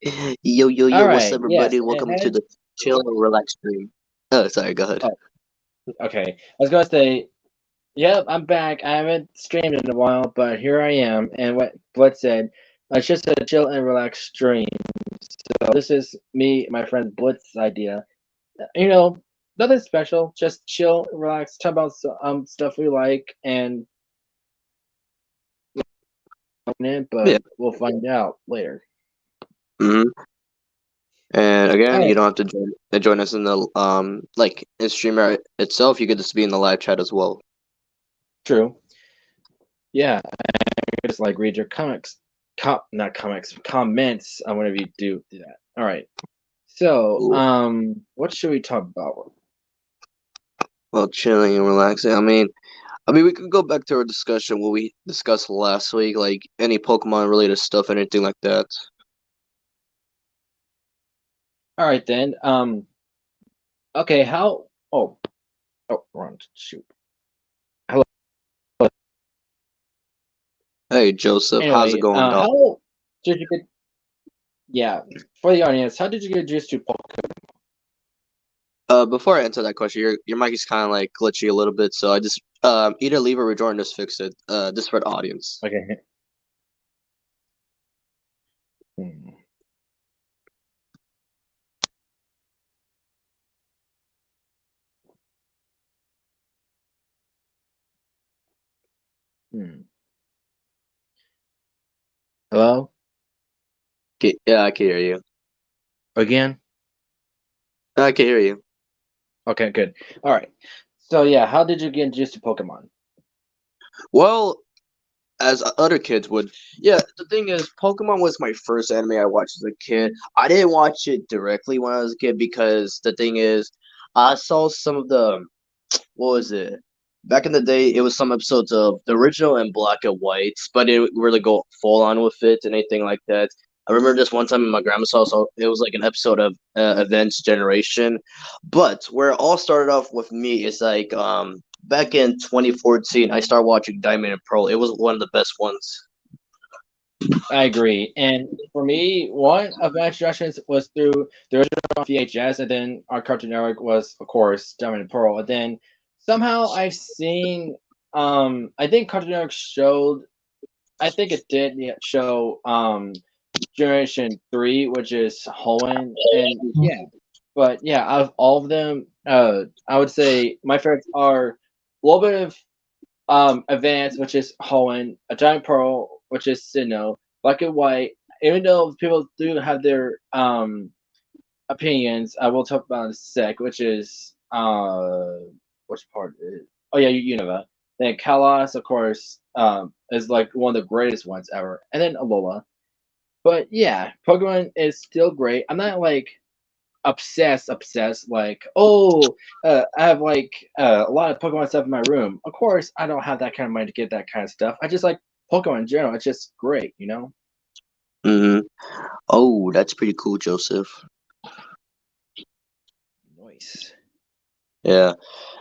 Yo, yo, All yo, what's right. up, Yes. everybody? Welcome to the Chill and Relax stream. Oh, sorry, go ahead. Oh, okay. I was gonna say, yep, I'm back. I haven't streamed in a while, but here I am. And what Blood said, it's just a chill and relax stream. So this is me, my friend Blitz's idea. You know, nothing special. Just chill, relax, talk about stuff we like, and Yeah. but we'll find out later. hmm And All again, you right. don't have to join us in the like in streamer itself. You could just be in the live chat as well. True. Yeah. Just like read your comics, not comics, comments on whenever you do that. All right. So, Cool. what should we talk about? Well, chilling and relaxing. I mean, we could go back to our discussion what we discussed last week, like any Pokemon related stuff, anything like that. All right then. Okay. How? Wrong. Shoot. Hello. Hey, Joseph, how's it Anyway, going, dog? how did you get? Yeah, for the audience, how did you get introduced to Pokemon? Before I answer that question, your mic is kind of like glitchy a little bit, so I just either leave or rejoin, just fix it. Just for the audience. Okay. Hmm. Hmm. Hello Yeah, I can hear you. again. I can hear you. Okay, good. All right. So yeah, how did you get introduced to Pokemon? Well, as other kids would. Yeah, the thing is, Pokemon was my first anime I watched as a kid. I didn't watch it directly when I was a kid because the thing is, I saw some of the what was it? Back in the day, it was some episodes of the original in black and white, but it didn't really go full on with it and anything like that. I remember this one time in my grandma's house, it was like an episode of Events Generation. But where it all started off with me is like back in 2014, I started watching Diamond and Pearl. It was one of the best ones. I agree. And for me, one of my introductions was through the original VHS, and then our Cartoon Network was, of course, Diamond and Pearl. And then somehow I've seen, I think Cartoon Network showed, I think it did show, Generation 3, which is Hoenn. And yeah, but yeah, out of all of them, I would say my favorites are a little bit of Advance, which is Hoenn, a Giant Pearl, which is Sinnoh, Black and White. Even though people do have their opinions, I will talk about in a sec, which is which part is oh yeah, Unova. Then Kalos, of course, is like one of the greatest ones ever, and then Alola. But yeah, Pokemon is still great. I'm not like obsessed like I have like a lot of Pokemon stuff in my room. Of course I don't have that kind of money to get that kind of stuff. I just like Pokemon in general. It's just great, you know. hmm Oh, that's pretty cool, Joseph. Nice. Yeah,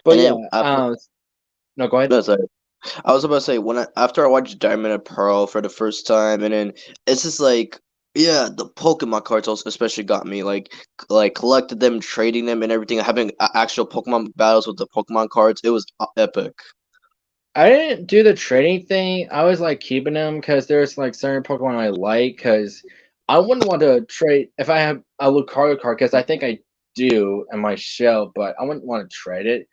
But and yeah, then after, no, go ahead. no, sorry. I was about to say after I watched Diamond and Pearl for the first time, and then it's just like, yeah, the Pokemon cards also especially got me like collected them, trading them, and everything. Having actual Pokemon battles with the Pokemon cards, it was epic. I didn't do the trading thing. I was like keeping them because there's like certain Pokemon I like. Because I wouldn't want to trade if I have a Lucario card because I think I do in my shell, but I wouldn't want to trade it.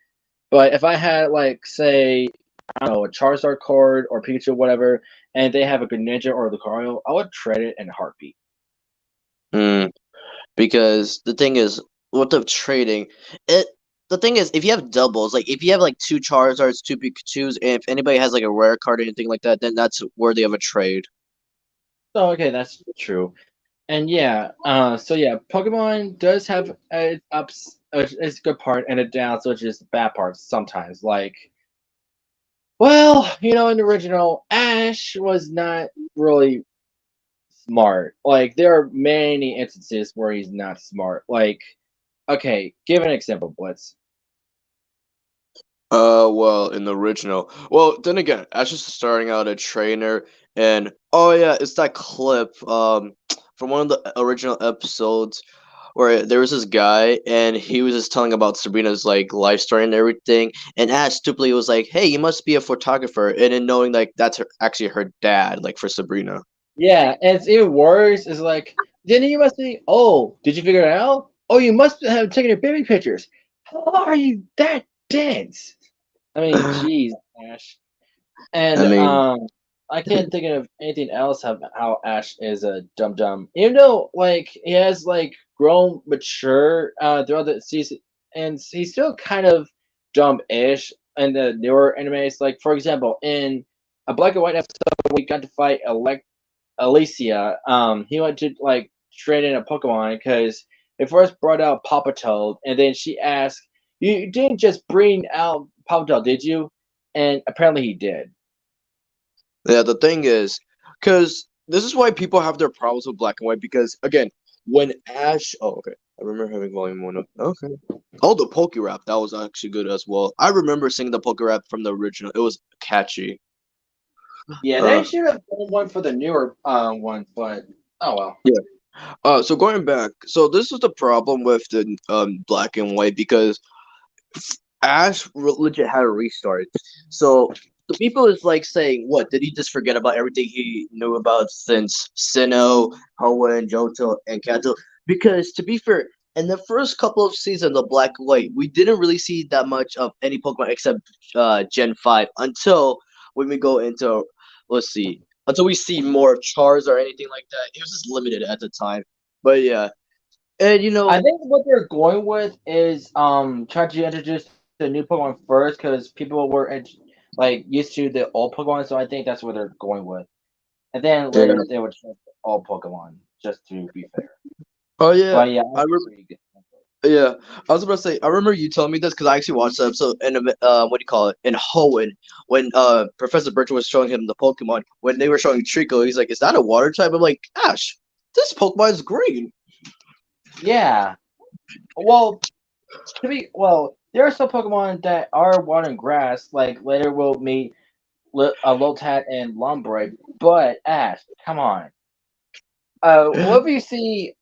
But if I had like say I don't know a Charizard card or Pikachu whatever, and they have a Greninja or a Lucario, I would trade it in a heartbeat. Mm, because the thing is, with the trading, it the thing is, if you have doubles, like if you have like two Charizards, two Pikachu's, and if anybody has like a rare card or anything like that, then that's worthy of a trade. So okay, that's true. And yeah, so yeah, Pokemon does have its ups, its good part and a downs, which is the bad parts sometimes. Like, well, in the original, Ash was not really smart. Like, there are many instances where he's not smart. Like, okay, give an example, Blitz. Well, in the original. Well, then again, Ash is starting out a trainer, and oh yeah, it's that clip. from one of the original episodes where there was this guy and he was just telling about Sabrina's like life story and everything, and Ash stupidly was like, "Hey, you must be a photographer," and then knowing like that's actually her dad, like for Sabrina. Yeah, and it's even worse. Is like, then you must be. Oh, did you figure it out? Oh, you must have taken your baby pictures. How are you that dense? I mean, jeez, Ash. And I mean, I can't think of anything else of how Ash is a dum dum. Even though like he has like grown mature throughout the season, and he's still kind of dumb-ish in the newer animes. Like for example, in a black and white episode, we got to fight Alicia. He went to like trade in a Pokemon because they first brought out Papa Toad, and then she asked, "You didn't just bring out Papa Toad, did you?" And apparently he did. yeah, the thing is, because this is why people have their problems with black and white. Because again, when Ash, oh okay, I remember having volume one. Okay, oh the Poke Rap that was actually good as well. I remember singing the Poke Rap from the original. It was catchy. Yeah, Uh, they should have done one for the newer one, but oh well. yeah. So going back, so this is the problem with the black and white because legit had a restart. So the people is like saying, "What did he just forget about everything he knew about since Sinnoh, Hoenn, Johto, and Kanto?" Because to be fair, in the first couple of seasons of Black and White, we didn't really see that much of any Pokemon except Gen 5 until when we go into let's see until we see more of Chars or anything like that. It was just limited at the time. But yeah, and I think what they're going with is trying to introduce the new Pokemon first because people were like used to the old Pokemon, so I think that's what they're going with. And then yeah. later they would try the old Pokemon, just to be fair. Oh yeah, But yeah, I I agree. Yeah, I was about to say. I remember you telling me this because I actually watched the episode in what do you call it in Hoenn when Professor Birch was showing him the Pokemon when they were showing Trico. He's like, "Is that a water type?" I'm like, "Ash, this Pokemon is green." Yeah. Well, there are some Pokemon that are water and grass. Like later we'll meet Lotad and Lombre. But Ash, come on. What if you see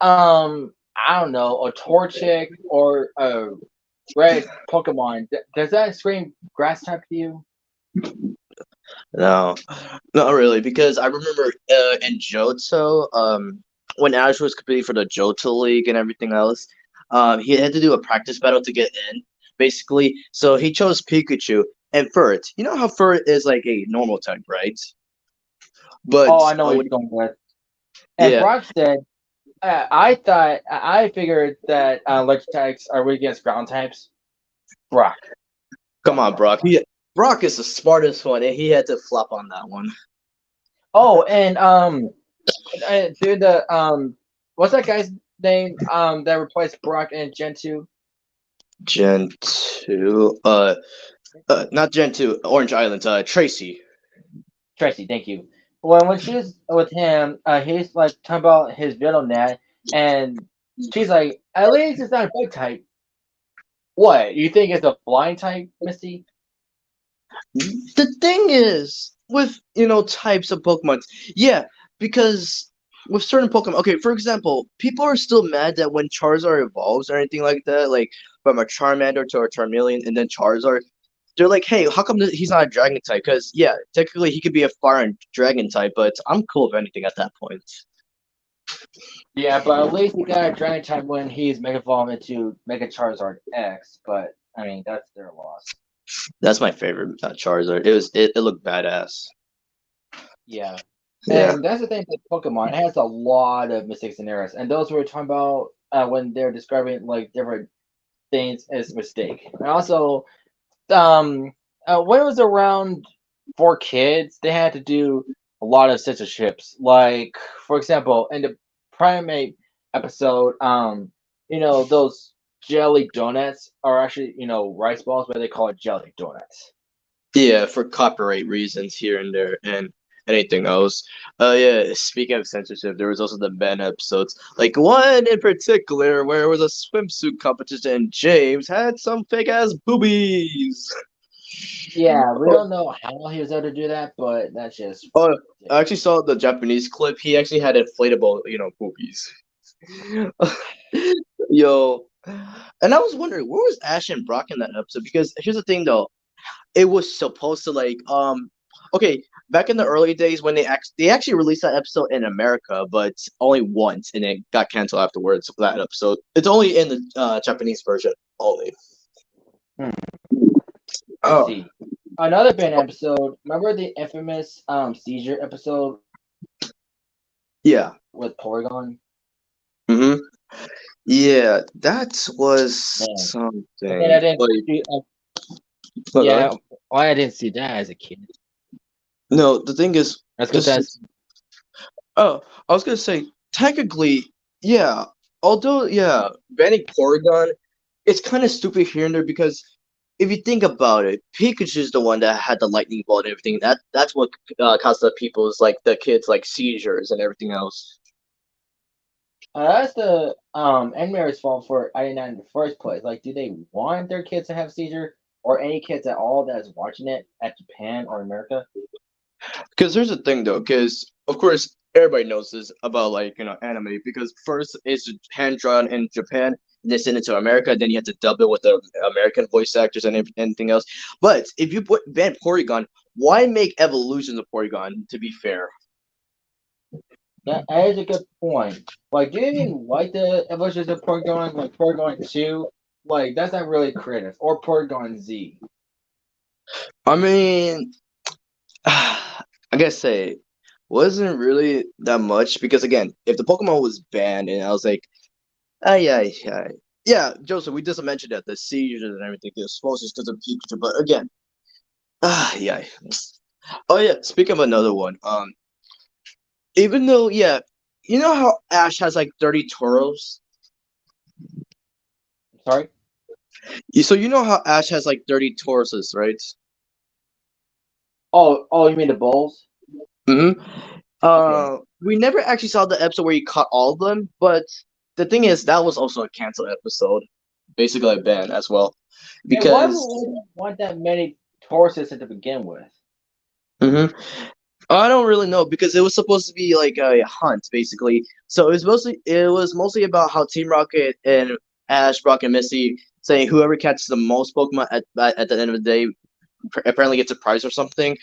I don't know, a Torchic or a red Pokemon? Does that scream grass type to you? No, not really, because I remember in Johto, when Ash was competing for the Johto League and everything else, he had to do a practice battle to get in, basically. So he chose Pikachu and Furret. You know how Furret is like a normal type, right? But Oh, I know what when you're going with. And yeah, Brock said, I figured that electric types are weak against ground types. Brock. come on, Brock. Brock is the smartest one, and he had to flop on that one. Oh, and dude, what's that guy's name? That replaced Brock in Gen 2? Gen 2, not Gen 2, Orange Island, Tracy. Tracy, thank you. Well, when she was with him, he's like talking about his net, and she's like, "At least it's not a bug type." What you think it's a flying type, Misty? The thing is, with types of Pokemon, yeah, because with certain Pokemon, okay, for example, people are still mad that when Charizard evolves or anything like that, like from a Charmander to a Charmeleon and then Charizard, they're like, hey, how come he's not a Dragon type? Because yeah, technically he could be a Fire and Dragon type, but I'm cool with anything at that point. Yeah, but at least he got a dragon type when he's Mega Evolved into Mega Charizard X. But I mean, that's their loss. That's my favorite Charizard. It looked badass. Yeah. Yeah. And that's the thing with Pokemon. It has a lot of mistakes and errors. And those we were talking about when they're describing like different things as mistake. And also, when it was around for kids, they had to do a lot of censorships. Like, for example, in the primate episode, those jelly donuts are actually, rice balls, but they call it jelly donuts. Yeah, for copyright reasons here and there and anything else. Yeah, speaking of censorship, there was also the Ben episodes. Like one in particular where it was a swimsuit competition and James had some fake ass boobies. Yeah, we don't know how he was able to do that, but that's just Oh, I ridiculous. actually saw the Japanese clip. He actually had inflatable, poopies. Yo, and I was wondering where was Ash and Brock in that episode? Because here's the thing, though, it was supposed to okay, back in the early days when they actually released that episode in America, but only once, and it got canceled afterwards. That episode, it's only in the Japanese version only. Hmm, I Oh see. Another band episode. Remember the infamous seizure episode yeah, with Porygon? mm-hmm. Yeah, that was Man, and then I something. didn't Like, see. oh, go ahead. Yeah, why I didn't see that as a kid? No, the thing is, That's because just that's oh, I was gonna say technically, yeah. Although, yeah, banning Porygon, it's kind of stupid here and there because if you think about it, Pikachu's the one that had the lightning bolt and everything. That's what caused the people's the kids like seizures and everything else. that's the Enmer's fault for adding that in the first place. Like, do they want their kids to have seizure or any kids at all that's watching it at Japan or America? Because there's a thing though, because of course everybody knows this about anime. Because first it's hand drawn in Japan, then send it to America, then you have to dub it with the American voice actors and anything else. But if you ban Porygon, why make evolutions of Porygon? To be fair, That is a good point. Like, do you even like the evolutions of Porygon, like Porygon 2? Like, that's not really creative. Or Porygon Z. I mean, I guess say wasn't really that much because again, if the Pokemon was banned and I was like, ah, yeah, Joseph, we just mentioned that the seizures and everything is mostly because of Pikachu, but again, yeah. Oh yeah, speaking of another one, even though yeah, you know how Ash has like 30 Tauros? Sorry? So you know how Ash has like 30 Tauruses, right? Oh, you mean the Bulls? Mm-hmm. Okay. We never actually saw the episode where he caught all of them, but the thing is that was also a canceled episode, basically a ban as well, And why because would we want that many Tauruses to begin with? mhm. I don't really know because it was supposed to be like a hunt, basically. So it was mostly about how Team Rocket and Ash, Brock, and Misty saying whoever catches the most Pokemon at the end of the day apparently gets a prize or something.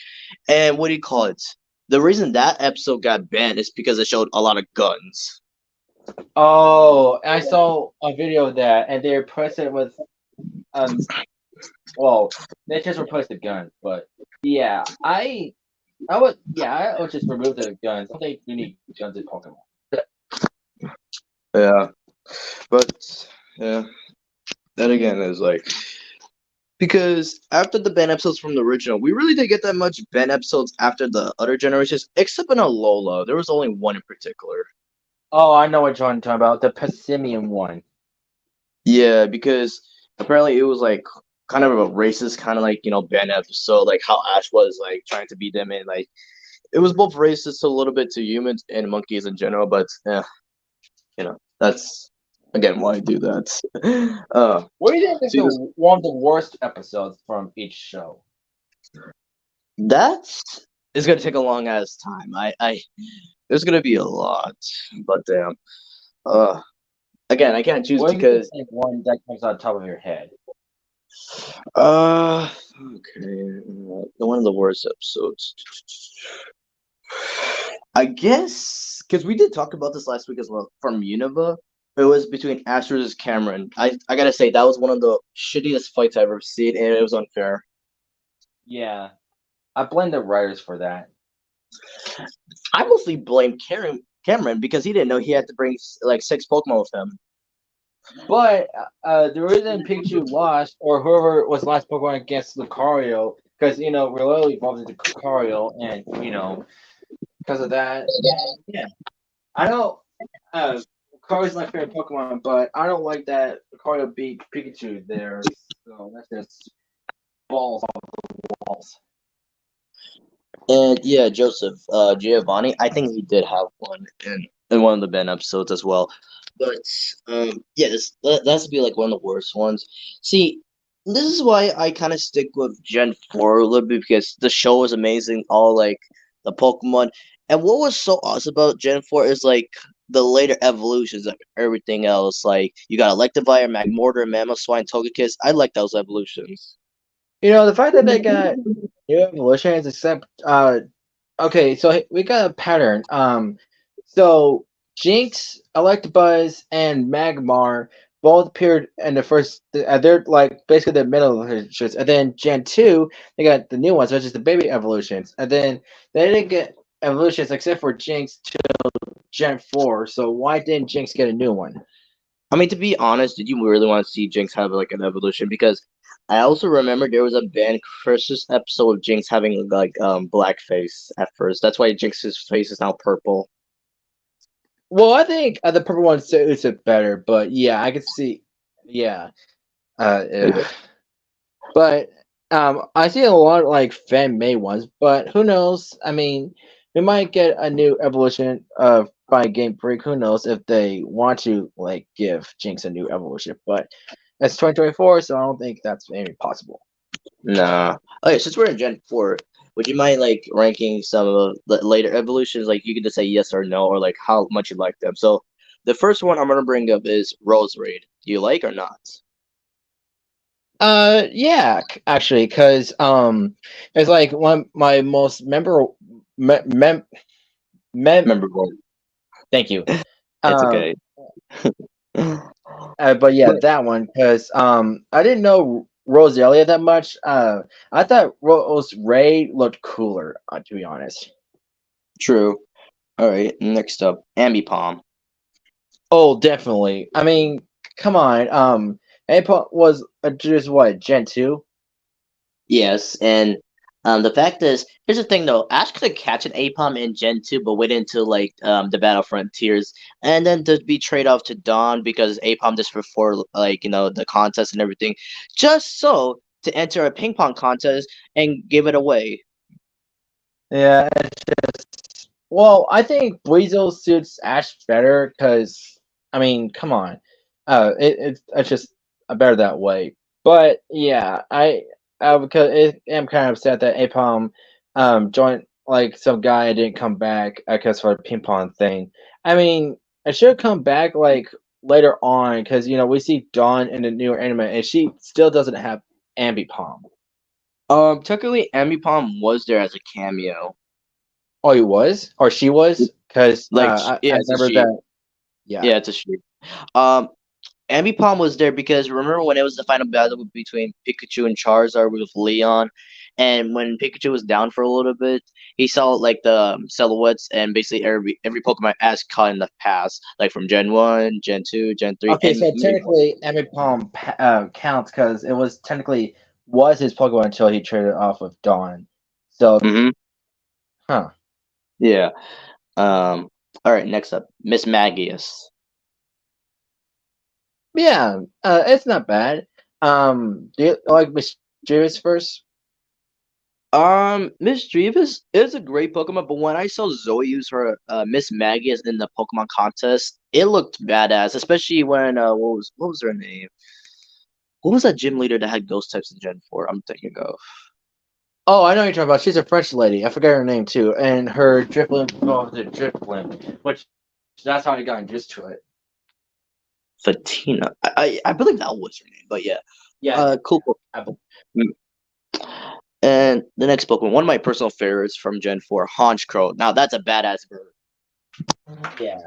And what do you call it? The reason that episode got banned is because it showed a lot of guns. Oh, I saw a video of that, and they replaced it with um. Well, they just replaced the gun, but yeah, I would just remove the guns. I don't think you need guns in Pokemon. Yeah, but yeah, that again is like because after the Ben episodes from the original, we really didn't get that much Ben episodes after the other generations, except in Alola. There was only one in particular. Oh, I know what you're talking about, the Pessimian one. Yeah, because apparently it was like kind of a racist kind of Ben episode, like how Ash was like trying to beat them and like it was both racist a little bit to humans and monkeys in general, but yeah, that's again why I do that. What do you think is See the this one of the worst episodes from each show? that is gonna take a long ass time. I there's gonna be a lot, but damn. Uh, again, I can't choose What do you because think one that comes on top of your head? okay, one of the worst episodes. I guess because we did talk about this last week as well. From Unova, it was between Ash versus Cameron. I gotta say that was one of the shittiest fights I've ever seen, and it was unfair. Yeah, I blame the writers for that. I mostly blame Cameron because he didn't know he had to bring like six Pokemon with him. But the reason Pikachu lost, or whoever was last Pokemon against Lucario, because Relo evolved into Lucario, and because of that, and yeah, I know Lucario's my favorite Pokemon, but I don't like that Lucario beat Pikachu there. So that's just balls off the walls. And yeah, Joseph, Giovanni, I think he did have one in one of the Ben episodes as well. But yeah, that's to be like one of the worst ones. See, this is why I kind of stick with Gen 4 a little bit because the show is amazing. All like the Pokemon, and what was so awesome about Gen 4 is like the later evolutions of everything else. Like you got Electivire, Magmortar, Mamoswine, Togekiss. I like those evolutions. The fact that they got new evolutions, except okay, so we got a pattern. So Jinx, Electabuzz, and Magmar both appeared in the first. They're like basically the middle evolutions, and then Gen 2 they got the new ones, which is the baby evolutions, and then they didn't get evolutions except for Jinx to Gen 4. So why didn't Jinx get a new one? I mean, to be honest, did you really want to see Jinx have like an evolution? Because I also remember there was a Ben Christmas episode of Jinx having like black face at first. That's why Jinx's face is now purple. Well, I think the purple one suits it better, but yeah, I could see. Yeah, yeah. But I see a lot of like fan made ones, but who knows? I mean, we might get a new evolution by Game Freak. Who knows if they want to like give Jinx a new evolution? But it's 2024, so I don't think that's maybe possible. Nah. Okay, since we're in Gen 4, would you mind like ranking some of the later evolutions? Like you can just say yes or no, or like how much you like them. So the first one I'm gonna bring up is Rose Raid. Do you like or not? Yeah, actually, because it's like one of my most memorable. Mem- Memorable. Thank you. It's Um, okay. but yeah, But that one because I didn't know Roselia that much. I thought Rose Ray looked cooler, to be honest. true. All right, next up, Ambipom. Oh, definitely. I mean, come on. April was just what Gen 2. Yes, and the fact is, here's the thing though. Ash could have catch an Apom in Gen 2, but waited until like the Battle Frontiers, and then to be trade off to Dawn because Apom just before like the contest and everything, just so to enter a ping pong contest and give it away. Yeah, it's just well, I think Weasel suits Ash better because I mean, come on, it's just better that way. But yeah, I'm kind of upset that Apom joined like some guy and didn't come back because for the ping pong thing. I mean, it should come back like later on because we see Dawn in the newer anime and she still doesn't have Ambipom. Technically, Ambipom was there as a cameo. Oh, he was or she was because Like, I yeah, it's a remember she. that. Yeah. Yeah, it's a she. Um, Ambipom was there because remember when it was the final battle between Pikachu and Charizard with Leon, and when Pikachu was down for a little bit, he saw like the silhouettes and basically every Pokemon as caught in the past, like from Gen 1, Gen 2, Gen 3, Okay, and so technically, Ambipom counts because it was technically was his Pokemon until he traded off with Dawn. So, mm-hmm, huh? yeah. All right, next up, Miss Magius. Yeah, it's not bad. Do you like Mischievous first? Miss Drevis is a great Pokemon, but when I saw Zoe use her Miss Magius in the Pokemon contest, it looked badass, especially when what was her name? What was that gym leader that had ghost types in Gen 4? I'm thinking of Oh, I know what you're talking about. She's a French lady. I forgot her name too, and her Drifloon evolved to Drifloon, which that's how I got introduced to it. Fatina. I believe that was her name, but yeah. Yeah, Cool. Cool. I believe. Mm. And the next Pokemon, one of my personal favorites from Gen 4, Honchkrow. Now that's a badass bird. Yeah.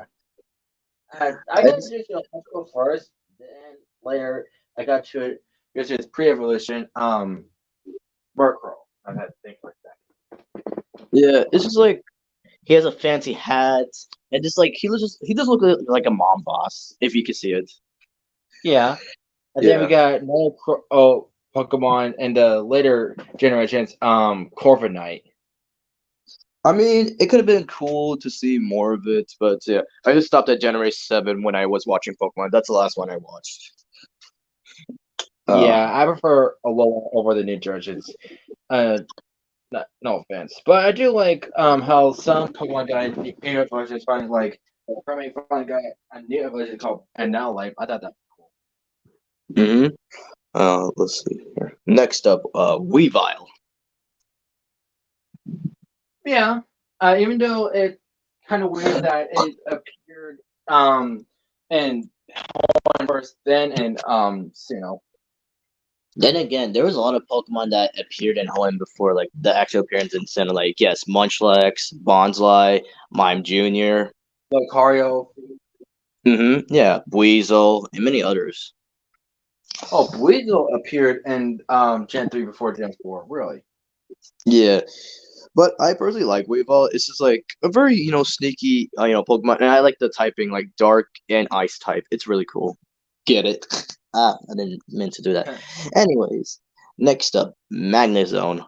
I got It's, introduced to Electrical first, then later I got to it because it's pre-evolution. Murkrow. I had to think like that. yeah, it's just like he has a fancy hat, and just like he does look like a mom boss if you can see it. Yeah, and then we Yeah. got another Pokemon in the later generations. Corviknight. I mean, it could have been cool to see more of it, but yeah, I just stopped at Generation 7 when I was watching Pokemon. That's the last one I watched. Uh, Yeah, I prefer Alola over the new generations. Uh, no offense, but I do like how some Pokemon got new evolutions. Finally, like from a finally got a new evolution called and now life. I thought that was cool. Mm-hmm. Let's see here. Next up, Weavile. Yeah. Even though it's kind of weird that it appeared in one first, then in Then again, there was a lot of Pokemon that appeared in Hoenn before, like the actual appearance in Sinnoh. Like, yes, Munchlax, Bonsly, Mime Jr. Lucario. Mm-hmm. Yeah, Weasel, and many others. Oh, Weasel appeared in Gen 3 before Gen 4. Really? Yeah, but I personally like Weavile. It's just like a very sneaky Pokemon, and I like the typing like Dark and Ice type. It's really cool. Get it? I didn't mean to do that. Anyways, next up, Magnezone.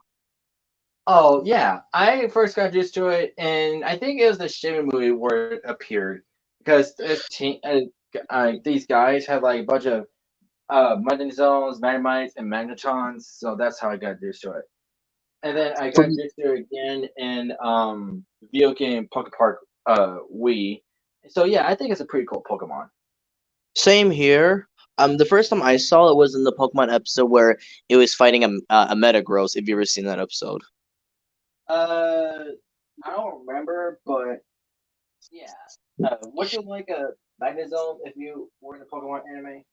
Oh yeah, I first got used to it, and I think it was the Shimmy movie where it appeared because these guys had like a bunch of Magnezones, Magnemites, and Magnetrons, so that's how I got used to it. And then I got From used to it again in video game Pocket Park Wii. So yeah, I think it's a pretty cool Pokemon. Same here. The first time I saw it was in the Pokemon episode where it was fighting a Metagross. If you ever seen that episode, Uh, I don't remember, but yeah. Would you like a Magnezone if you were in the Pokemon anime?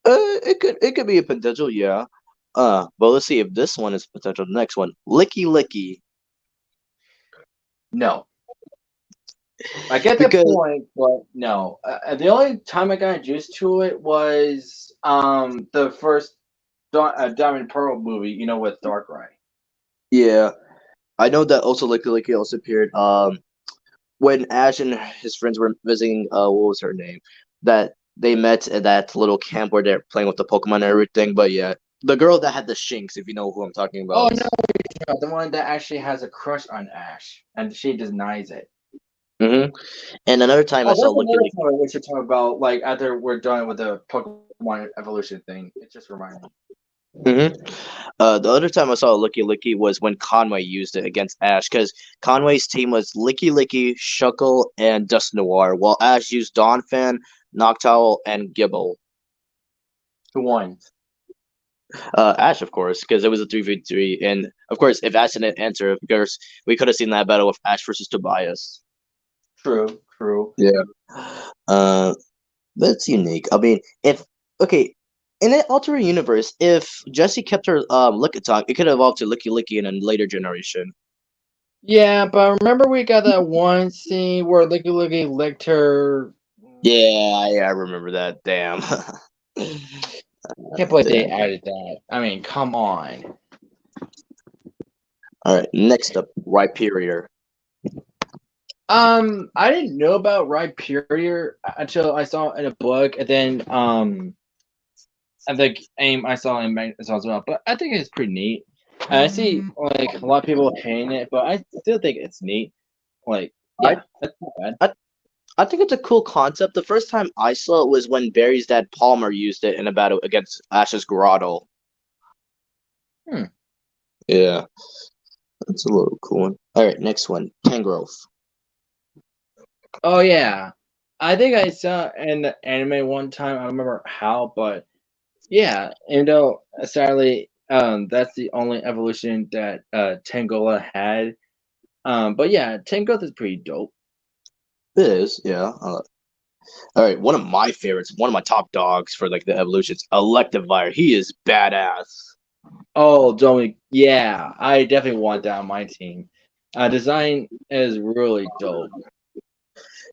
it could be a potential, yeah. But let's see if this one is potential. The next one, Licky Licky, No. I get the because point, but no. The only time I got used to it was the first Diamond Pearl movie, with Darkrai. yeah, I know that also Licky Licky also appeared. When Ash and his friends were visiting, what was her name? That they met at that little camp where they're playing with the Pokemon and everything. But yeah, the girl that had the Shinx, if you know who I'm talking Oh about. no, the one that actually has a crush on Ash, and she denies it. Mm-hmm. And another time I Oh, saw that's Licky another Licky. point we should talk about. Like after we're done with the Pokemon evolution thing, it just reminded me. Mm-hmm. The other time I saw Licky Licky was when Conway used it against Ash, because Conway's team was Licky Licky, Shuckle, and Dust Noir, while Ash used Donphan, Noctowl, and Gibble. Who won? Ash, of course, because it was a 3v3, and of course, if Ash didn't answer, of course, we could have seen that battle with Ash versus Tobias. True, true. Yeah. Uh, that's unique. I mean, if okay, in an alternate universe, if Jessie kept her Lickitung, it could have evolved to Licky Licky in a later generation. Yeah, but remember we got that one scene where Licky licked her. Yeah, I remember that. Damn. Can't believe they Damn. added that. I mean, come on. All right, next up, Rhyperior. I didn't know about Rhyperior until I saw it in a book, and then I think AIM I saw in magazines as well. But I think it's pretty neat. I see like a lot of people hating it, but I still think it's neat. Like, I, yeah, that's not bad. I I think it's a cool concept. The first time I saw it was when Barry's dad Palmer used it in a battle against Ash's Grotto. Hmm. Yeah, that's a little cool one. All right, next one, Tangrowth. Oh yeah, I think I saw in the anime one time. I don't remember how, but yeah. And though sadly, that's the only evolution that Tangola had. But yeah, Tangrowth is pretty dope. It is, yeah. All right, one of my favorites, one of my top dogs for like the evolutions, Electivire. He is badass. Oh, Domi, yeah, I definitely want that on my team. Design is really dope.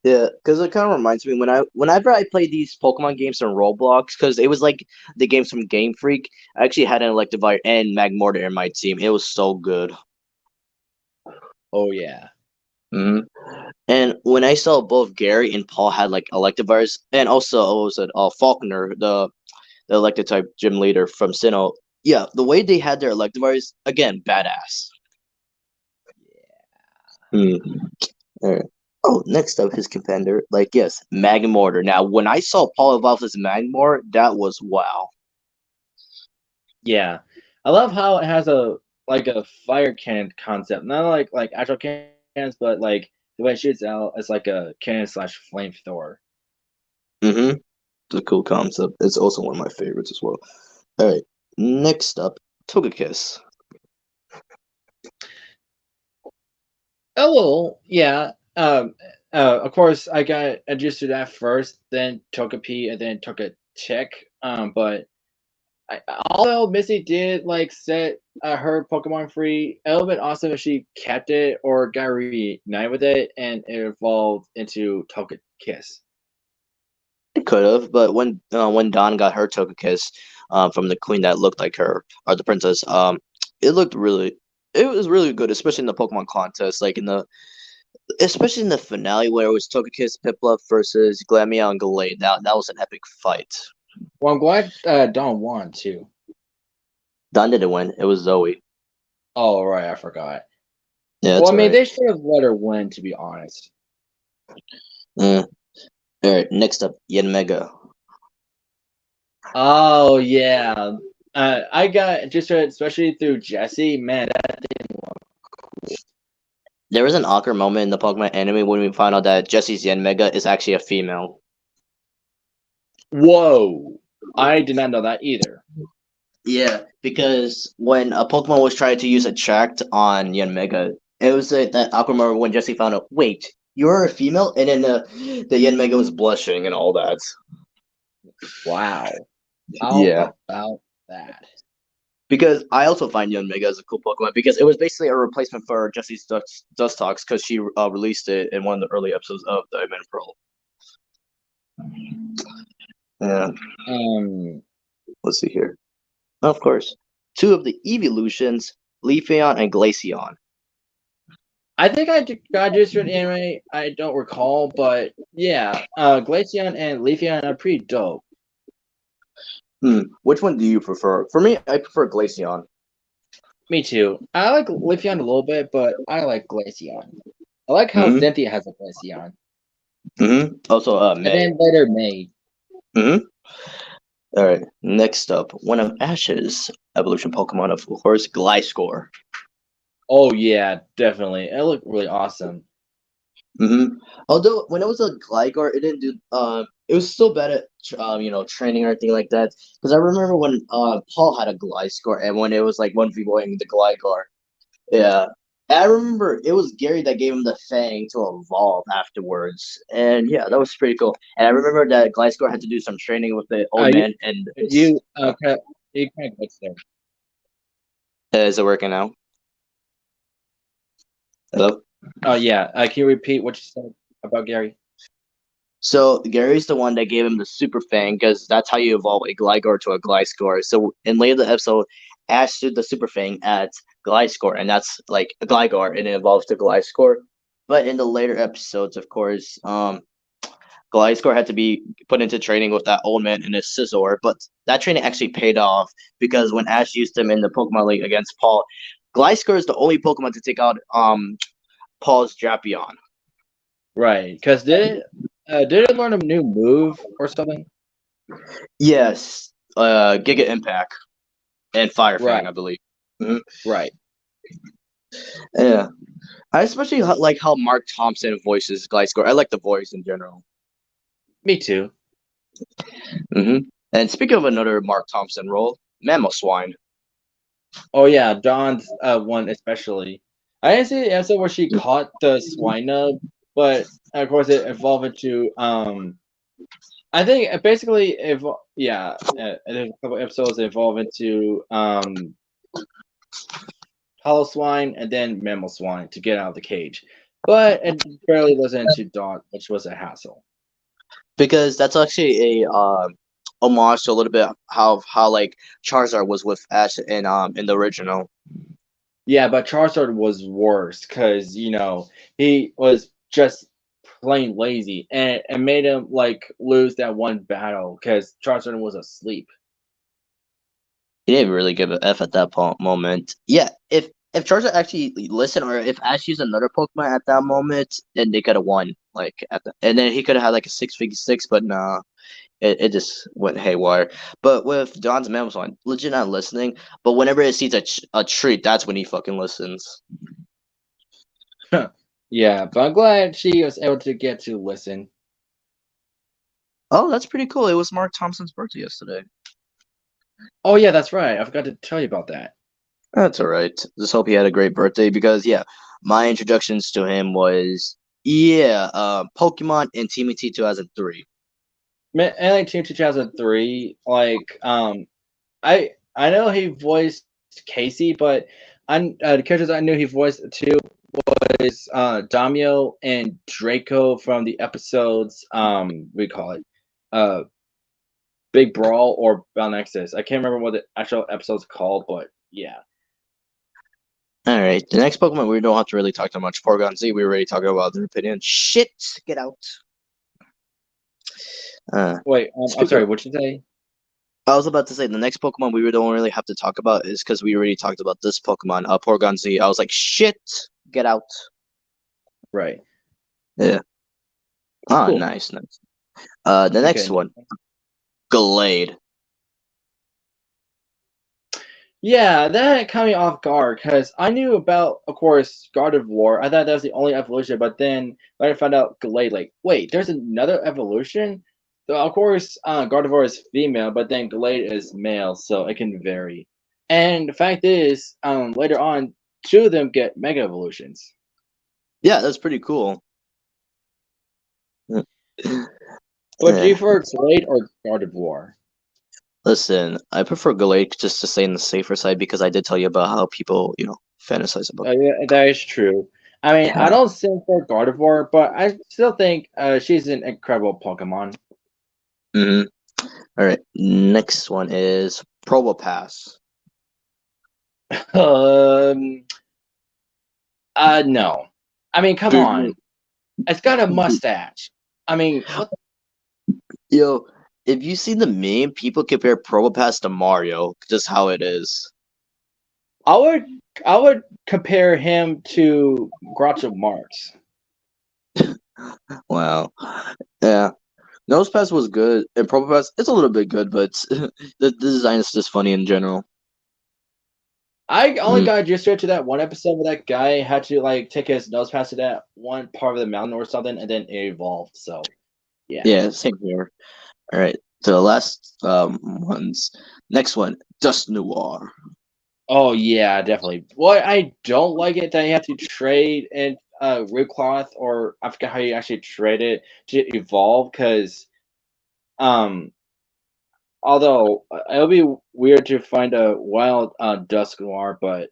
Yeah, because it kind of reminds me whenever I play these Pokemon games on Roblox, because it was like the games from Game Freak. I actually had an Electivire and Magmortar in my team. It was so good. Oh yeah, Hmm. And when I saw both Gary and Paul had like Electivires, and also what was it, Faulkner, the elected type gym leader from Sinnoh. Yeah, the way they had their Electivires, again, badass. Hmm. Alright. Oh, next up, his contender. Like, yes, Magmortar. Now, when I saw Paul evolve as Magmor, that was wow. yeah. I love how it has a fire cannon concept, not like actual cannons, but like the way it shoots out as like a cannon slash flamethrower. Mm-hmm. a cool concept. It's also one of my favorites as well. All right, next up, Togekiss. Oh, yeah. Of course, I got introduced to that first, then Togepi, and then Togetic. But although Missy did like set her Pokemon free, it would have been awesome if she kept it or got reunited with it and it evolved into Togekiss. It could have, but when Dawn got her Togekiss, from the queen that looked like her or the princess, it looked really, it was really good, especially in the Pokemon contest, like especially in the finale where it was Togekiss, Piplup versus Glameow and Gallade. That was an epic fight. Well, I'm glad Dawn won too. Dawn didn't win. It was Zoe. Oh, right, I forgot. Yeah, Well, that's I mean, alright. they should have let her win, to be honest. All right, next up, Yanmega. Oh yeah, I got interested, especially through Jesse. Man, that didn't look. There was an awkward moment in the Pokemon anime when we found out that Jesse's Yanmega is actually a female. Whoa, I did not know that either. Yeah, because when a Pokemon was trying to use Attract on Yanmega, it was that awkward moment when Jesse found out, wait, you're a female? And then the Yanmega was blushing and all that. Wow, how Yeah. about that? Because I also find Yanmega as a cool Pokemon because it was basically a replacement for Jesse's Dustox because she released it in one of the early episodes of Diamond and Pearl. Yeah, Um, let's see here. Of course, two of the evolutions, Leafeon and Glaceon. I think got just an anime. I don't recall, but yeah, Glaceon and Leafeon are pretty dope. Which one do you prefer? For me, I prefer Glaceon. Me too. I like Leafeon a little bit, but I like Glaceon. I like how Mm-hmm. Cynthia has a Glaceon, Mm-hmm. Also, and May. then later May. Mm-hmm. All right. Next up, one of Ash's evolution Pokemon, of course, Gliscor. Oh yeah, definitely. It looked really awesome. Mm-hmm. Although when it was a Gligar, it didn't do. It was still bad at training or anything like that. Because I remember when Paul had a Gliscor, and when it was like 1v1 the Gligar. Yeah. And I remember it was Gary that gave him the Fang to evolve afterwards, and yeah, that was pretty cool. And I remember that Gliscor had to do some training with the old You man, and you you kind of glitched there. is it working now? Hello. Oh yeah. Can you repeat what you said about Gary? So Gary's the one that gave him the Super Fang because that's how you evolve a Gligar to a Gliscor. So in later the episode, Ash did the Super Fang at Gliscor, and that's like a Gligar, and it evolves to Gliscor. But in the later episodes, of course, Gliscor had to be put into training with that old man and his Scizor. But that training actually paid off because when Ash used him in the Pokemon League against Paul, Gliscor is the only Pokemon to take out Paul's Drapion. Right. Because did it learn a new move or something? Yes, Giga Impact and Fire Fang, Right. I believe. Mhm. Right. Yeah, I especially like how Mark Thompson voices Gliscor. I like the voice in general. Me too. And speaking of another Mark Thompson role, Mamoswine. Oh yeah, Dawn's one especially. I didn't see the episode where she caught the Swinub, but of course it evolved into I think it basically there's a couple episodes that evolve into Hollow Swine and then Mammal Swine to get out of the cage. But it barely was into Dawn, which was a hassle. Because that's actually a homage to a little bit how like Charizard was with Ash in the original. Yeah, but Charizard was worse because he was just plain lazy, and it made him like lose that one battle because Charizard was asleep. He didn't really give a f at that moment. Yeah, if Charizard actually listened, or if Ash used another Pokemon at that moment, then they could have won. And then he could have had like a 6v6, but nah, it just went haywire. But with Don's Mamoswine, legit not listening. But whenever it sees a treat, that's when he fucking listens. Yeah, but I'm glad she was able to get to listen. Oh, that's pretty cool. It was Mark Thompson's birthday yesterday. Oh yeah, that's right. I forgot to tell you about that. That's all right. Just hope he had a great birthday because yeah, my introductions to him was Pokemon and Team T 2003. Man, and like Team 2003, I know he voiced Casey, but the characters I knew he voiced too was Damio and Draco from the episodes we call it uh Big Brawl or Battle Nexus. I can't remember what the actual episode's called, but yeah. All right, the next Pokemon we don't have to really talk that much. Porygon Z, we already talked about their opinion. Shit, get out. Wait, I'm Speaking sorry. of, What you say? I was about to say the next Pokemon we don't really have to talk about is because we already talked about this Pokemon, Porygon Z. I was like, shit, get out. Right. Yeah. Oh, Cool. nice, nice. The next Okay. one, Glade. Yeah, that caught me off guard because I knew about, of course, Gardevoir. I thought that was the only evolution, but then when I found out Glade, like, wait, there's another evolution? So, of course, Gardevoir is female, but then Glade is male, so it can vary. And the fact is, later on, two of them get mega evolutions. Yeah, that's pretty cool. But do you prefer Glade or Gardevoir? Listen, I prefer Galate just to stay on the safer side because I did tell you about how people, fantasize about. Yeah, that is true. I mean, I Yeah. don't sing for Gardevoir, but I still think she's an incredible Pokemon. Hmm. All right. Next one is Probopass. Um, no. I mean, come on. It's got a mustache. I mean, what? Yo, if you see the meme, people compare Probopass to Mario, just how it is. I would, I would compare him to Groucho Marx. Wow. Yeah. Nosepass was good, and Probopass it's a little bit good, but the design is just funny in general. I only Mm. got used to it to that one episode where that guy had to like take his nose pass to that one part of the mountain or something, and then it evolved. So yeah. Yeah, same here. All right. So the last ones. Next one, Dust Noir. Oh yeah, definitely. What I don't like it that you have to trade in root cloth, or I forget how you actually trade it to evolve, because um although it'll be weird to find a wild dusk noir, but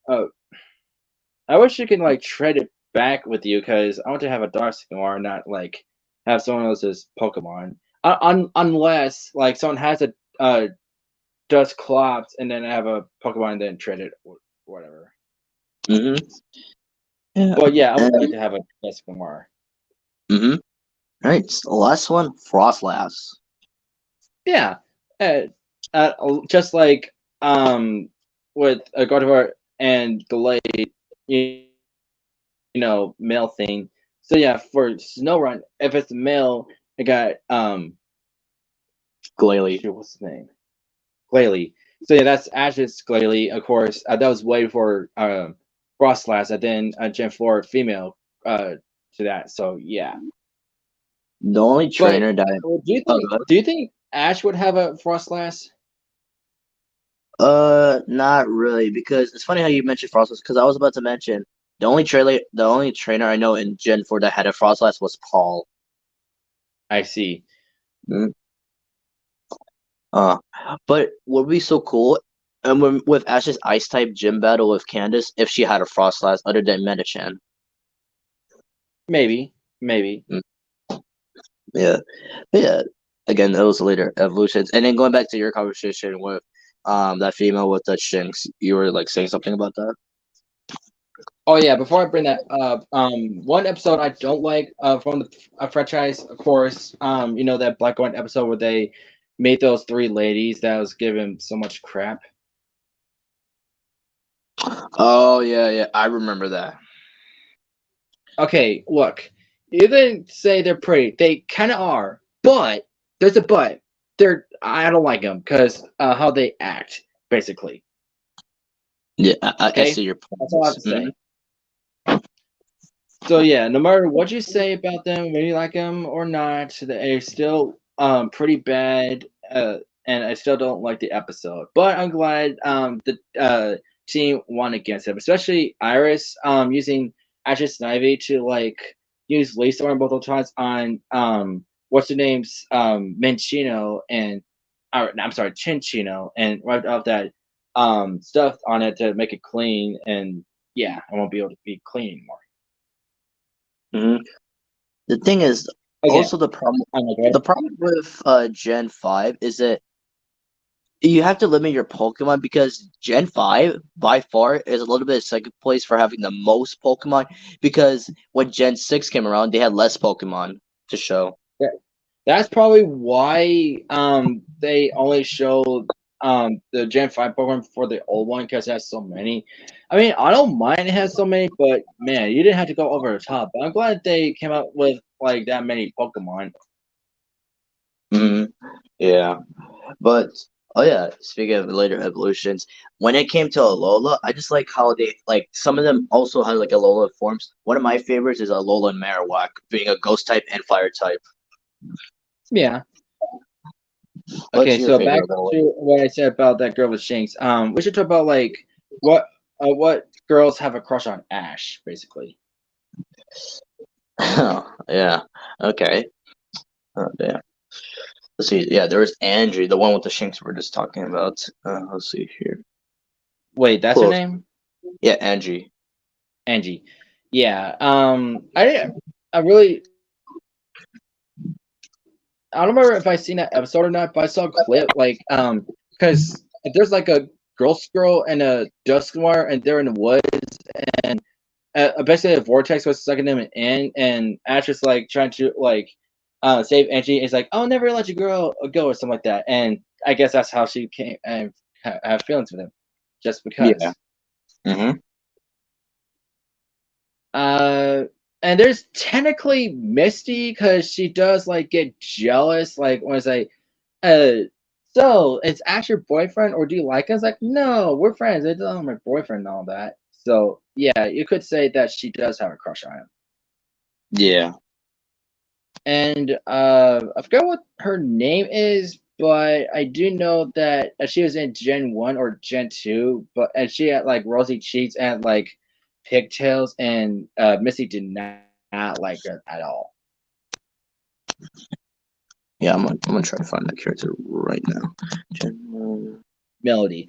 uh I wish you can like trade it back with you, because I want to have a dusk noir, not like have someone else's Pokemon. Unless like someone has a dusk clops and then I have a Pokemon and then trade it or whatever. Hmm. Yeah. But yeah, I would like And to have a Dusknoir. mm-hmm. All right. So the last one, Frostlass. Yeah, uh, just like with a Gardevoir and Glade, you, you know, male thing. So yeah, for Snowrun, if it's male, I got Glalie. shoot, what's his name? Glalie. So yeah, that's Ash's Glalie. Of course, that was way for Frostlass, and then Gen 4 female to that. So yeah. The only But trainer that oh, go do you think Ash would have a Frostlass? not really, because it's funny how you mentioned Frostlass, because I was about to mention the only trainer I know in Gen 4 that had a Frostlass was Paul. I see. Mm. Uh, but would be so cool, and with Ash's Ice type gym battle with Candace, if she had a Frostlass other than Metachan. Maybe, maybe. Mm. Yeah, but yeah. Again, those later evolutions, and then going back to your conversation with that female with the Shinx, you were like saying something about that. Oh yeah, before I bring that up, one episode I don't like from the franchise, of course, you know that Black and White episode where they made those three ladies that was given so much crap. Oh yeah, yeah, I remember that. Okay, look, you didn't say they're pretty. They kind of are, but there's a but. I don't like them because how they act, basically. Yeah, I Okay, see your that's all I have points. to say. So yeah, no matter what you say about them, whether you like them or not, they're still pretty bad, and I still don't like the episode. But I'm glad the team won against him, especially Iris using Ashes Snivy to like use Lisa on multiple times on what's the name's Minchino and I'm sorry Chinchino and wiped out that stuff on it to make it clean and yeah, I won't be able to be clean anymore. Hmm. The thing is, Again, also the problem. I'm like, The problem with Gen 5 is that you have to limit your Pokemon because Gen 5 by far is a little bit second place for having the most Pokemon because when Gen 6 came around, they had less Pokemon to show. yeah, that's probably why they only showed the Gen 5 program for the old one because it has so many. I mean, I don't mind it has so many, but man, you didn't have to go over the top. But I'm glad they came out with like that many Pokemon. Hmm. Yeah, but oh yeah, speaking of later evolutions, when it came to Alola, I just like how they like some of them also had like Alola forms. One of my favorites is Alola and Marowak being a Ghost type and Fire type. Yeah. What's Okay, your so back favorite Alola? to what I said about that girl with Shanks. We should talk about like what what girls have a crush on Ash, basically. Oh, yeah. Okay. Oh, yeah. Let's see. Yeah, there was Angie, the one with the shinks we're just talking about. Let's see here. Wait, that's her Close. name? Yeah, Angie. Angie. Yeah. I really I don't remember if I seen that episode or not, but I saw a clip like because there's like a girl and a Dusknoir and they're in the woods and basically a vortex was sucking them in and Ash is like trying to like save Angie. It's like I'll never let you go or something like that. And I guess that's how she came and have feelings with him, just Yeah. because. Mm-hmm. Uh, and there's technically Misty because she does like get jealous, like when it's like, uh, so it's Ash your boyfriend or do you like us? Like, no, we're friends. It's not my boyfriend and all that. So yeah, you could say that she does have a crush on him. Yeah. And I forgot what her name is, but I do know that she was in Gen 1 or Gen 2, but and she had like rosy cheeks and like pigtails, and Missy did not like her at all. Yeah, I'm gonna try to find that character right now. Melody.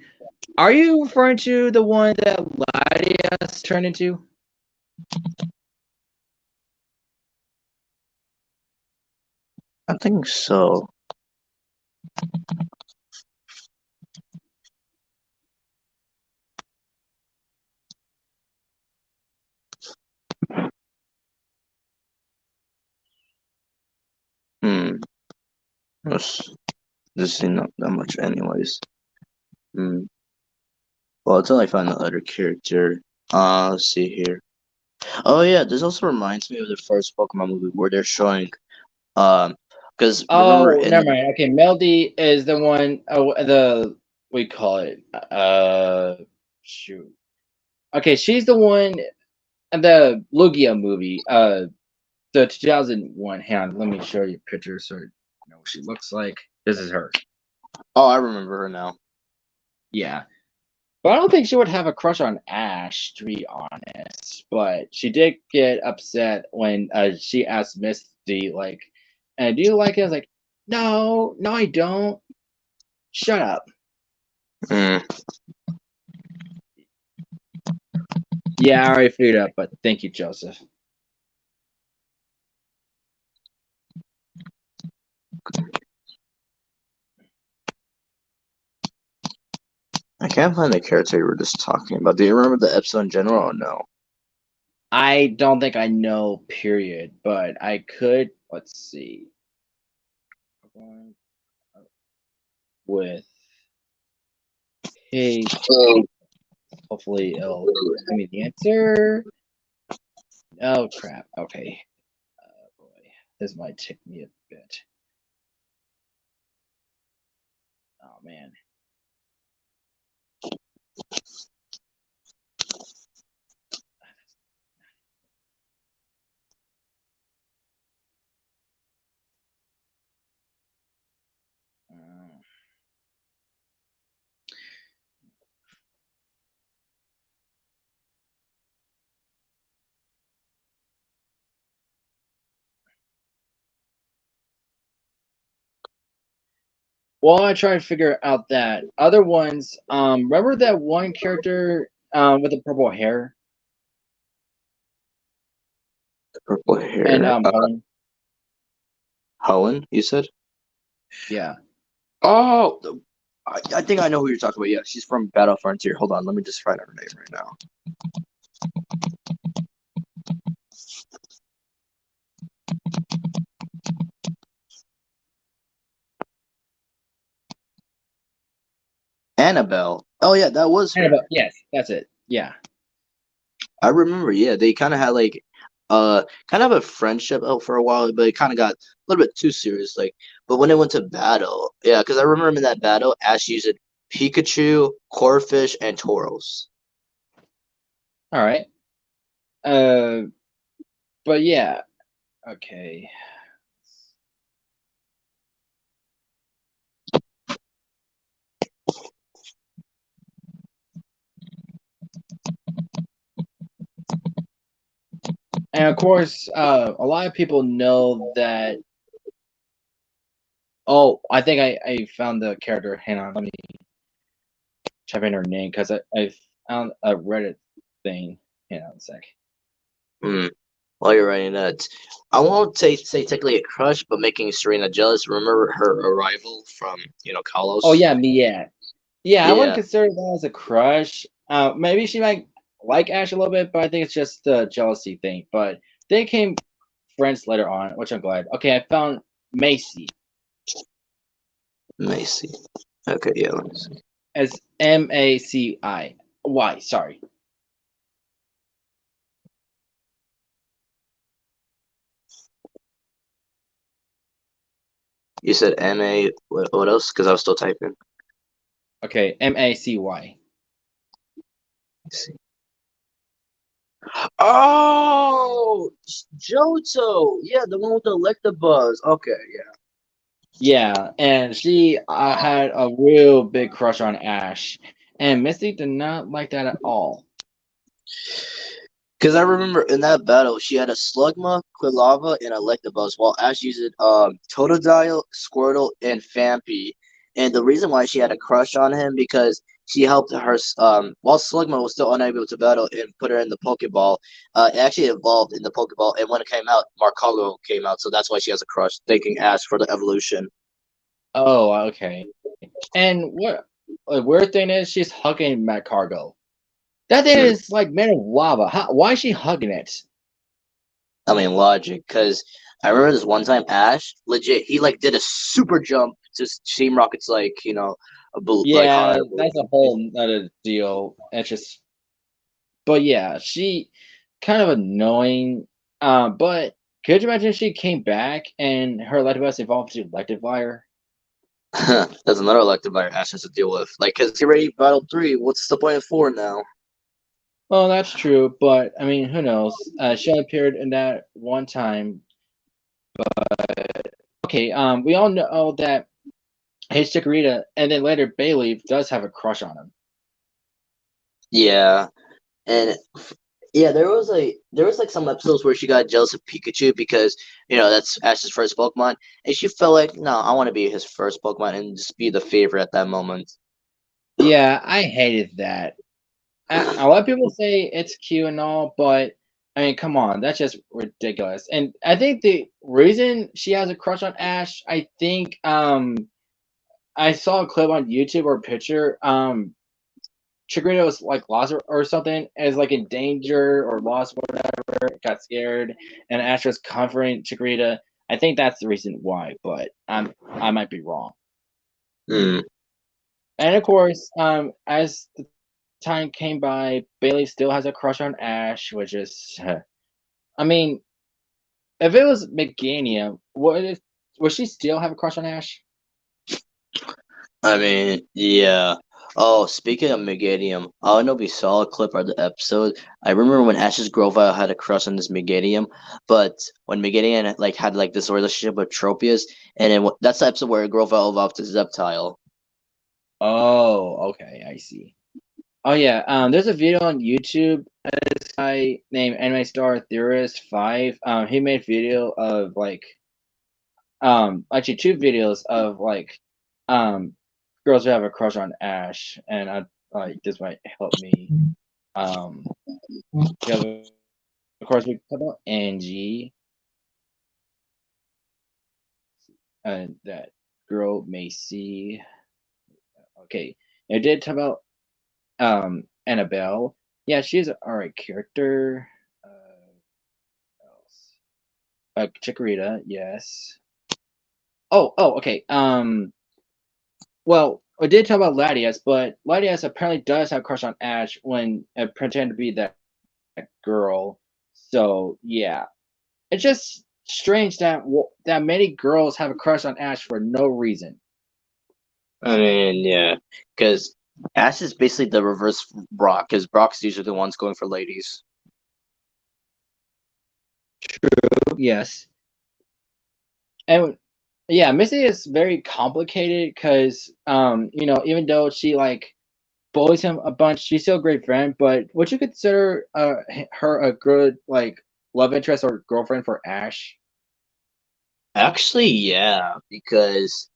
Are you referring to the one that Latias turned into? I think so. Hmm. This is not that much, anyways. Hmm. Well, until I find the other character. Let's see here. Oh yeah, this also reminds me of the first Pokemon movie where they're showing because remember Oh, in never mind. Okay, Melody is the one. Oh, the we call it. Shoot. Okay, she's the one. The Lugia movie. The 2001. Hang on, let me show you a picture so you know what she looks like. This is her. oh, I remember her now. Yeah. But I don't think she would have a crush on Ash, to be honest. But she did get upset when she asked Misty, like, do you like it? I was like, no, no, I don't. Shut up. Mm. Yeah, I already figured out, but thank you, Joseph. I can't find the character you were just talking about. Do you remember the episode in general or no? I don't think I know, period, but I could. Let's see. With hey, hopefully it'll give me the answer. Oh crap. Okay. Boy, this might take me a bit. Oh man. while I try to figure out that other ones, remember that one character with the purple hair Purple and hair. Helen? Helen, you said? Yeah. Oh, I think I know who you're talking about. Yeah, she's from Battle Frontier. Hold on, let me just find her name right now. Annabelle. Oh yeah, that was her. Annabelle. Yes, that's it. Yeah. I remember. Yeah, they kind of had like kind of a friendship out for a while, but it kind of got a little bit too serious. Like, but when it went to battle, yeah, because I remember in that battle, Ash used Pikachu, Corphish, and Tauros. All right. Uh, but yeah. Okay. And of course, a lot of people know that. Oh, I think I found the character. Hang on, let me type in her name because I found a Reddit thing. Hang on a sec. Hmm. While you're writing that, I won't say technically a crush, but making Serena jealous. Remember her arrival from Oh Kalos? yeah, Mia. Yeah, I wouldn't Yeah. consider that as a crush. Maybe she might like Ash a little bit, but I think it's just a jealousy thing. But they came friends later on, which I'm glad. Okay, I found Macy Macy. Okay, yeah, let me see. as Maciy. Sorry. You said MA. What else? Because I was still typing. Okay, Macy. Let's see. Oh, Johto. Yeah, the one with the Electabuzz. Okay, yeah. Yeah, and she had a real big crush on Ash, and Misty did not like that at all. Because I remember in that battle, she had a Slugma, Quilava, and Electabuzz, while Ash used Totodile, Squirtle, and Fampy. And the reason why she had a crush on him because she helped her while Slugma was still unable to battle and put her in the Pokeball. It actually evolved in the Pokeball, and when it came out, Marcago came out, so that's why she has a crush, thanking Ash for the evolution. Oh, okay. And what a weird thing is, she's hugging Matt Cargo. That thing Hmm. is like made of lava. Why is she hugging it? I mean, logic, because I remember this one time Ash, legit, he like did a super jump to Team Rocket's like Yeah, high. that's a whole other deal. It's just, but yeah, she kind of annoying. But could you imagine if she came back and her Electabuzz evolved to Electivire? That's another Electivire Ash has to deal with. Like, because he already battled three. What's the point of four now? Well, that's true, but I mean, who knows? She only appeared in that one time. Okay, we all know that his Chikorita, and then later Bayleaf does have a crush on him. Yeah, and yeah, there was like some episodes where she got jealous of Pikachu because that's Ash's first Pokemon, and she felt like, no, I want to be his first Pokemon and just be the favorite at that moment. Yeah, I hated that. A lot of people say it's cute and all, but I mean, come on, that's just ridiculous. And I think the reason she has a crush on Ash, I think, I saw a clip on YouTube or a picture. Chikorita was like lost or something, is like in danger or lost, whatever. Got scared, and Ash was comforting Chikorita. I think that's the reason why, but I might be wrong. Hmm. And of course, as the time came by, Bailey still has a crush on Ash, which is, I mean, if it was Meganium, would she still have a crush on Ash? I mean, yeah. Oh, speaking of Megadium, I don't know if you saw a clip or the episode. I remember when Ash's Grovyle had a crush on this Megadium, but when Megadium like had like this relationship with Tropius, and then that's the episode where Grovyle evolved to Reptile. Oh, okay, I see. Oh yeah, there's a video on YouTube. This guy named Anime Star Theorist 5. He made video of like actually two videos of like um girls who have a crush on Ash, and I like this might help me. Um, because of course we talk about Angie, that girl Macy. Okay, I did talk about Annabelle. Yeah, she's an alright character. Else? Chikorita, yes. Okay. Well, I did talk about Latias, but Latias apparently does have a crush on Ash when pretend to be that girl. So yeah, it's just strange that that many girls have a crush on Ash for no reason. I mean, yeah, because Ash is basically the reverse Brock, because Brock's usually the ones going for ladies. Yes, and yeah, Missy is very complicated because even though she like bullies him a bunch, she's still a great friend. But would you consider her a good like love interest or girlfriend for Ash? Actually, yeah, because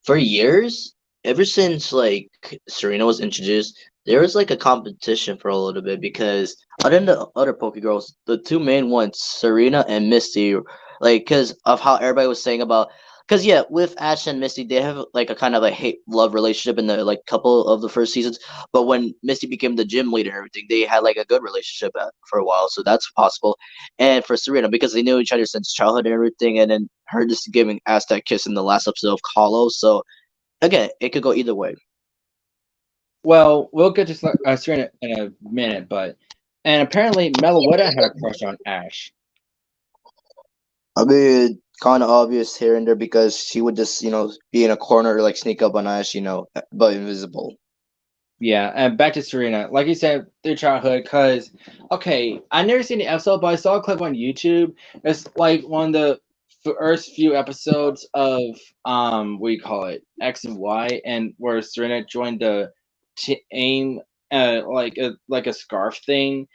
for years, ever since like Serena was introduced, there was like a competition for a little bit because other than the other Poke Girls, the two main ones, Serena and Misty, like because of how everybody was saying about. Because yeah, with Ash and Misty, they have like a kind of a hate love relationship in the like couple of the first seasons. But when Misty became the gym leader and everything, they had like a good relationship for a while, so that's possible. And for Serena, because they knew each other since childhood and everything, and then her just giving Ash that kiss in the last episode of Hollow, so again, it could go either way. Well, we'll get to Serena in a minute, but and apparently Meloetta had a crush on Ash. I mean, kind of obvious here and there because she would just, be in a corner, like sneak up on us, but invisible. Yeah, and back to Serena. Like you said, through childhood, because, okay, I never seen the episode, but I saw a clip on YouTube. It's like one of the first few episodes of, what do you call it, X and Y, and where Serena joined the team, like a scarf thing.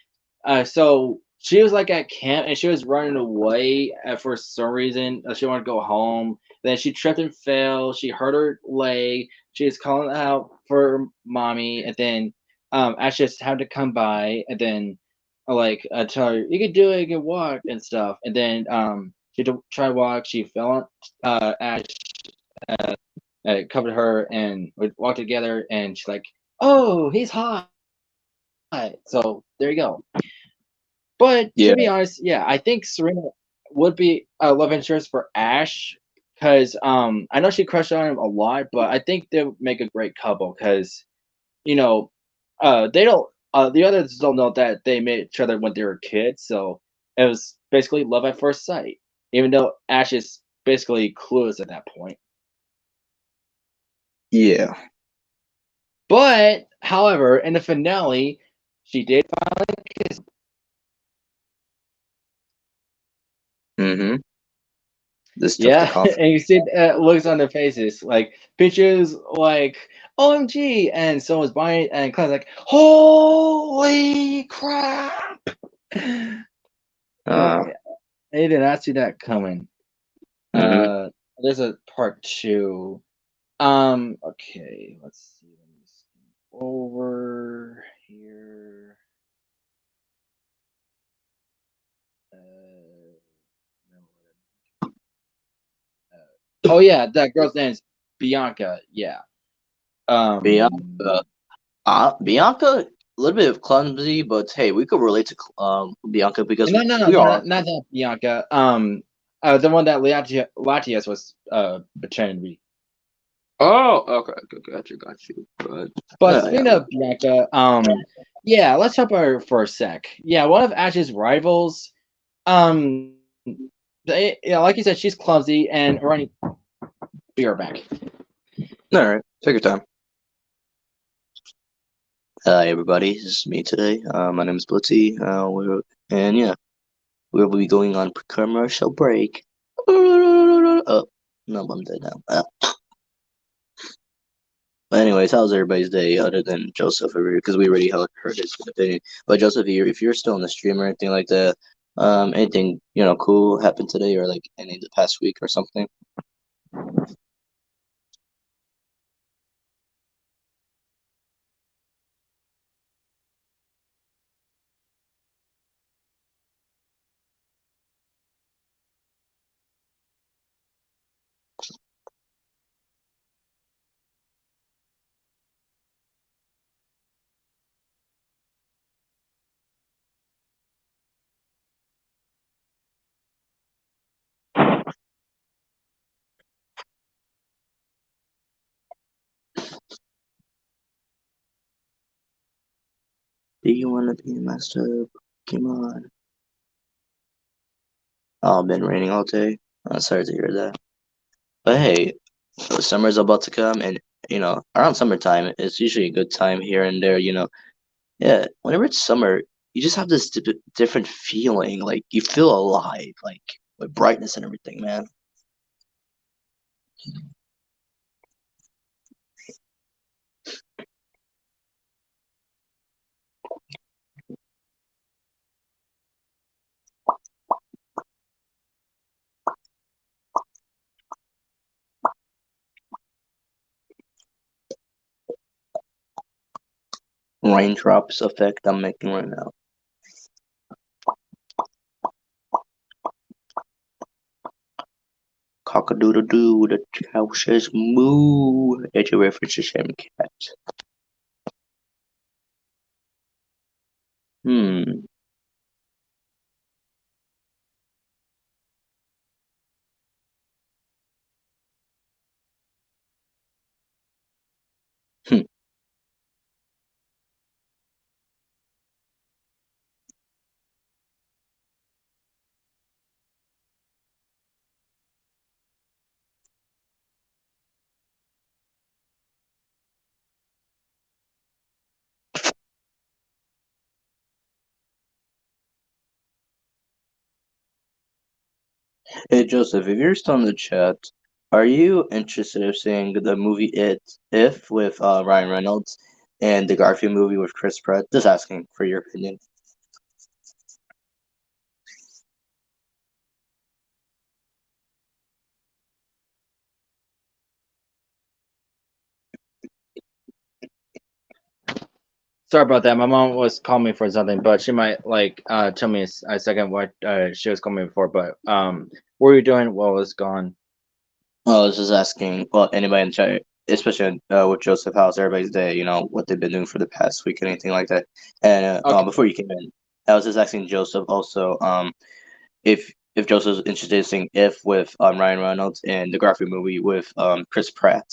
So she was like at camp and she was running away for some reason. She wanted to go home. Then she tripped and fell. She hurt her leg. She was calling out for mommy, and then Ash just had to come by, and then tell her you can do it, you can walk and stuff. And then she tried to walk. She fell on Ash, uh, covered her, and we walked together. And she's like, "Oh, he's hot." So there you go. But to Yeah, be honest, yeah, I think Serena would be a love interest for Ash because I know she crushed on him a lot, but I think they would make a great couple because you know they don't the others don't know that they met each other when they were kids, so it was basically love at first sight. Even though Ash is basically clueless at that point. yeah. But however, in the finale, she did finally kiss. Mm-hmm. This took the Yeah, confidence. and you see looks on their faces, like pictures like OMG, and someone's buying it, and Clint's like, holy crap! Uh, Okay, I did not see that coming. mm-hmm. Uh, there's a part two. Okay, let's see. Let me skip over here. Uh, oh yeah, that girl's name is Bianca. Yeah. Um, Bianca, Bianca, a little bit of clumsy, but hey, we could relate to Bianca because No, no, no, we no, are. not that Bianca. The one that Latias was pretending to be. Oh, okay, got you. But But yeah, speaking of Bianca, yeah, let's talk about her for a sec. Yeah, one of Ash's rivals. Um, like you said, she's clumsy and running. Be right back. all right, take your time. Hi, everybody. This is me today. My name is Blitzy. And yeah, we'll be going on commercial break. Oh, no, I'm dead now. But anyways, how's everybody's day other than Joseph over here? Because we already heard his opinion. But Joseph, if you're still in the stream or anything like that, anything cool happened today or like any of the past week or something? Do you want to be a master Pokemon? Oh, been raining all day. Sorry to hear that. But hey, summer's about to come, and around summertime, it's usually a good time here and there. Yeah, whenever it's summer, you just have this different feeling. Like you feel alive, like with brightness and everything, man. Raindrops effect I'm making right now. Cock-a-doodle-doo, the cow says moo. It's a reference to Sam Cat. Hmm. Hmm. Hey Joseph, if you're still in the chat, are you interested in seeing the movie If with Ryan Reynolds and the Garfield movie with Chris Pratt? Just asking for your opinion. Sorry about that. My mom was calling me for something, but she might like tell me a second what she was calling me for. But what were you doing while I was gone? I was just asking, well, anybody in the chat, especially with Joseph, how's everybody's day? What they've been doing for the past week, anything like that. And Okay. before you came in, I was just asking Joseph also, if Joseph's interested in seeing If with Ryan Reynolds and the Garfield movie with Chris Pratt.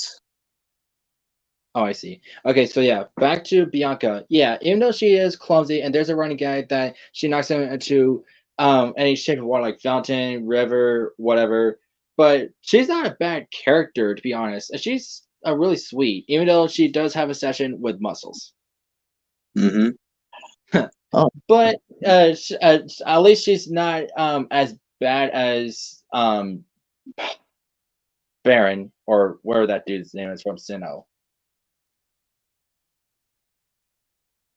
Oh, I see. Okay, so yeah, back to Bianca. Yeah, even though she is clumsy, and there's a running gag that she knocks him into any shape of water, like fountain, river, whatever. But she's not a bad character, to be honest. And she's really sweet, even though she does have a session with muscles. Mm-hmm. Oh, But at least she's not as bad as Baron or whatever that dude's name is from Sinnoh.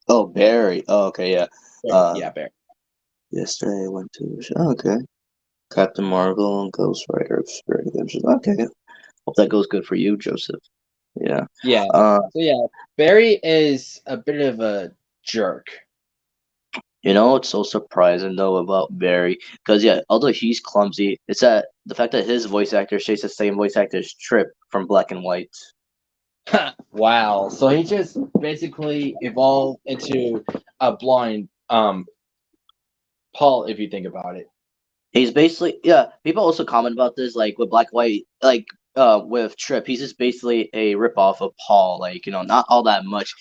oh, Barry. Oh, okay, yeah. Uh, Yeah, Baron. yesterday I went to. Oh, okay. Captain Marvel and Ghost Rider, Spirit Adventures. Okay, hope that goes good for you, Joseph. Yeah. Yeah. Uh, So yeah, Barry is a bit of a jerk. what's so surprising though about Barry? Because yeah, although he's clumsy, it's that the fact that his voice actor shares the same voice actor as Trip from Black and White. Wow. So he just basically evolved into a blind Paul, if you think about it. He's basically yeah. People also comment about this, like with Black and White, like with Trip. He's just basically a ripoff of Paul. Like not all that much.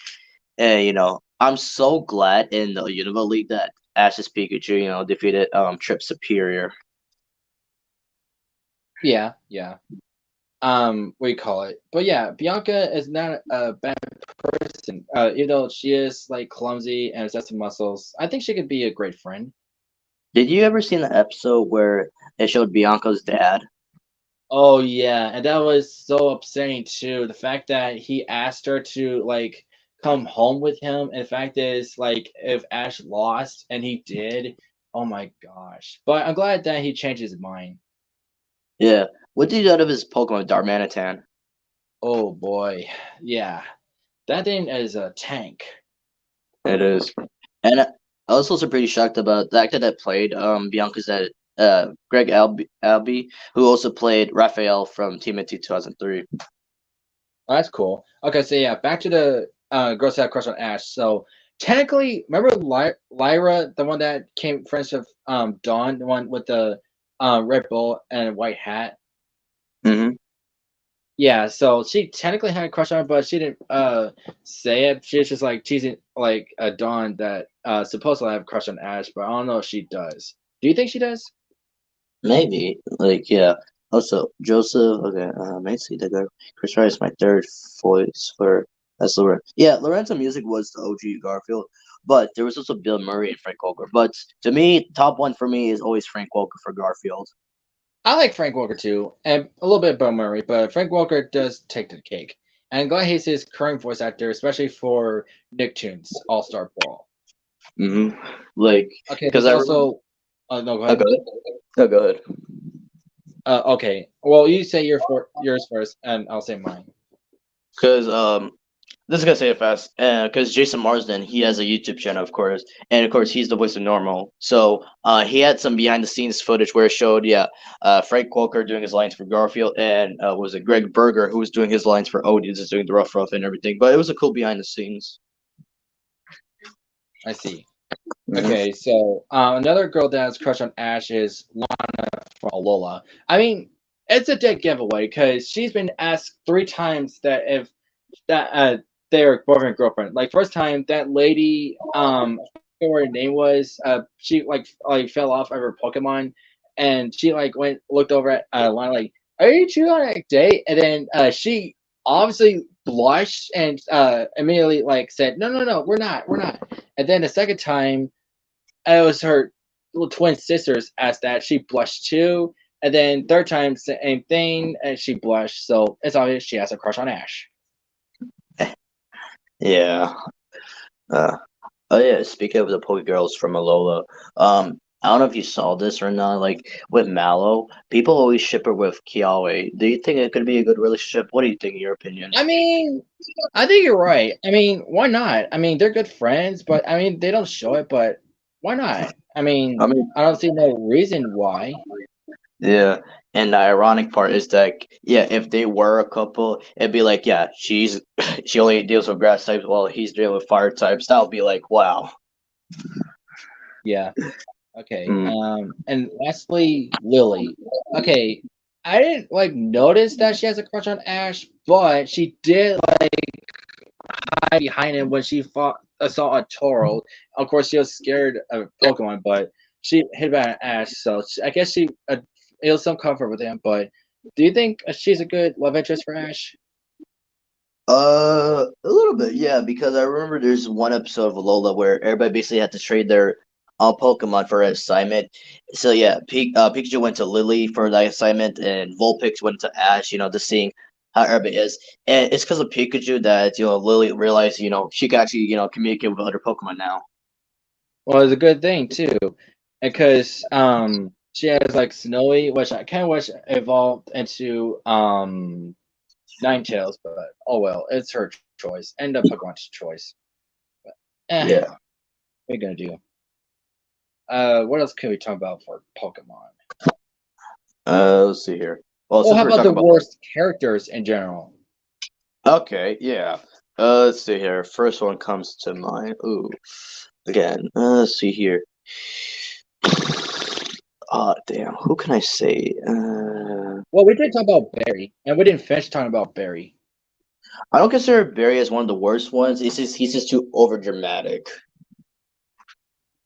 And I'm so glad in the Unova League that Ash's Pikachu, defeated Trip Superior. Yeah, yeah. What do you call it? But yeah, Bianca is not a bad person. Even though she is like clumsy and has some muscles, I think she could be a great friend. Did you ever see the episode where it showed Bianca's dad? Oh yeah, and that was so upsetting too. The fact that he asked her to like come home with him, and the fact is like if Ash lost and he did, oh my gosh. But I'm glad that he changed his mind. Yeah. What did you out of his Pokemon Darmanitan? Oh boy. Yeah. That thing is a tank. It is. And I was also pretty shocked about the actor that played Bianca's dad, Greg Albee, who also played Raphael from Team NT 2003. Oh, that's cool. Okay, so yeah, back to the girls that have crush on Ash. So technically, remember Lyra, the one that came friends with Dawn, the one with the Red Bull and white hat? Mm-hmm. Yeah, so she technically had a crush on her, but she didn't say it. She was just like teasing like Dawn that supposedly I have a crush on Ash, but I don't know if she does. Do you think she does? Maybe. Like, yeah. Also, Joseph. Okay. Macy, the guy. Chris Wright is my third voice for that's Lorenzo. Yeah, Lorenzo Music was the OG Garfield, but there was also Bill Murray and Frank Welker. But to me, top one for me is always Frank Welker for Garfield. I like Frank Walker too, and a little bit of Bill Murray, but Frank Walker does take the cake. And I'm glad he's his current voice actor, especially for Nicktoons All Star Brawl. Mm-hmm. Like, Okay, because there's I remember. also. No, go Oh, ahead. go ahead. Oh, go ahead. Okay, well, you say yours first, and I'll say mine. Because this is gonna say it fast. Because Jason Marsden, he has a YouTube channel, of course, and of course he's the voice of Normal. So he had some behind the scenes footage where it showed, yeah, Frank Welker doing his lines for Garfield, and was it Greg Berger who was doing his lines for Odie, just doing the rough and everything. But it was a cool behind the scenes. I see. Hmm. Okay, so another girl that has crush on Ash is Lana from Alola. I mean, it's a dead giveaway because she's been asked 3 times that if that they're boyfriend and girlfriend. Like first time that lady, I forget what her name was. She like fell off of her Pokemon, and she like went looked over at Lana like, "Are you two on a date?" And then she obviously blushed and immediately like said, "No, no, no, we're not." And then the second time it was her little twin sisters asked that. She blushed too. And then third time, same thing, and she blushed. So it's obvious she has a crush on Ash. Yeah. Uh, oh yeah. Speaking of the Poke Girls from Alola, I don't know if you saw this or not. Like with Mallow, people always ship her with Kiawe. Do you think it could be a good relationship? What do you think, in your opinion? I mean, I think you're right. I mean, why not? I mean, they're good friends, but I mean, they don't show it, but why not? I I mean, mean, I don't see no reason why. yeah, and the ironic part is that yeah, if they were a couple, it'd be like yeah, she's she only deals with grass types while he's dealing with fire types. That would be like wow. Yeah. Okay. Mm. And lastly, Lily. Okay, I didn't like notice that she has a crush on Ash, but she did hide behind him when she fought saw a Toro. Of course, she was scared of Pokemon, but she hid behind Ash. So I guess she feels some comfort with him. But do you think she's a good love interest for Ash? A little bit, yeah, because I remember there's one episode of Alola where everybody basically had to trade their Pokemon for an assignment. So yeah, Pikachu went to Lily for that assignment, and Vulpix went to Ash. You know, just seeing how everybody is, and it's because of Pikachu that Lily realized she can actually communicate with other Pokemon now. Well, it's a good thing too, because she has like Snowy, which I kind of wish evolved into Ninetales, but oh well, it's her choice and the Pokemon's choice. But, Yeah. what are you gonna do? What else can we talk about for Pokemon? Let's see here. Well, Well, since how we're about talking the about worst characters in general? okay, yeah. Let's see here. First one comes to mind. Ooh, again. Let's see here. Oh, damn. Who can I say? Well, we did talk about Barry, and we didn't finish talking about Barry. I don't consider Barry as one of the worst ones. He's just too over dramatic.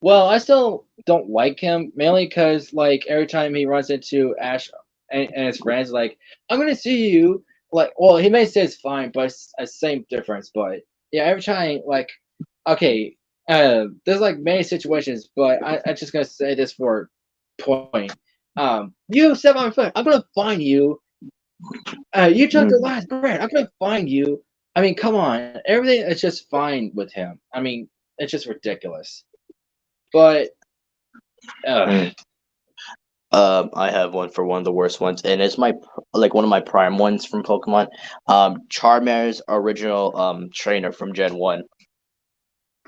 Well, I still don't like him mainly because like every time he runs into Ash and his friends, like I'm gonna see you. Like, well, he may say it's fine, but it's a same difference. But yeah, every time, like, okay, there's like many situations, but I'm just gonna say this for point. You step on my foot, I'm gonna find you. You took the Mm. last bread, I'm gonna find you. I mean, come on, everything is just fine with him. I mean, it's just ridiculous. But Mm. I have one for one of the worst ones, and it's my like one of my prime ones from Pokemon. Charmander's original trainer from Gen 1.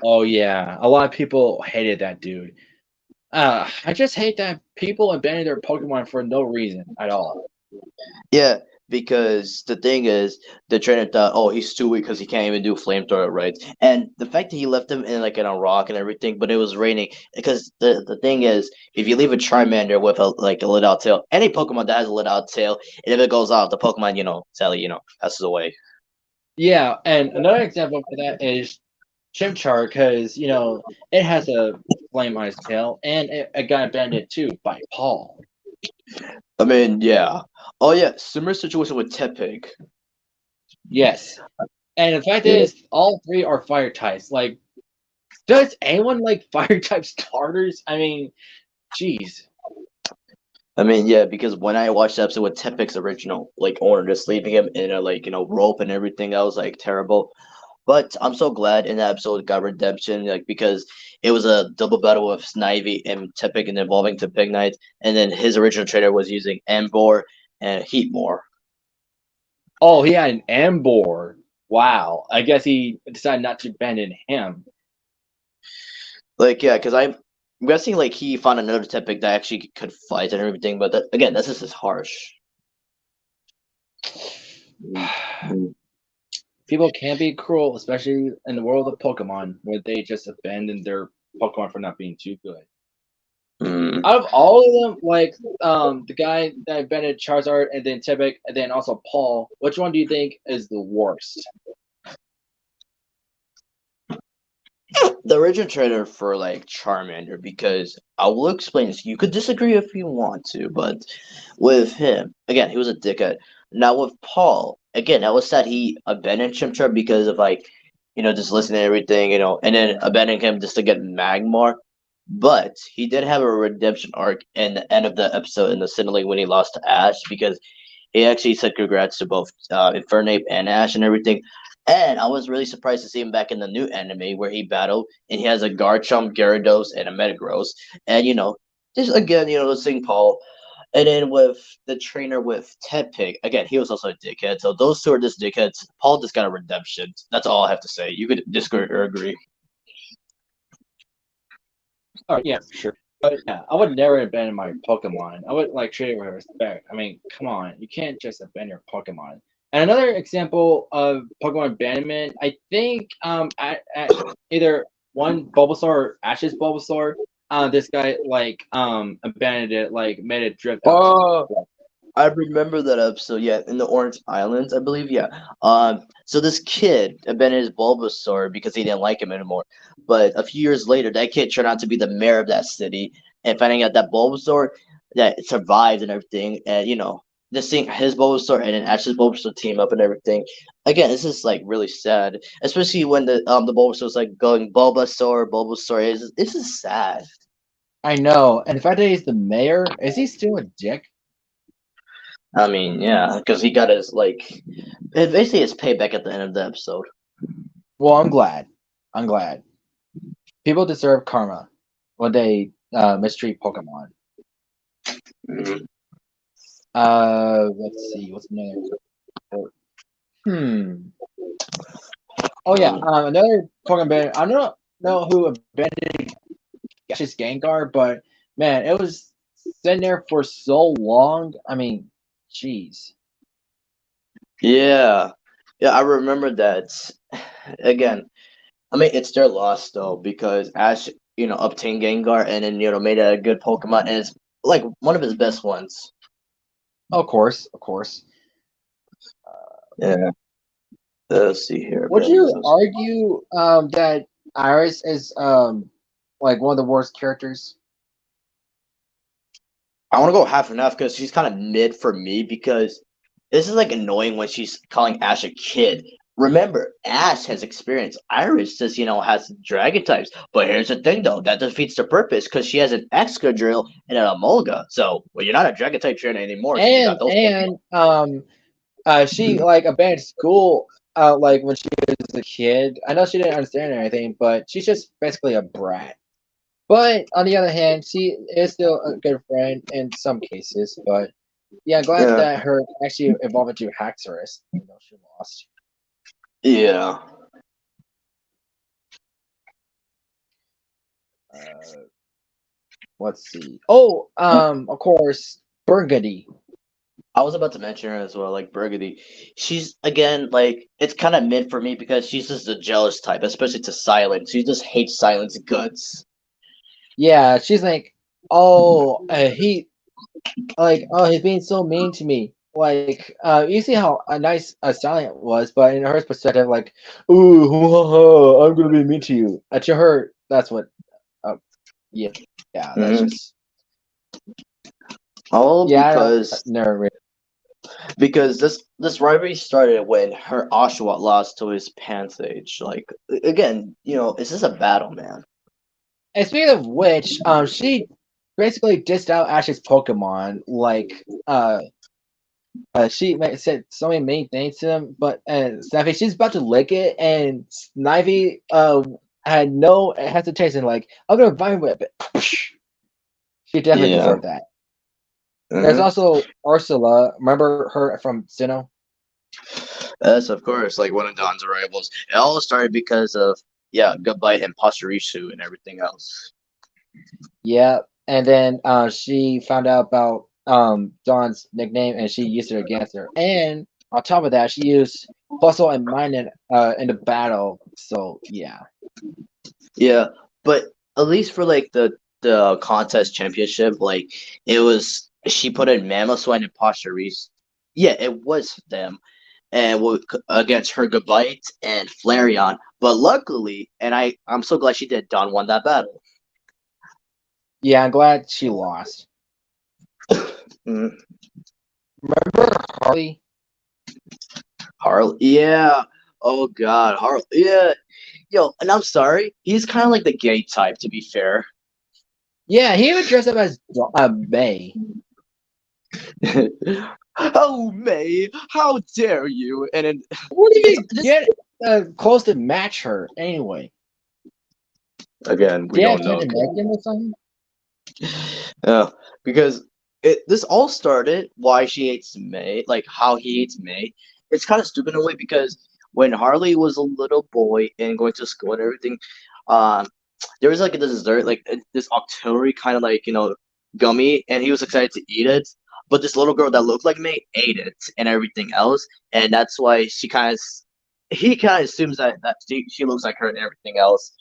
oh yeah, a lot of people hated that dude. I just hate that people abandon their Pokemon for no reason at all. Yeah, because the thing is, the trainer thought, oh, he's too weak because he can't even do flamethrower right. And the fact that he left him in like in a rock and everything, but it was raining. Because the thing is, if you leave a Charmander with a lit out tail, any Pokemon that has a lit out tail, and if it goes off, the Pokemon, sadly, passes away. Yeah, and another example for that is Chimchar, because it has a flame on its tail, and it got abandoned too by Paul. I mean, yeah. Oh yeah, similar situation with Tepig. Yes, and the fact Yeah. is, all three are fire types. Like, does anyone like fire type starters? I mean, jeez. I mean, yeah, because when I watched the episode with Tepig's original like owner just leaving him in a rope and everything, that was like terrible. But I'm so glad in that episode it got redemption, like because it was a double battle with Snivy and Tepig and evolving to Pignite, and then his original trainer was using Ambor and Heatmore. Oh, he had an Ambor. Wow. I guess he decided not to abandon him. Like, yeah, because I'm guessing like he found another Tepig that actually could fight and everything, but again, that's just as harsh. Mm. People can be cruel, especially in the world of Pokemon, where they just abandon their Pokemon for not being too good. Mm. Out of all of them, like the guy that invented Charizard, and then Tepig, and then also Paul, which one do you think is the worst? The original trainer for like Charmander, because I will explain this. You could disagree if you want to, but with him, again, he was a dickhead. Now with Paul, again, that was sad he abandoned Chimchar because of like, just listening to everything, and then abandoning him just to get Magmar. But he did have a redemption arc in the end of the episode in the Cinderlane when he lost to Ash because he actually said congrats to both Infernape and Ash and everything. And I was really surprised to see him back in the new anime where he battled and he has a Garchomp, Gyarados, and a Metagross. And just again, the Sing Paul. And then with the trainer with Tepig, again, he was also a dickhead. So those two are just dickheads. Paul just got a redemption. That's all I have to say. You could disagree or agree. Oh yeah, for sure. But yeah, I would never abandon my Pokemon. I would like treat it with respect. I mean, come on, you can't just abandon your Pokemon. And another example of Pokemon abandonment, I think at either one Bulbasaur or Ash's Bulbasaur, this guy like abandoned it, like made it drift out to Oh, I remember that episode. Yeah, in the Orange Islands, I believe. Yeah. So this kid abandoned his Bulbasaur because he didn't like him anymore. But a few years later, that kid turned out to be the mayor of that city, and finding out that Bulbasaur that it survived and everything, and just seeing his Bulbasaur and then Ash's Bulbasaur team up and everything. Again, this is like really sad, especially when the Bulbasaur was like going Bulbasaur, Bulbasaur. This is sad. I know. And the fact that he's the mayor, is he still a dick? I mean, yeah, because he got his basically his payback at the end of the episode. Well, I'm glad. I'm glad. People deserve karma when they mistreat Pokemon. Mhm. Let's see. What's another? Hmm. Oh yeah. Another Pokemon ban. I don't know who abandoned Gash's Gengar, but man, it was sitting there for so long. I mean, jeez. Yeah, yeah, I remember that. Again, I mean, it's their loss though because Ash, obtained Gengar and then made a good Pokemon and it's like one of his best ones. Of course, of course. Yeah. Let's see here, Would man. you argue that Iris is like one of the worst characters? I want to go half and half because she's kind of mid for me because this is like annoying when she's calling Ash a kid. Remember, Ash has experience. Iris just, has dragon types. But here's the thing, though, that defeats the purpose because she has an Excadrill and an Emolga. So, well, you're not a dragon type trainer anymore because you got And those Pokemon. she like abandoned school like when she was a kid. I know she didn't understand anything, but she's just basically a brat. But on the other hand, she is still a good friend in some cases. But yeah, glad Yeah. that her actually evolved into Haxorus, even though she lost. Yeah. Uh, let's see. Oh, of course, Burgundy. I was about to mention her as well, like Burgundy. She's again like it's kind of mid for me because she's just a jealous type, especially to Silence. She just hates Silence guts. Yeah, she's like, oh, oh, he's being so mean to me. Like, you see how nice Silent was, but in her perspective, like, ooh, I'm gonna be mean to you. To her, that's what. Uh, yeah, yeah, that's Hmm. just All yeah. I don't never really. because this rivalry started when her Oshawott lost to his Pansage. Like again, it's just a battle, man. And speaking of which, she basically dissed out Ash's Pokemon. Like, said so many mean things to him, but Snivy, she's about to lick it, and Snivy had no hesitation. Like, I'm gonna vine whip it. She definitely Yeah. deserved that. There's Hmm. also Ursula. Remember her from Sinnoh? Yes, of course, like one of Don's rivals. It all started because of Goodbye and Pasturisu and everything else. Yeah, and then she found out about Dawn's nickname, and she used it against her. And on top of that, she used Bustle and Mind in the battle. So yeah. Yeah, but at least for like the contest championship, like it was she put in Mamoswine and Pasturisu. Yeah, it was them. And against her Goodbye and Flareon. But luckily, and I'm so glad she did, Dawn won that battle. Yeah, I'm glad she lost. Mm. Remember Harley? Harley, yeah. Oh God, Harley, yeah. Yo, and I'm sorry, he's kind of like the gay type, to be fair. Yeah, he would dress up as May. Oh May, how dare you? And then What did it's he this get close to match her anyway? again, we Did I don't try know. to make him or something? Yeah, because this all started why she hates May, like how he hates May. It's kind of stupid in a way because when Harley was a little boy and going to school and everything, um, there was like a dessert, like this auxiliary kind of like gummy, and he was excited to eat it. But this little girl that looked like May ate it and everything else, and that's why he kind of assumes that she looks like her and everything else.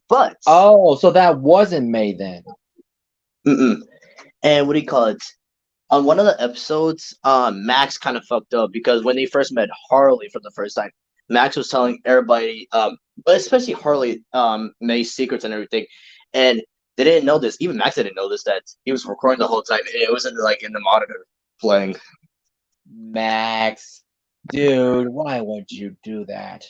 But Oh, so that wasn't May then. mm-mm. And what do you call it? On one of the episodes, Max kind of fucked up because when they first met Harley for the first time, Max was telling everybody, but especially Harley, May's secrets and everything, and they didn't know this. Even Max didn't know this that he was recording the whole time. And it wasn't like in the monitor playing. Max, dude, why would you do that?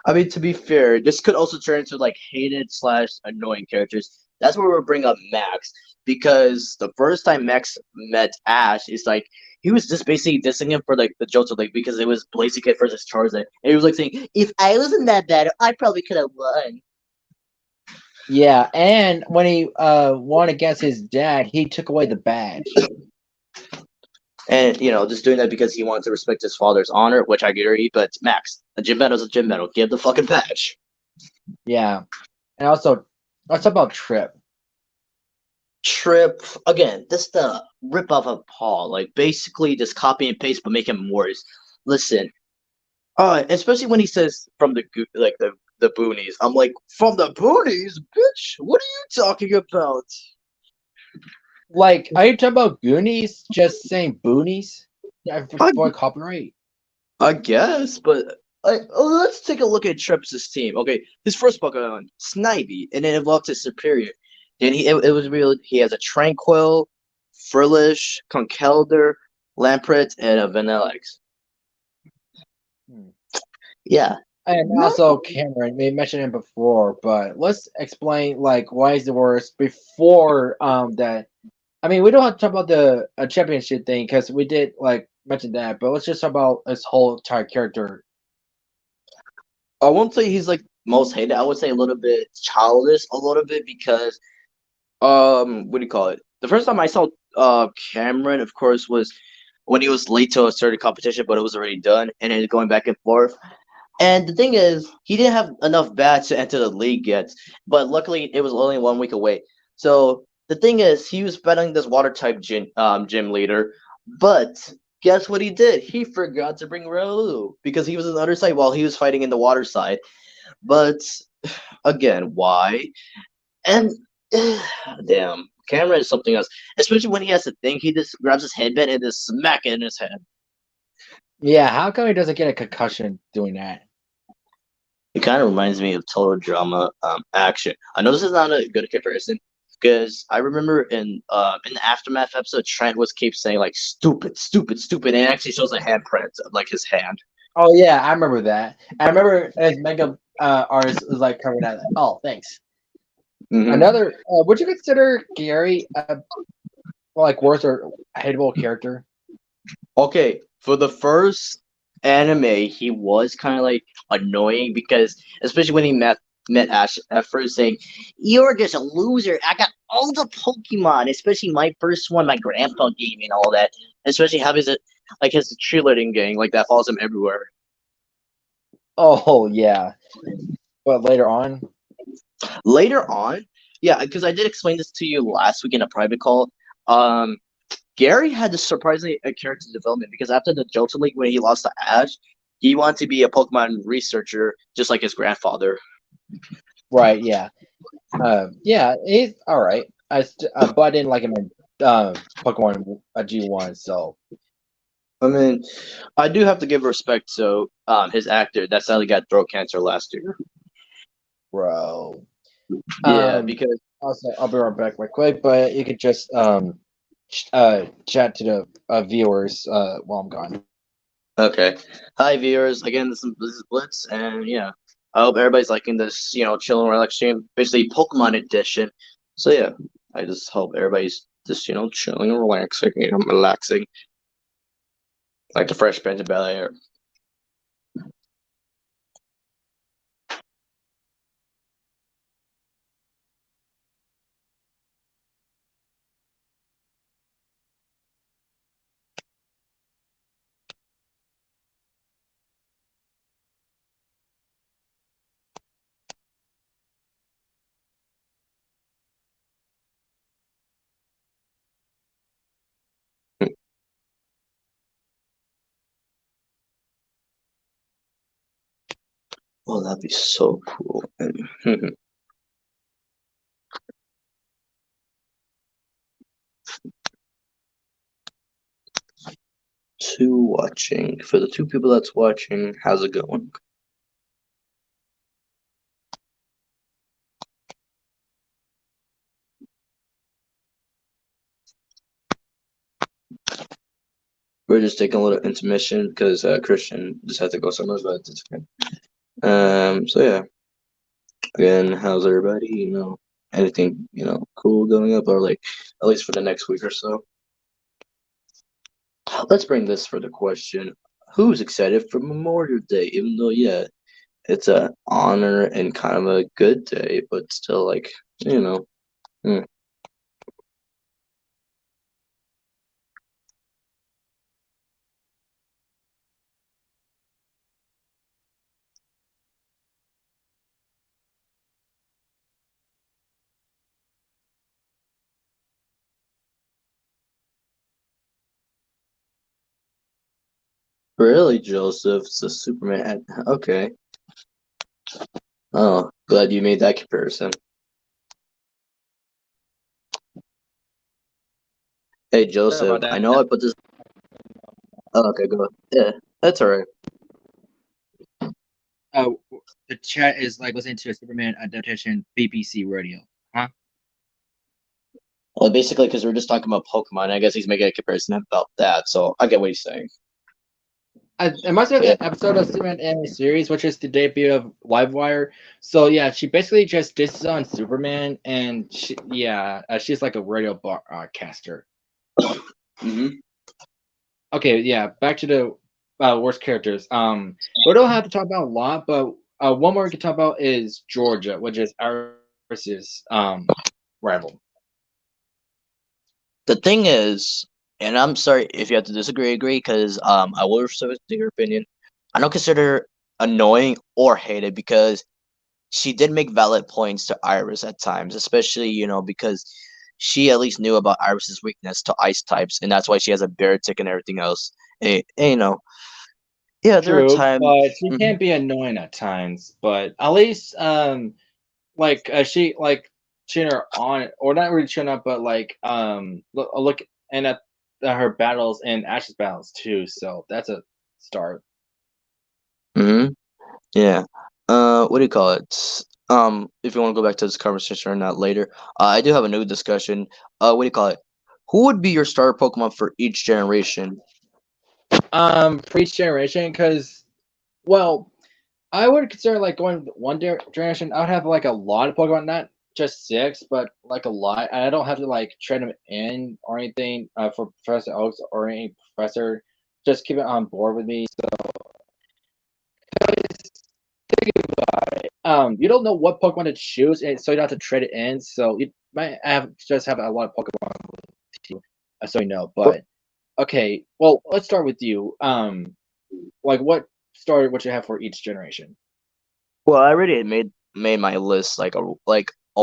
I mean, to be fair, this could also turn into like hated slash annoying characters. That's where we'll bring up Max because the first time Max met Ash, it's like he was just basically dissing him for like the jokes of like because it was Blaziken versus Charizard, and he was like saying, "If I was in that battle, I probably could have won." Yeah, and when he won against his dad, he took away the badge. And just doing that because he wanted to respect his father's honor, which I agree. But Max, a gym battle's a gym battle. Give the fucking badge. Yeah, and also let's talk about Trip. Trip again. This the rip off of Paul. Like basically just copy and paste, but make him worse. Listen, especially when he says from like the boonies. I'm like, from the boonies, bitch. What are you talking about? Like, are you talking about Goonies? Just saying boonies? Yeah, I, for copyright. I guess, but let's take a look at Trip's team. Okay, his first Pokemon, Snivy, and it evolved to Superior. Then it was real. He has a Tranquil, Frillish, Conkeldurr, Lampret, and a Vanillix. Hmm. Yeah, And not also Cameron, we mentioned him before, but let's explain like why is the worst before that. I mean, we don't have to talk about the championship thing because we did like mention that, but let's just talk about his whole entire character. I won't say he's like most hated. I would say a little bit childish, a little bit because what do you call it? The first time I saw Cameron, of course, was when he was late to a certain competition, but it was already done, and then going back and forth. And the thing is, he didn't have enough bats to enter the league yet, but luckily it was only 1 week away. So the thing is, he was battling this water type gym leader, but guess what he did? He forgot to bring Raulu because he was on the other side while he was fighting in the water side. But again, why? And damn, Cameron is something else. Especially when he has to think, he just grabs his headband and just smack it in his head. Yeah, how come he doesn't get a concussion doing that? It kind of reminds me of total drama action. I know this is not a good comparison because I remember in the aftermath episode, Trent was keep saying like stupid, stupid, stupid, and it actually shows a handprint of like his hand. Oh yeah, I remember that. I remember his makeup artist was like covering that. Oh, thanks. Hmm. Another, would you consider Gary like worse or hateable character? Okay, for the first anime, he was kind of like annoying because, especially when he met Ash at first, saying, "You're just a loser. I got all the Pokemon, especially my first one. My grandpa gave me and all that. Especially having his like his cheerleading gang like that follows him everywhere." Oh yeah, but later on, Later on, yeah, because I did explain this to you last week in a private call. Um, Gary had this surprisingly a character development because after the Johto League, when he lost to Ash, he wanted to be a Pokemon researcher, just like his grandfather. right? Yeah, yeah, he's all right. But I didn't like him in Pokemon G1. So I mean, I do have to give respect to his actor that sadly got throat cancer last year. bro, Yeah, um, because also I'll be right back real quick. But you could just chat to the viewers while I'm gone. okay. Hi viewers, again this is Blitz, and yeah, I hope everybody's liking this, chill and relax stream, basically Pokemon edition. So yeah, I just hope everybody's just chilling and relaxing, relaxing like the Fresh Prince of Bel Air. Oh, that'd be so cool. Two watching. For the two people that's watching, how's it going? We're just taking a little intermission because Christian just had to go somewhere, but it's okay. So yeah. Again, how's everybody? Anything, cool going up or like at least for the next week or so. Let's bring this for the question. Who's excited for Memorial Day? Even though, yeah, it's a honor and kind of a good day, but still like, you know. hmm. Really, Joseph? It's a Superman. Okay. Oh, glad you made that comparison. Hey, Sorry about Joseph, I that. know I put this. Oh, okay, go ahead. Yeah, that's all right. Uh, the chat is like listening to a Superman adaptation BBC radio. Huh? Well, basically, because we're just talking about Pokemon, I guess he's making a comparison about that, so I get what he's saying. It must be But yeah, an episode of Superman anime series, which is the debut of Livewire. So yeah, she basically just disses on Superman, and she's like a radio broadcaster. hmm. Okay, yeah, back to the worst characters. We don't have to talk about a lot, but one more we can talk about is Georgia, which is Iris's rival. The thing is, and I'm sorry if you have to disagree, agree, because I will respect your opinion. I don't consider her annoying or hated because she did make valid points to Iris at times, especially because she at least knew about Iris's weakness to ice types, and that's why she has a bear tick and everything else. And, yeah, there are True, times. but she Mhm. can be annoying at times. But at least like she like cheering her on, or not really cheering up, but like look and at her battles and Ash's battles too. So that's a start. Mhm. Yeah. What do you call it? If you want to go back to this conversation or not later, I do have a new discussion. What do you call it? Who would be your starter Pokemon for each generation? For each generation, because well, I would consider like going with one generation. I would have like a lot of Pokemon, not just six, but like a lot. And I don't have to like trade them in or anything for Professor Oaks or any professor. Just keep it on board with me. So you don't know what Pokemon to choose, and so you don't have to trade it in. So you might have just have a lot of Pokemon with you, so you know. Well, But okay, well, let's start with you. Like what you have for each generation? well, I already had made my list like a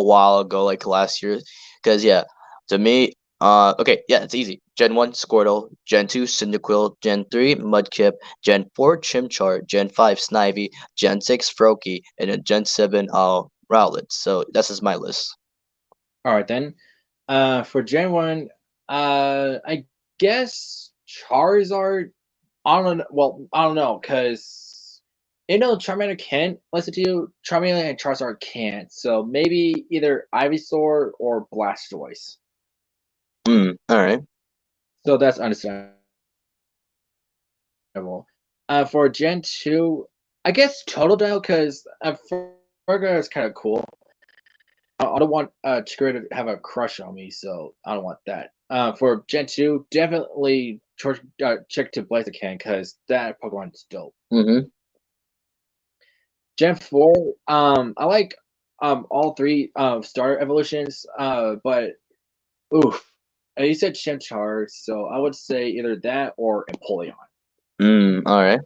while ago, like last year, because yeah, to me, okay, yeah, it's easy. Gen 1, Squirtle. Gen 2, Cyndaquil. Gen 3, Mudkip. Gen 4, Chimchar. Gen 5, Snivy. Gen 6, Froakie, and then Gen 7, Rowlet. So this is my list. All right then. For Gen 1, I guess Charizard. I don't know. Well, I don't know because Charmander can listen to you. Charmander and Charizard can't. So maybe either Ivysaur or Blastoise. All right. So that's understandable. For Gen 2, I guess Totodile because Fergal is kind of cool. I don't want Chikorita to have a crush on me, so I don't want that. For Gen 2, definitely check to Blaziken because that Pokemon is dope. Mm-hmm. Gen 4, I like all three starter evolutions, but oof. You said Chimchar, so I would say either that or Empoleon. All right.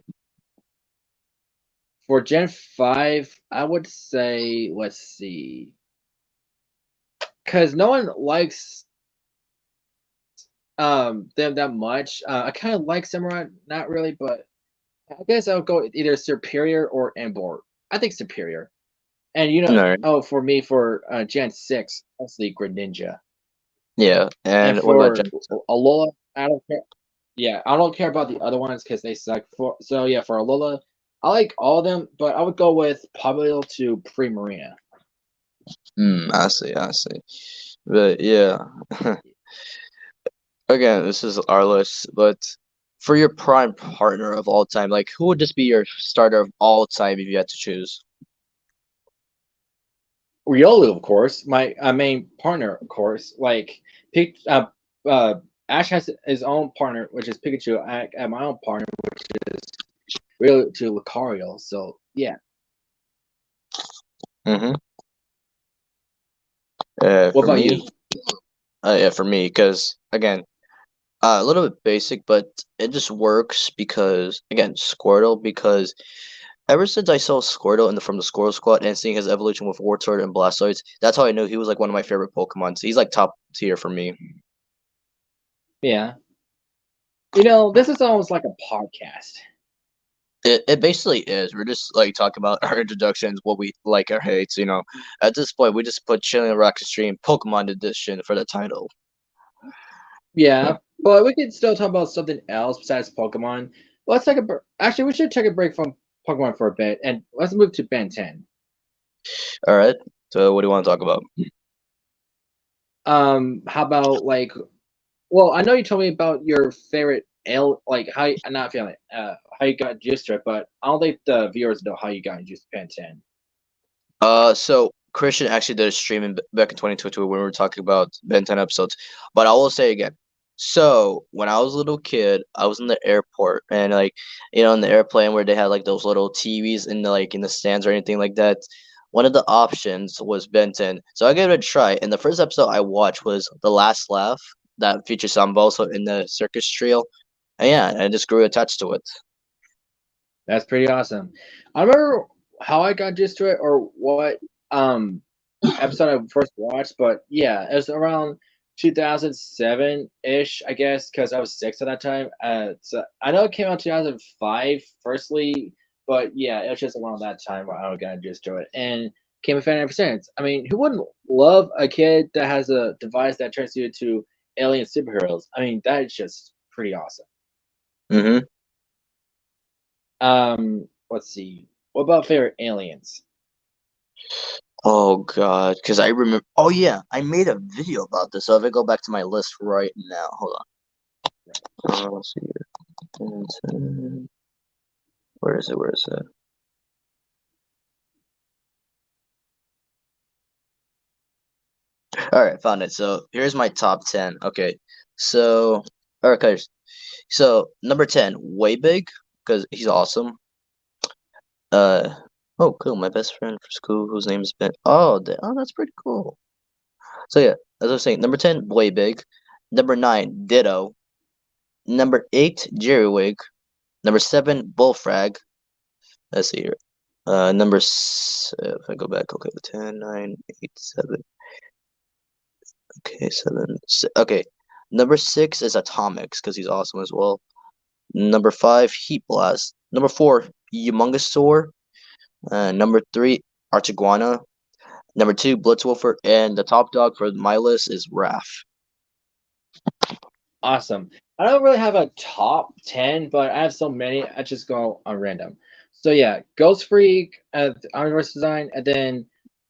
For Gen 5, I would say, let's see, because no one likes them that much. I kind of like Samurai, not really, but I guess I'll go with either Superior or Embor. I think Superior. And All right. oh, for me, for Gen 6, mostly Greninja. Yeah. And And what about for Gen? Alola, I don't care. Yeah, I don't care about the other ones because they suck. So yeah, for Alola, I like all of them, but I would go with Pablo to Primarina. I see. I see. But yeah. Again, this is our list, but for your prime partner of all time, like who would just be your starter of all time if you had to choose? Riolu, of course, my main partner, of course. Like, Pick, Ash has his own partner, which is Pikachu. I have my own partner, which is really to Lucario. So yeah. Mm-hmm. What For about me, you? yeah, for me, because again, a little bit basic, but it just works because again, Squirtle. Because ever since I saw Squirtle from the Squirtle Squad and seeing his evolution with Wartortle and Blastoise, that's how I knew he was like one of my favorite Pokemon. So he's like top tier for me. Yeah. This is almost like a podcast. It basically is. We're just like talking about our introductions, what we like, our hates. At this point, we just put Chilling Rock Stream Pokemon Edition for the title. Yeah, but we could still talk about something else besides Pokemon. Let's take a actually we should take a break from Pokemon for a bit and let's move to Ben 10. All right. So, what do you want to talk about? How about like well, I know you told me about your favorite ale, like how not feeling how you got introduced to it, but I don't think the viewers know how you got introduced to Ben 10. So Christian actually did a stream back in 2022 when we were talking about Ben 10 episodes. But I will say again. So when I was a little kid, I was in the airport and like in the airplane where they had like those little TVs in the stands or anything like that. One of the options was Ben 10. So I gave it a try. And the first episode I watched was The Last Laugh that features Samboso in the circus trio. And yeah, I just grew attached to it. That's pretty awesome. I remember how I got introduced to it or what episode I first watched, but yeah, it was around 2007 ish, I guess, because I was 6 at that time. So I know it came out 2005, firstly, but yeah, it was just around that time where I got just to it and became a fan ever since. I mean, who wouldn't love a kid that has a device that turns you into alien superheroes? I mean, that is just pretty awesome. Mm-hmm. Let's see. What about favorite aliens? Oh God, because I remember. Oh yeah, I made a video about this. So if I go back to my list right now, hold on. Let's see here. Where is it? Where is it? All right, found it. So here's my top 10. Okay, so all right, guys. So number 10, way big because he's awesome. Uh, oh, cool. My best friend for school, whose name is Ben. Oh, that's pretty cool. So yeah, as I was saying, number 10, way big. Number 9, Ditto. Number 8, Jerrywig. Number 7, Bullfrag. Let's see here. If I go back, okay, 10, 9, 8, 7. Okay, 7. Okay, number 6 is Atomics because he's awesome as well. Number 5, Heat Blast. Number 4, Humongous Soar. Number 3, Archiguana. Number 2, Blitzwolfer. And the top dog for my list is Raph. Awesome. I don't really have a top 10, but I have so many. I just go on random. So yeah, Ghost Freak, Omniverse Design, and then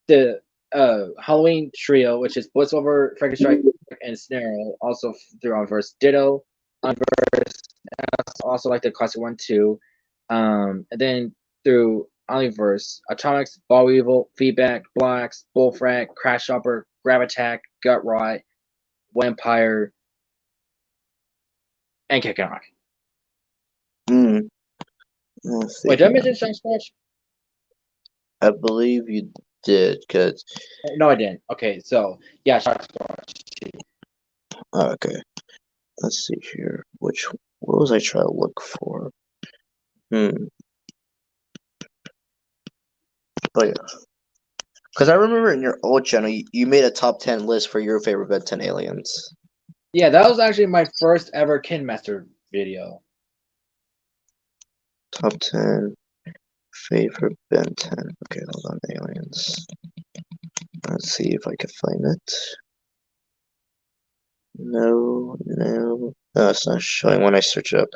the Halloween trio, which is Blitzwolver, Frankenstrike, and Snarl, also through Omniverse. Ditto, Omniverse, also like the classic one too. And then through Omniverse, Atomics, Ball Evil, Feedback, Blacks, Bullfrag, Crash Shopper, Grab Attack, Gut Rot, Vampire, and Kakarot. Hmm. Wait, did I mention Shark Splash? I believe you did, because. No, I didn't. Okay, so yeah, Shark Splash. Okay. Let's see here. What was I trying to look for? Hmm. Oh yeah. Because I remember in your old channel, you made a top 10 list for your favorite Ben 10 aliens. Yeah, that was actually my first ever Kin Master video. Top 10 favorite Ben 10. Okay, hold on, aliens. Let's see if I can find it. No. No, it's not showing when I search it up.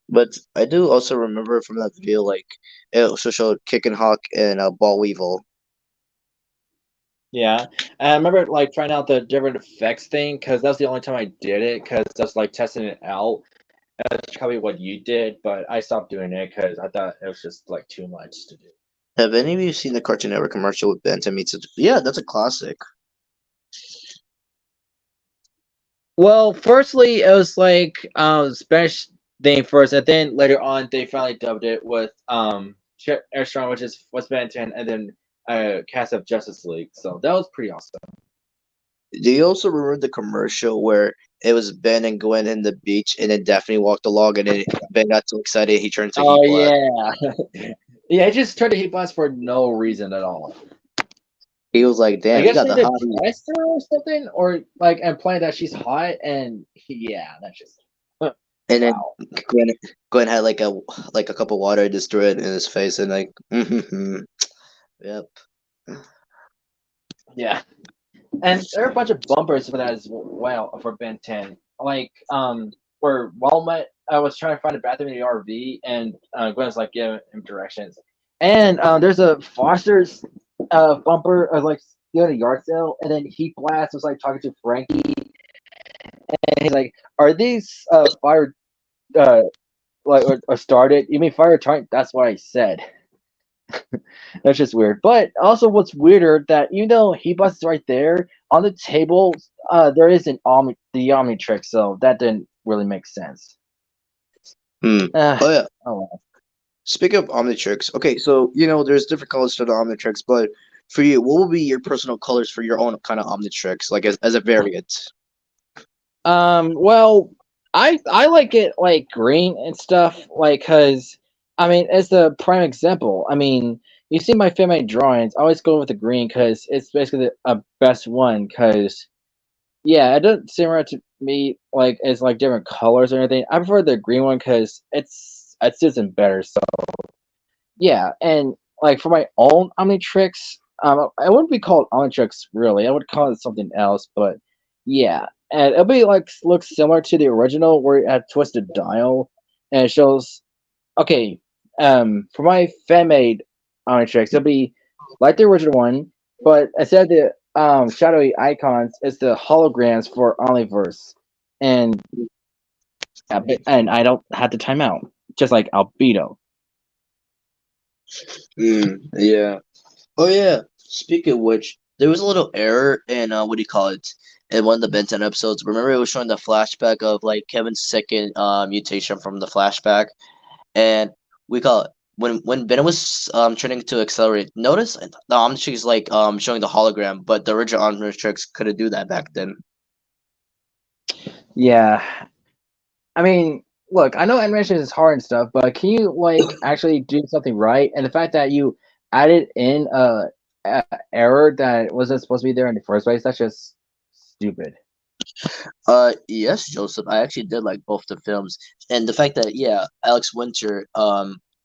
But I do also remember from that video, like, it also showed Kick and Hawk and Ball Weevil. Yeah, and I remember like trying out the different effects thing because that's the only time I did it because that's like testing it out. That's probably what you did, but I stopped doing it because I thought it was just like too much to do. Have any of you seen the Cartoon Network commercial with Ben 10 meets? Yeah, that's a classic. Well, firstly, it was like Spanish thing first, and then later on they finally dubbed it with Airstrong, which is what's Ben 10, and then cast of Justice League. So that was pretty awesome. Do you also remember the commercial where it was Ben and Gwen in the beach, and then Daphne walked along, and then Ben got so excited he turned to Oh Heat Blast? yeah, yeah. I just turned to Heat Blast for no reason at all. He was like, I "Damn, he guess got they the did hottie." dress her or something, or like implying that she's hot, and yeah, that's just And then wow. Gwen, Gwen had like a cup of water, just threw it in his face, and like, yep. Yeah, and there are a bunch of bumpers for that as well for Ben 10. Like where Walmart I was trying to find a bathroom in the RV, and Gwen's like giving him directions. And there's a Foster's bumper of like doing a yard sale, and then Heat Blast was like talking to Frankie, and he's like, "Are these fire like or started? You mean fire retardant? That's what I said." That's just weird. But also, what's weirder that even though Heat Blast is right there on the table, there is the Omnitrix, so that didn't really make sense. Hmm. Oh yeah. Oh well. Speaking of Omnitrix, okay, so there's different colors to the Omnitrix, but for you, what will be your personal colors for your own kind of Omnitrix, like as a variant? Well, I like it like green and stuff, like because I mean it's the prime example. I mean, you see my family drawings, I always go with the green because it's basically a best one because yeah, it doesn't seem right to me like it's like different colors or anything. I prefer the green one because it's just better. So yeah, and like for my own Omnitrix, I wouldn't be called Omnitrix really. I would call it something else, but yeah, and it'll be like looks similar to the original where it had twisted dial, and it shows. Okay, for my fan made Omnitrix, it'll be like the original one, but instead of the shadowy icons, it's the holograms for Omniverse, and yeah, and I don't have to time out, just like Albedo. Yeah. Oh yeah. Speaking of which, there was a little error in what do you call it? In one of the Ben 10 episodes. Remember it was showing the flashback of like Kevin's second mutation from the flashback. And we call it when Ben was turning to accelerate. Notice the Omnitrix is like showing the hologram, but the original Omnitrix couldn't do that back then. Yeah, I mean, look, I know animation is hard and stuff, but can you like actually do something right? And the fact that you added in a error that wasn't supposed to be there in the first place, that's just stupid. Yes, Joseph. I actually did like both the films, and the fact that yeah, Alex Winter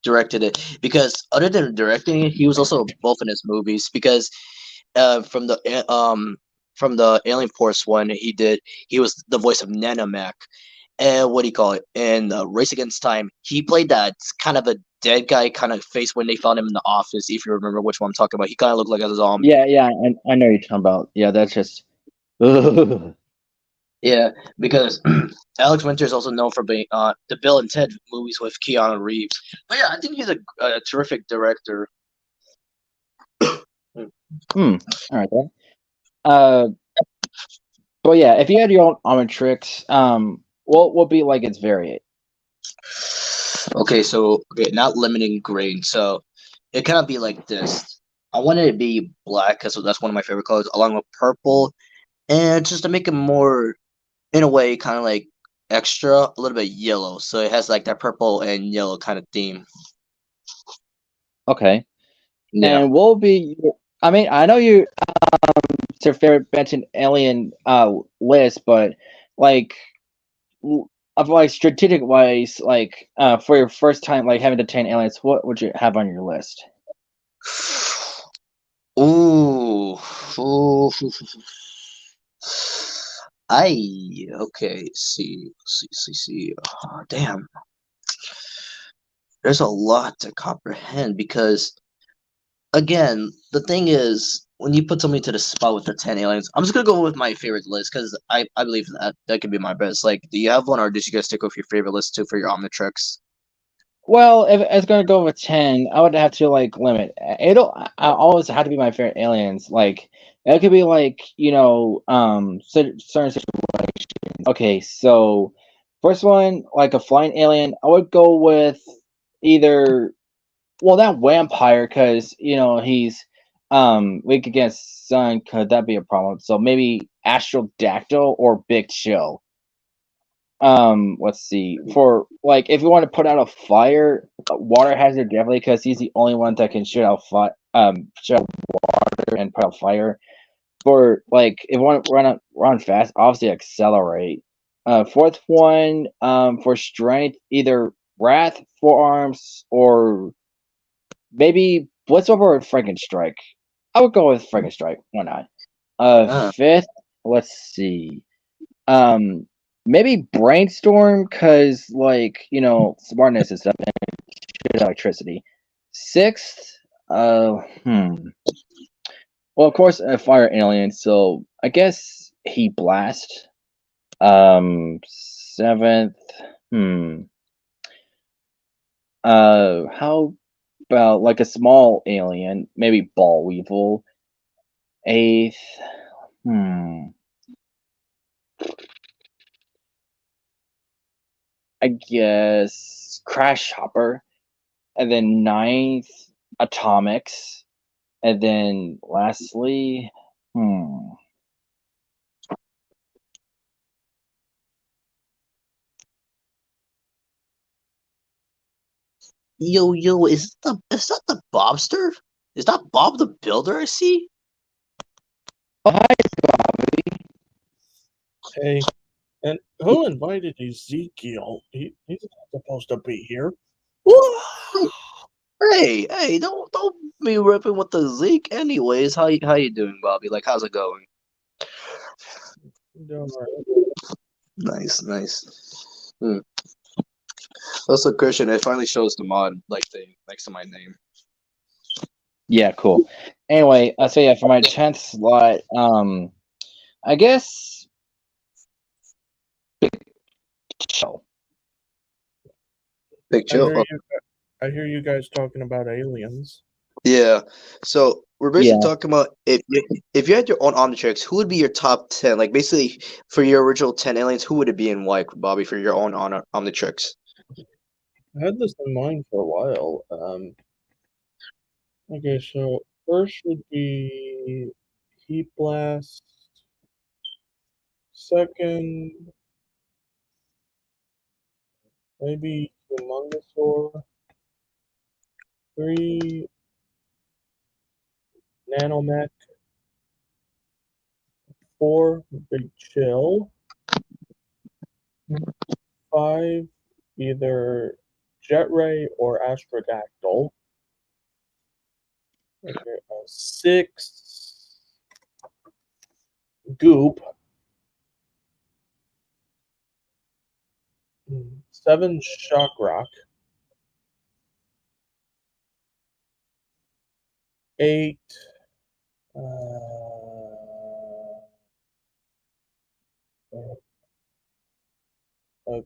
directed it because other than directing it, he was also both in his movies because from the Alien Force one he was the voice of Nanomac, and what do you call it? In Race Against Time, he played that kind of a dead guy kind of face when they found him in the office. If you remember which one I'm talking about, he kind of looked like a zombie. Yeah, yeah, I know what you're talking about. Yeah, that's just. Ugh. Yeah, because Alex Winter is also known for being the Bill and Ted movies with Keanu Reeves. But yeah, I think he's a terrific director. Hmm. All right then. Uh, but yeah, if you had your own Omnitrix, what would be like its variant? Okay, so okay, not limiting grain. So it cannot be like this. I wanted it to be black because that's one of my favorite colors, along with purple, and just to make it more, in a way, kind of like extra, a little bit yellow. So it has like that purple and yellow kind of theme. Okay. Yeah. And what will be? I mean, I know you. It's your favorite mentioned alien list, but like of like strategic wise, like for your first time like having to 10 aliens, what would you have on your list? Ooh. Ooh. I okay. See. Oh, damn, there's a lot to comprehend because again, the thing is when you put somebody to the spot with the 10 aliens, I'm just gonna go with my favorite list because I believe that could be my best. Like, do you have one, or did you guys stick with your favorite list too for your Omnitrix? Well, if it's gonna go with 10, I would have to like limit. It'll I always have to be my favorite aliens. Like it could be like certain situations. Okay, so first one like a flying alien, I would go with either well that vampire because he's weak against sun. Could that be a problem? So maybe astral dactyl or big chill. Let's see. For like, if you want to put out a fire, water hazard definitely because he's the only one that can shoot out shoot out water and put out fire. For like, if you want to run fast, obviously accelerate. Fourth one, for strength, either wrath, forearms, or maybe Blitzover or Frankenstrike. I would go with Frankenstrike. Why not? Ah, Fifth, let's see. Um, maybe brainstorm because smartness and stuff and electricity. Sixth, well, of course, a fire alien. So I guess he blast. Seventh, hmm. How about like a small alien? Maybe ball weevil. Eighth, hmm. I guess crash hopper. And then ninth, atomics, and then lastly, hmm, yo, is that the Bobster? Is that Bob the Builder? I see. oh, hi, Bobby. Hey, and who invited Ezekiel? He's not supposed to be here. Hey, don't be ripping with the Zeke. Anyways, how you doing, Bobby? Like, how's it going? Doing all right. Nice. Also, Christian, it finally shows the mod like thing next to my name. Yeah, cool. Anyway, so yeah, for my 10th slot, I guess Big Chill. Big chill. I hear you guys talking about aliens. Yeah. So we're basically Yeah. talking about if you had your own Omnitrix, who would be your top 10? Like basically for your original 10 aliens, who would it be and why, Bobby, for your own Omnitrix? I had this in mind for a while. Okay, so first would be Heat Blast. Second, maybe Humongosaur. 3, Nanomech. 4, Big Chill. 5, either Jetray or Astrodactyl. Okay, 6, Goop. 7, Shockrock. 8, okay,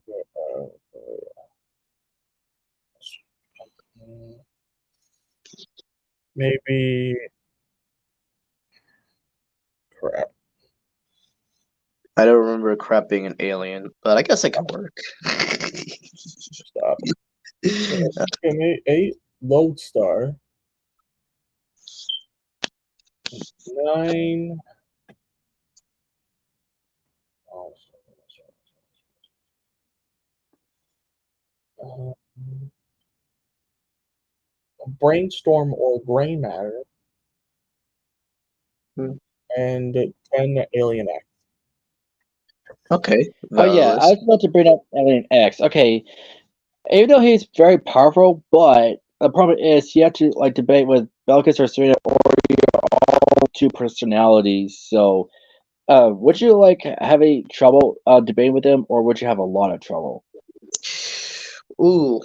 maybe crap. I don't remember crap being an alien, but I guess it could work. Stop. Okay, 8, Lodestar. 9, Brainstorm or Gray Matter. And 10, Alien X. Okay. Oh yeah, I was about to bring up Alien X. Okay, even though he's very powerful, but the problem is you have to like debate with Belkis or Serena or your all two personalities. So, would you like have any trouble debating with them, or would you have a lot of trouble? Ooh.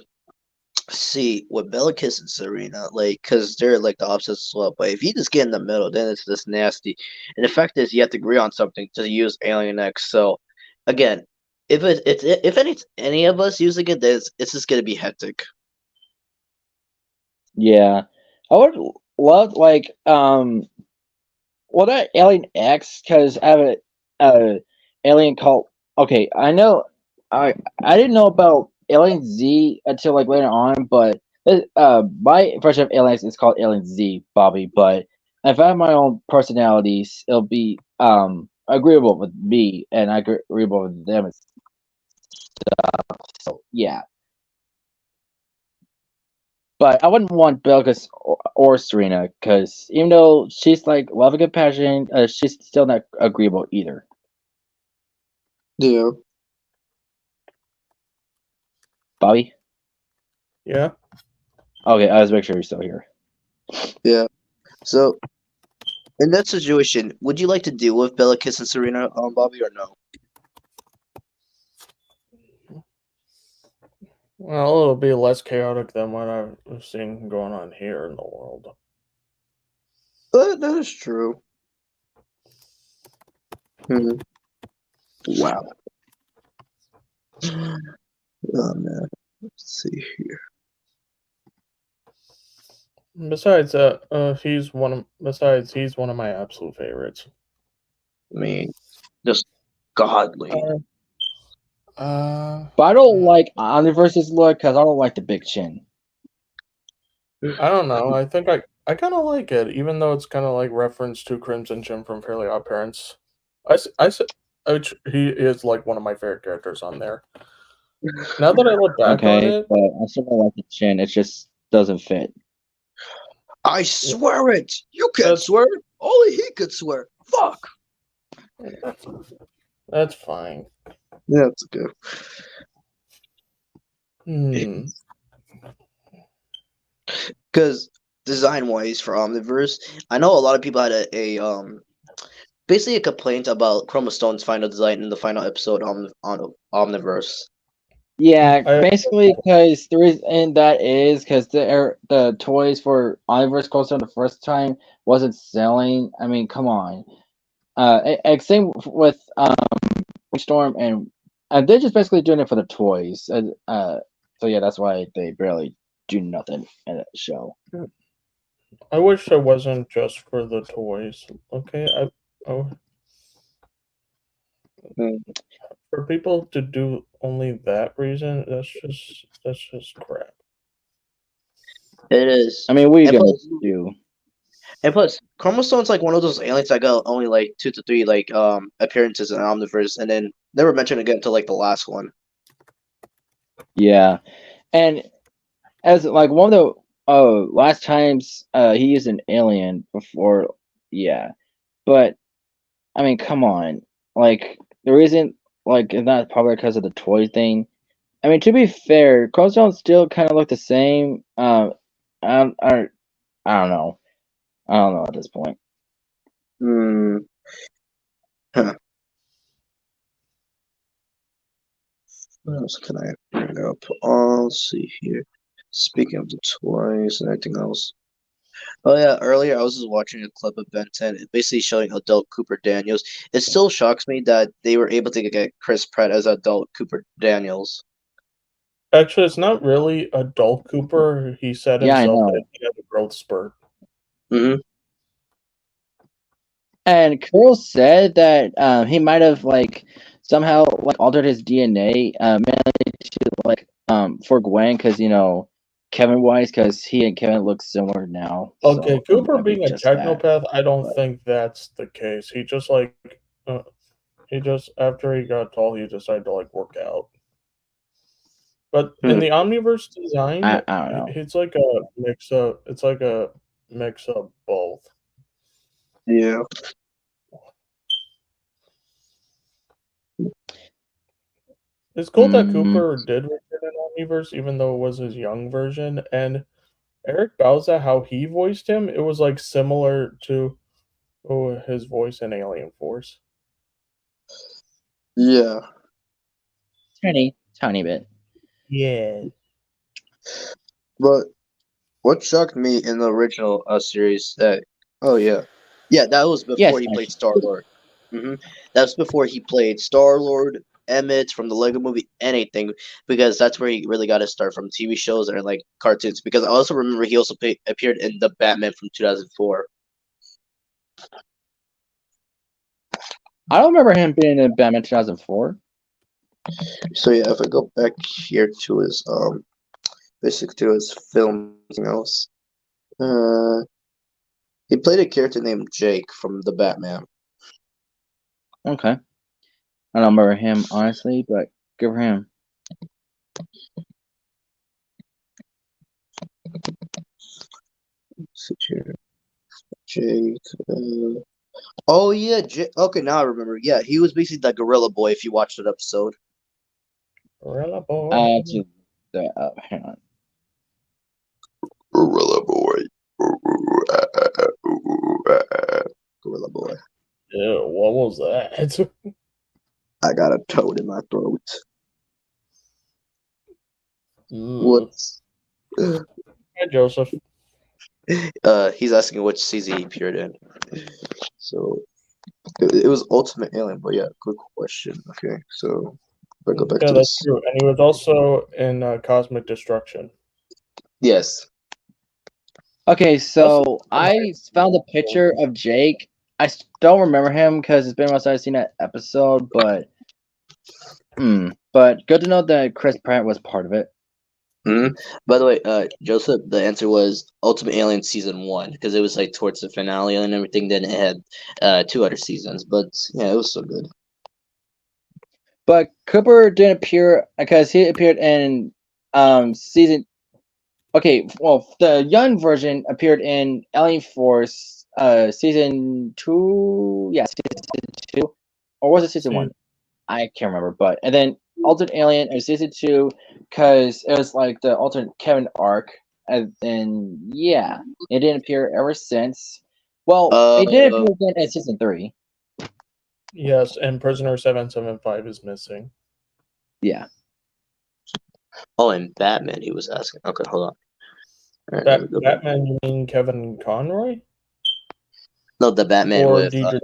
See, with Bellicus and Serena, like, because they're like the opposite slope. But if you just get in the middle, then it's just nasty. And the fact is, you have to agree on something to use Alien X. So, again, if any of us using it, then it's just gonna be hectic. Yeah, I would love like well that Alien X because I have a alien called. Okay, I know I didn't know about Alien Z until like later on, but my version of Alien X is called Alien Z, Bobby. But if I have my own personalities, it'll be agreeable with me and agreeable with them. So yeah. But I wouldn't want Belkis or Serena because even though she's like love and compassion, she's still not agreeable either. Yeah. Bobby? Yeah. Okay, I was make sure you're still here. Yeah. So, in that situation, would you like to deal with Bellicus and Serena, Bobby, or no? Well, it'll be less chaotic than what I've seen going on here in the world. But that is true. Wow. Oh man. Let's see here. Besides, he's one of my absolute favorites. I mean, just godly. But I don't like Omniverse's look because I don't like the big chin. I don't know. I think I kind of like it, even though it's kind of like reference to Crimson Jim from Fairly Odd Parents. He is like one of my favorite characters on there. Now that I look back on it, but I still don't like the chin. It just doesn't fit. I swear it. You can't swear. Only he could swear. Fuck. That's fine. Yeah, it's okay. Because design-wise for Omniverse, I know a lot of people had a basically a complaint about Chroma Stone's final design in the final episode on Omniverse. Yeah, basically, because the reason that is because the toys for Omniverse Coaster the first time wasn't selling. I mean, come on. Same with Storm, and they're just basically doing it for the toys. So yeah, that's why they barely do nothing in the show. I wish it wasn't just for the toys. Okay, for people to do only that reason, that's just crap. It is. I mean, what are you gonna do? And plus, Chroma Stone's like one of those aliens that got only like 2 to 3 like appearances in Omniverse, and then never mentioned again until like the last one. Yeah, and as like one of the last times he used an alien before, yeah, but I mean, come on, like the reason like it's not probably because of the toy thing. I mean, to be fair, Cold Stone still kind of look the same. I don't know. I don't know at this point. Huh. What else can I bring up? Let's see here. Speaking of the toys and everything else. Oh yeah, earlier I was just watching a clip of Ben 10, basically showing adult Cooper Daniels. It still shocks me that they were able to get Chris Pratt as adult Cooper Daniels. Actually, it's not really adult Cooper. He said himself that he had a growth spurt. Mm-hmm. And Carol said that he might have like somehow like altered his DNA mainly to like for Gwen because Kevin wise because he and Kevin look similar now. Okay, so Cooper being a technopath, I don't think that's the case. He just like after he got tall, he decided to like work out. But in the Omniverse design, I don't know. It's like a mix of. It's like a mix of both. Yeah. It's cool that Cooper did return in Omniverse, even though it was his young version. And Eric Bauza, how he voiced him, it was like similar to his voice in Alien Force. Yeah. Tiny bit. Yeah. But what shocked me in the original series that that was before he played Star-Lord. That's before he played Star-Lord, Emmett from the Lego Movie, anything, because that's where he really got to start from TV shows and like cartoons. Because I also remember he also appeared in the Batman from 2004. I don't remember him being in Batman 2004. So yeah, if I go back here to his basically to his film, something else. He played a character named Jake from the Batman. Okay. I don't remember him honestly, but good for him. Jake. Oh yeah, okay, now I remember. Yeah, he was basically the Gorilla Boy. If you watched that episode. Gorilla Boy. Hang on. Gorilla Boy. Gorilla Boy. Yeah, what was that? I got a toad in my throat. What's? Hi, Joseph. He's asking which season he appeared in. So it was Ultimate Alien, but yeah, good question. Okay, so if I go back to that's true, and he was also in Cosmic Destruction. Yes. Okay, so I found a picture of Jake. I don't remember him because it's been a while since I've seen that episode, but good to know that Chris Pratt was part of it. By the way, Joseph, the answer was Ultimate Alien Season 1 because it was like towards the finale and everything. Then it had 2 other seasons, but yeah, it was so good. But Cooper didn't appear because he appeared in season. Okay, well, the young version appeared in Alien Force season 2. Yeah, season 2, or was it season 1? I can't remember, but and then Alternate Alien in season 2 because it was like the alternate Kevin arc, and then yeah, it didn't appear ever since. Well, it did Uh, appear again in season 3. Yes, and Prisoner 775 is missing. Yeah. oh, and Batman. He was asking. Okay, hold on. All right, let me go back. Batman, you mean Kevin Conroy? No, the Batman Or with Deidre?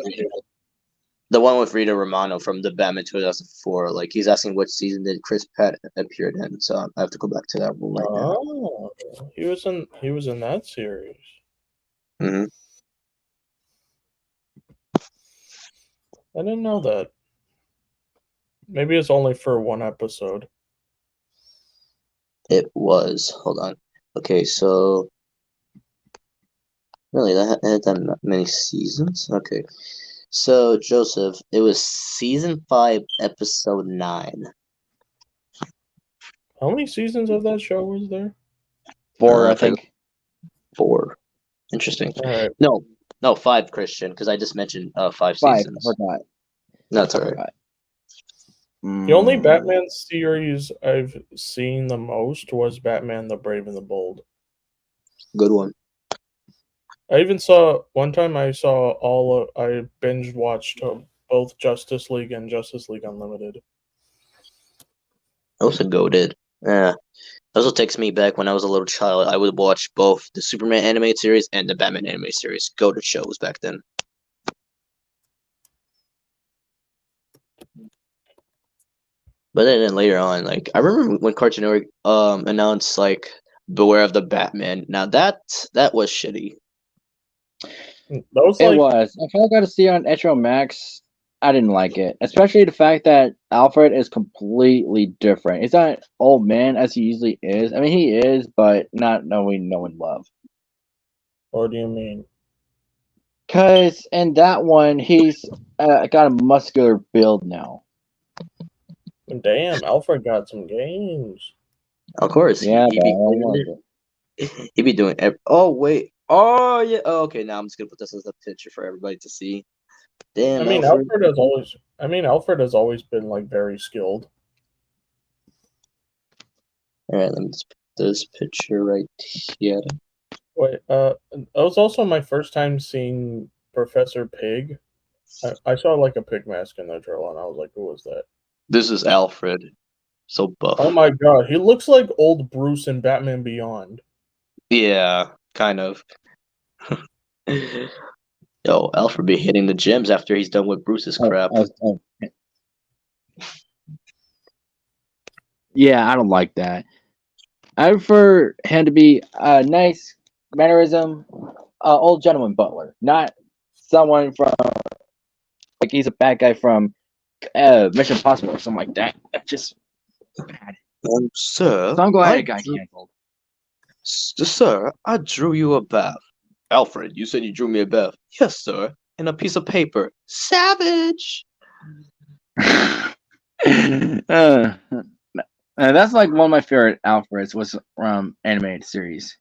the one with Rita Romano from the Batman 2004. Like he's asking which season did Chris Pratt appeared in. So I have to go back to that one right now. Oh, he was in that series. Hmm. I didn't know that. Maybe it's only for one episode. It was. Hold on. Okay, so really that had that many seasons. Okay, so Joseph, it was season 5, episode 9. How many seasons of that show was there? 4, I I think. 4. Interesting. All right. No, 5, Christian, because I just mentioned 5 5. seasons. I forgot. No, it's alright. Forgot. The only Batman series I've seen the most was Batman the Brave and the Bold. Good one. I even saw one time I binge watched both Justice League and Justice League Unlimited. Also goated. Yeah. Also takes me back when I was a little child. I would watch both the Superman animated series and the Batman animated series. Goated shows back then. But then later on, like I remember when Cartoon Network announced like Beware of the Batman. Now that was shitty. That was It like was. If I got to see it on HBO Max, I didn't like it. Especially the fact that Alfred is completely different. He's not an old man as he usually is. I mean, he is, but not knowing no one love. what do you mean? Because in that one, he's got a muscular build now. Damn, Alfred got some games. Of course, Yeah, he but I be don't like it. he be doing. Oh wait. Oh yeah. Oh, okay. Now I'm just gonna put this as a picture for everybody to see. Damn, I mean, Alfred. Alfred has always been like very skilled. All right, let me just put this picture right here. Wait, that was also my first time seeing Professor Pig. I saw like a pig mask in the trailer, and I was like, "Who was that?" This is Alfred. So buff. Oh my god, he looks like old Bruce in Batman Beyond. Yeah, kind of. Yo, Alfred be hitting the gyms after he's done with Bruce's crap. Yeah, I don't like that. I prefer him to be a nice mannerism, old gentleman butler, not someone from like he's a bad guy from Mission Impossible or something like that. That's just bad. Sir, So I'm glad it got canceled. Sir, I drew you a bath. Alfred, you said you drew me a bath. Yes, sir. And a piece of paper. Savage. That's like one of my favorite Alfreds was from animated series.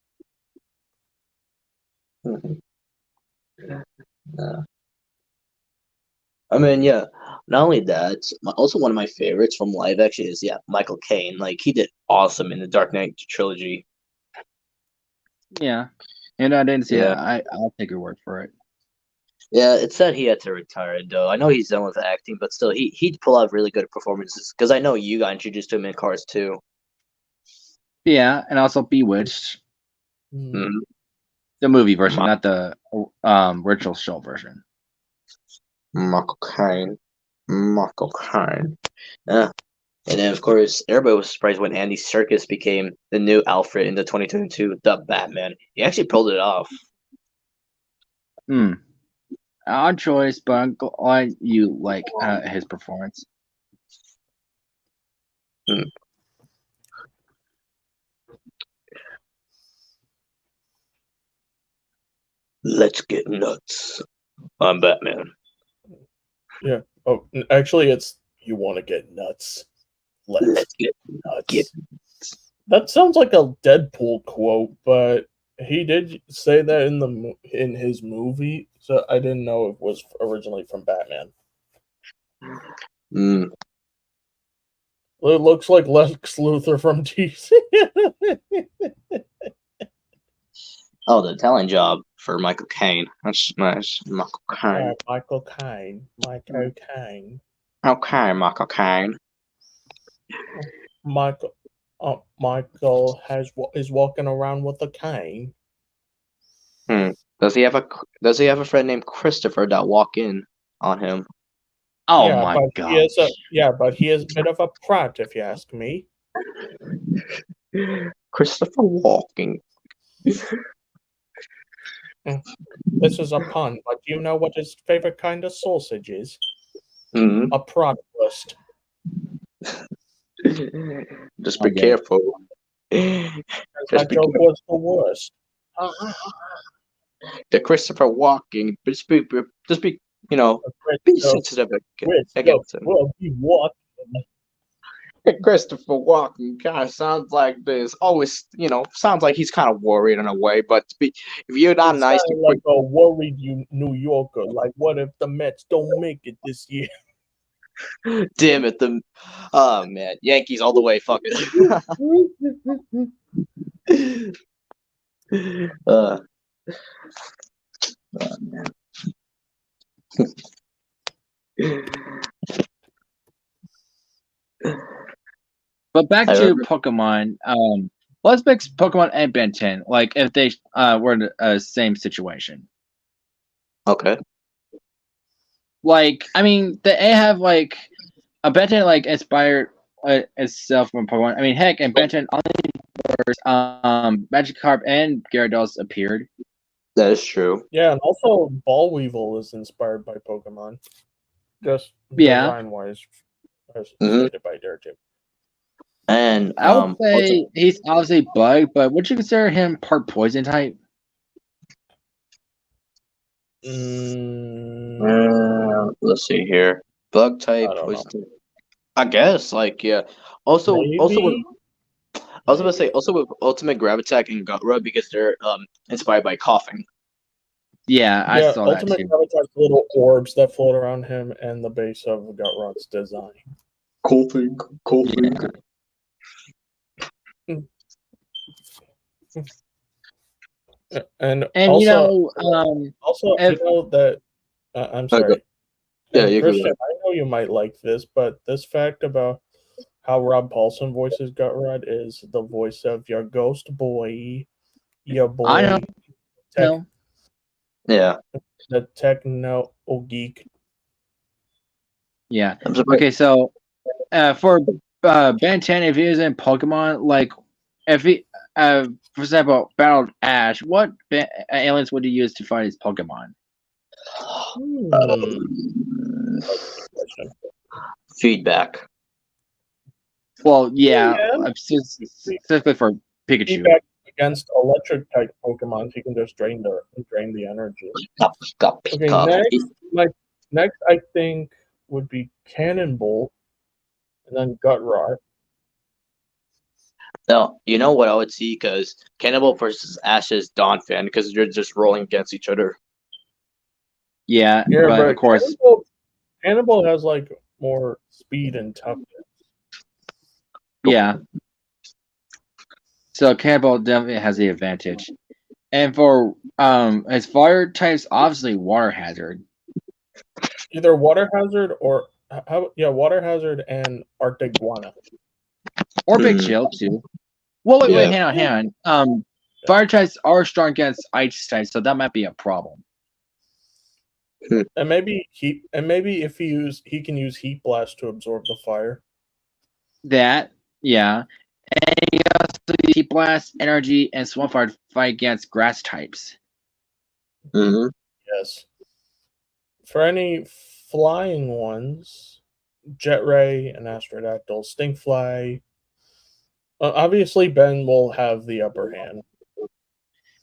I mean, yeah. Not only that, also one of my favorites from live action is Michael Caine. Like he did awesome in the Dark Knight trilogy. Yeah, and I didn't see Yeah. it. I'll take your word for it. Yeah, it said he had to retire though. I know he's done with acting, but still, he'd pull out really good performances. Because I know you got introduced to him in Cars too. Yeah, and also Bewitched, Mhm. the movie version, not the original show version. Michael Caine. Yeah. And then, of course, everybody was surprised when Andy Serkis became the new Alfred in the 2022 The Batman. He actually pulled it off. Odd choice, but I'm glad you like his performance. Let's get nuts. I'm Batman. Yeah. Oh, actually, it's you want to get nuts. Let's get nuts. That sounds like a Deadpool quote, but he did say that in his movie, so I didn't know it was originally from Batman. It looks like Lex Luthor from DC. Oh, the talent job for Michael Caine. That's nice. Michael Caine. Michael Caine. Michael Caine. Okay, Michael Caine. Michael is walking around with a cane. Does he have a friend named Christopher that walk in on him? Oh yeah, my but god. but he is a bit of a prat, if you ask me. Christopher Walking. This is a pun, but do you know what his favorite kind of sausage is? Mm-hmm. A bratwurst. Just be Okay. careful. That joke was the worst. The Christopher Walking. Just be be sensitive against him. Well, he walked. Christopher Walken kind of sounds like this. Always, sounds like he's kind of worried in a way. But if you're not It nice, sounded like a worried New Yorker. Like, what if the Mets don't make it this year? damn it, oh man, Yankees all the way, fuck it. Oh, man. But back to Pokemon. Let's mix Pokemon and Ben 10. Like if they were in the same situation. Okay. Like I mean, they have like a Ben 10 like inspired itself from Pokemon. I mean, heck, and Ben 10 only Magikarp and Gyarados appeared. That is true. Yeah, and also Ball Weevil is inspired by Pokemon. Just design-wise, as stated by Derek. And I would say he's obviously bug, but would you consider him part poison type? Let's see here. Bug type. I guess, yeah. Also, with Ultimate Gravitek and Gut Rub because they're inspired by coughing. Yeah, I saw that too. Ultimate Gravitek's little orbs that float around him and the base of Gutrot's design. Coughing. Yeah. And also, that I'm sorry. Yeah, you Christian, I know you might like this, but this fact about how Rob Paulson voices Gutrod is the voice of your ghost boy, your boy. I know. Yeah. The techno geek. Yeah. Okay, so for Ben 10, if he is in Pokemon, like if he for example battled Ash, what aliens would he use to fight his Pokemon? Feedback. Well, specifically for Pikachu. Feedback against electric type Pokemon, so you can just drain the energy. Okay, next I think would be Cannonball, and then Gutrot. No, you know what I would see? Because Cannibal versus Ash's Dawn fan, because they're just rolling against each other. Yeah, but of course, Cannibal has like more speed and toughness. Yeah. So Cannibal definitely has the advantage. And for his fire types, obviously Water Hazard. Either Water Hazard or Water Hazard and Arctic Guana. Or Big Chill too. Well, wait, hang on. Fire types are strong against ice types, so that might be a problem. And maybe if he can use Heat Blast to absorb the fire. That, yeah. And he also use Heat Blast, Energy, and Swamp Fire to fight against grass types. Mm-hmm. Yes. For any flying ones, Jet Ray and Aerodactyl, Stinkfly. Obviously, Ben will have the upper hand.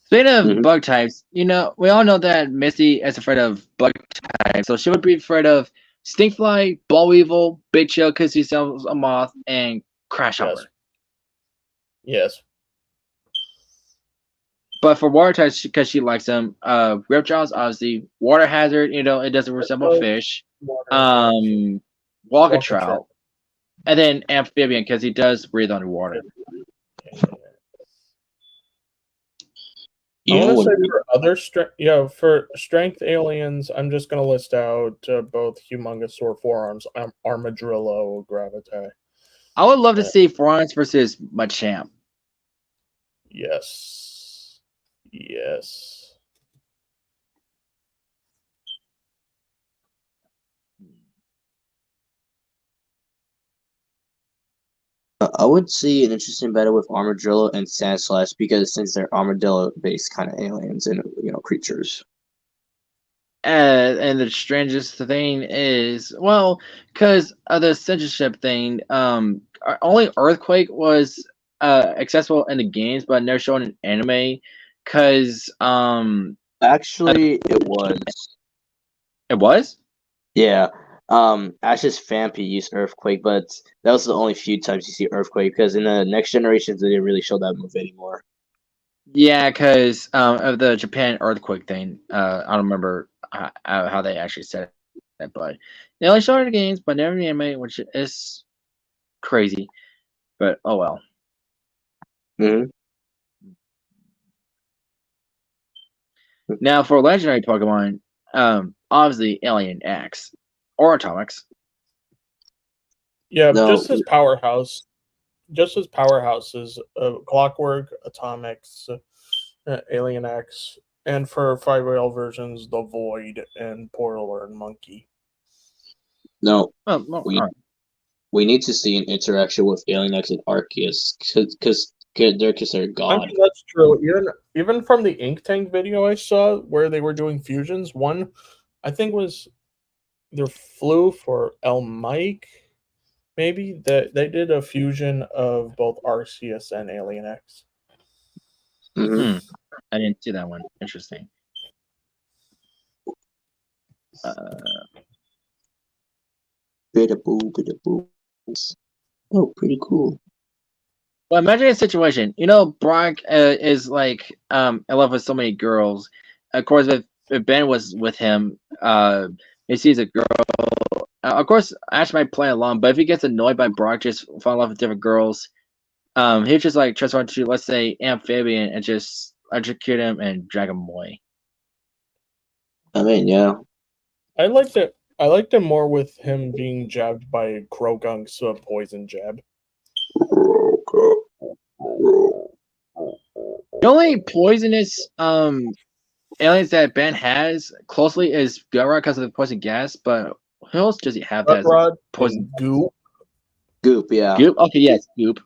Speaking of bug types, we all know that Misty is afraid of bug types, so she would be afraid of Stinkfly, Ball Weevil, Big Chill because he sells a moth, and Crash Hopper. Yes. But for water types, because she likes them, Ripjaws, obviously, Water Hazard, it doesn't resemble fish. Walker Trout. And then amphibian because he does breathe underwater. I want to say for other for strength aliens, I'm just gonna list out both Humongousaur forearms, Armadillo, Gravitae. I would love to see Forearms versus Machamp. Yes. I would see an interesting battle with Armadillo and Sandslash because since they're armadillo-based kind of aliens and creatures. And the strangest thing is, well, because of the censorship thing, only Earthquake was accessible in the games, but never shown in anime. Because Actually, it was. It was? Yeah. Ash's Fampi used Earthquake, but that was the only few times you see Earthquake because in the next generations they didn't really show that move anymore. Yeah, because of the Japan Earthquake thing. I don't remember how they actually said it, but they only showed it in the games, but never in the anime, which is crazy. But oh well. Mm-hmm. Now for legendary Pokemon, obviously Alien X or Atomics. Yeah, No. just as powerhouses, Clockwork, Atomics, Alien X, and for 5AL versions, the Void and Portal and Monkey. No. Well, we need to see an interaction with Alien X and Arceus because they're considered god. I mean, that's true. Even from the Ink Tank video I saw where they were doing fusions, one I think was their flew for El Mike. Maybe that they did a fusion of both Arceus and Alien X. Mm-hmm. I didn't see that one. Interesting. Oh, pretty cool. Well, imagine a situation. Brock is like in love with so many girls. Of course, if Ben was with him, he sees a girl. Of course, Ash might play along, but if he gets annoyed by Brock just falling in love with different girls, he'll just like transform to, let's say, amphibian and just electrocute him and drag him away. I mean, yeah. I liked it more with him being jabbed by Krogunk's poison jab. The only poisonous aliens that Ben has closely is Gutrod because of the poison gas, but who else does he have that has poison? Goop. Goop, yeah. Goop? Okay, yes, Goop.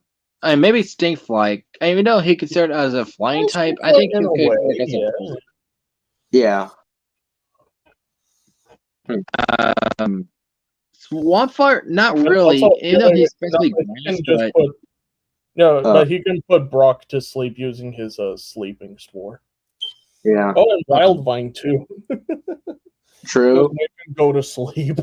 And maybe Stinkfly. Even though he considered as a flying type, I think he could. Yeah. Swampfire, not really. Also, even though he's basically grass, but he can put Brock to sleep using his sleeping spore. Yeah. Oh, and Wildvine too. True. They can go to sleep.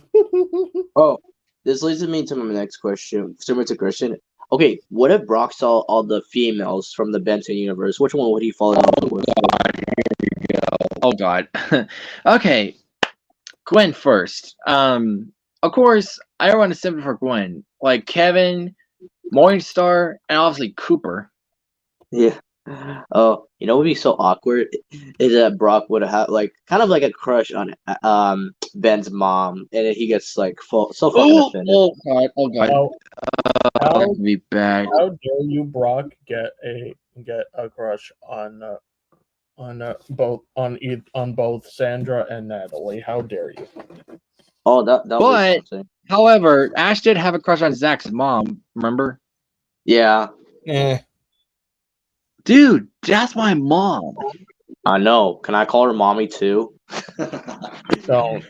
Oh, this leads me to my next question. Similar to Christian. Okay, what if Brock saw all the females from the Benton universe? Which one would he fall in love with? Oh God. Okay, Gwen first. Of course, I don't want to simple for Gwen. Like Kevin, Morningstar, and obviously Cooper. Yeah. Oh, what would be so awkward is that Brock would have kind of like a crush on Ben's mom, and he gets like so fucking offended. Oh God! That would be bad. How dare you, Brock, get a crush on both Sandra and Natalie? How dare you? Oh, that was something. However, Ash did have a crush on Zach's mom. Remember? Yeah. Dude, that's my mom. I know. Can I call her mommy too? Don't.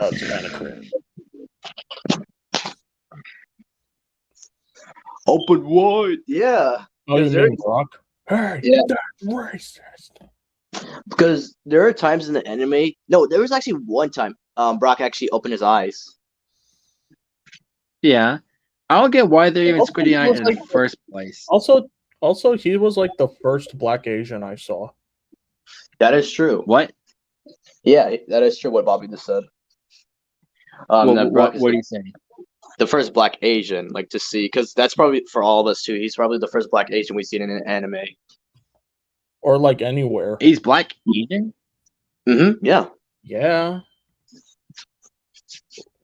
That's kind of cringe. Open wide. Yeah. Oh, you mean Brock? Hey, yeah. That's racist. Because there are times in the anime. No, there was actually one time Brock actually opened his eyes. Yeah. I don't get why they're even squinting eyes in the first place. Also, he was like the first Black Asian I saw. That is true. What? Yeah, that is true. What Bobby just said. What are you saying? The first Black Asian, like to see, because that's probably for all of us too. He's probably the first Black Asian we've seen in an anime. Or like anywhere. He's Black Asian? Yeah. Yeah.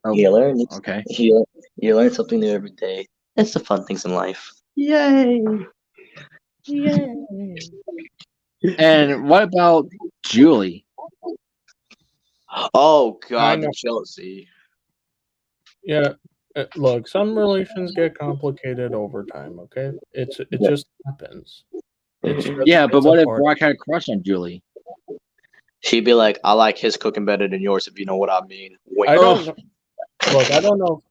Oh, You learn. okay. You learn something new every day. It's the fun things in life. Yay! Yay. And what about Julie? Oh God, know. the jealousy. Yeah. Look, some relations get complicated over time, okay? It just happens. Yeah, but what if Brock had a crush on Julie? She'd be like, I like his cooking better than yours, if you know what I mean. Wait, I don't know. Look, I don't know.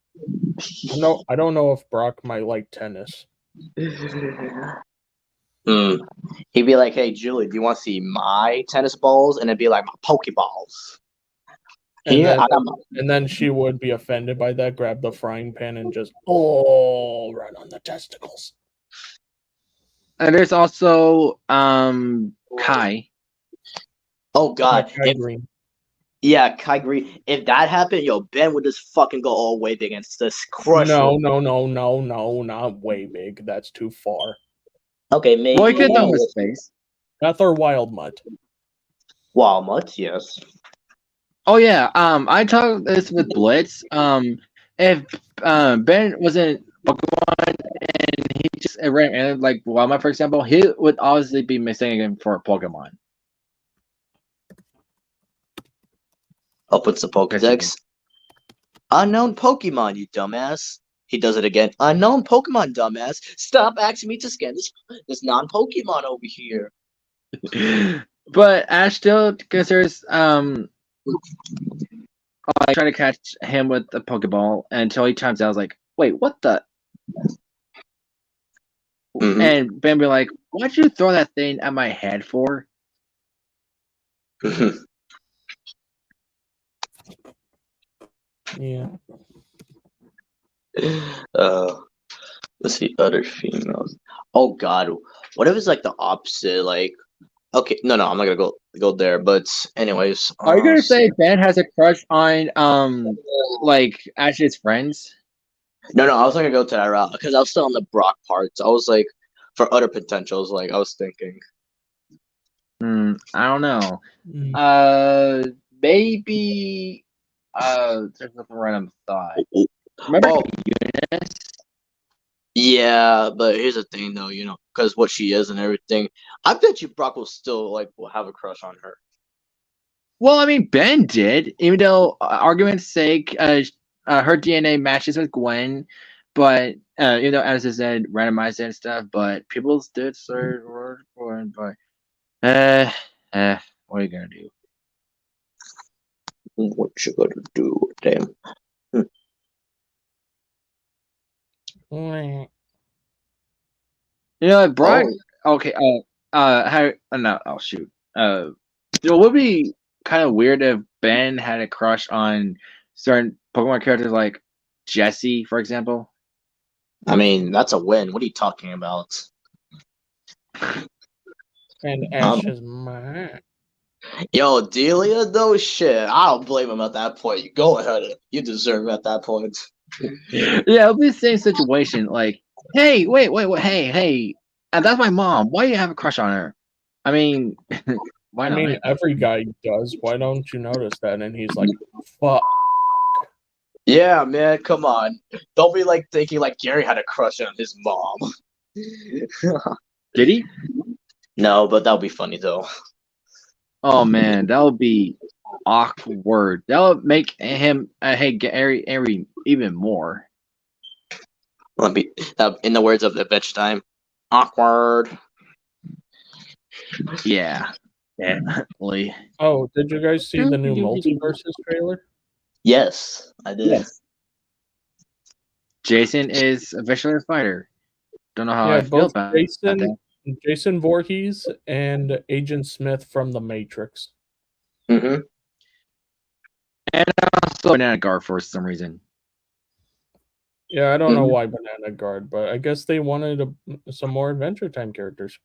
I don't know if Brock might like tennis. He'd be like, hey, Julie, do you want to see my tennis balls? And it'd be like, my Pokeballs. And then she would be offended by that, grab the frying pan and just, right on the testicles. And there's also Kai. Oh God. Kai Green. Yeah, Kai Green. If that happened, yo, Ben would just fucking go all way big against this crush. No, not way big. That's too far. Okay, maybe. Well, he could know his face. That's our Wild Mutt. Wild Mutt, yes. Oh yeah, I talked this with Blitz. If Ben wasn't Pokemon and he just ran like Wildmouth, for example, he would obviously be mistaken him for a Pokemon. Up with the Pokedex. Unknown Pokemon, you dumbass. He does it again. Unknown Pokemon, dumbass. Stop asking me to scan this non-Pokemon over here. But Ash still considers I try to catch him with the Pokeball until he chimes out. I was like, wait, what the? And Ben be like, why'd you throw that thing at my head for? Yeah. Let's see, other females. Oh God, what if it's like the opposite? Like, okay, no, I'm not gonna go there. But anyways, are you gonna say Ben has a crush on like Ash's friends? No, I was not gonna go to that route because I was still on the Brock parts. I was like, for other potentials, like I was thinking. I don't know. Maybe. There's nothing random thought. Remember Eunice? Yeah, but here's the thing, though. Because what she is and everything. I bet you Brock will still will have a crush on her. Well, I mean, Ben did, even though argument's sake, her DNA matches with Gwen, but even though as I said, randomized it and stuff, but people did say Gwen, but what are you gonna do? What you gonna do, damn? You know, Brock. Okay. How? No. Oh shoot. It would be kind of weird if Ben had a crush on certain Pokemon characters, like Jessie, for example. I mean, that's a win. What are you talking about? And Ash is mine. Yo, Delia, though, shit. I don't blame him at that point. You go ahead. You deserve it at that point. Yeah, it'll be the same situation. Like, hey, wait, hey, that's my mom. Why do you have a crush on her? I mean, why not? I mean, every guy does. Why don't you notice that? And he's like, fuck. Yeah, man, come on. Don't be thinking Gary had a crush on his mom. Did he? No, but that would be funny though. Oh man, that would be awkward. That would make him hate Gary even more. In the words of Adventure Time, awkward. Yeah, definitely. Oh, did you guys see the new Multiverses trailer? Yes, I did. Yes. Jason is officially a fighter. Don't know how I feel about that. Jason Voorhees and Agent Smith from The Matrix. And also Banana Guard for some reason. Yeah, I don't know why Banana Guard, but I guess they wanted some more Adventure Time characters.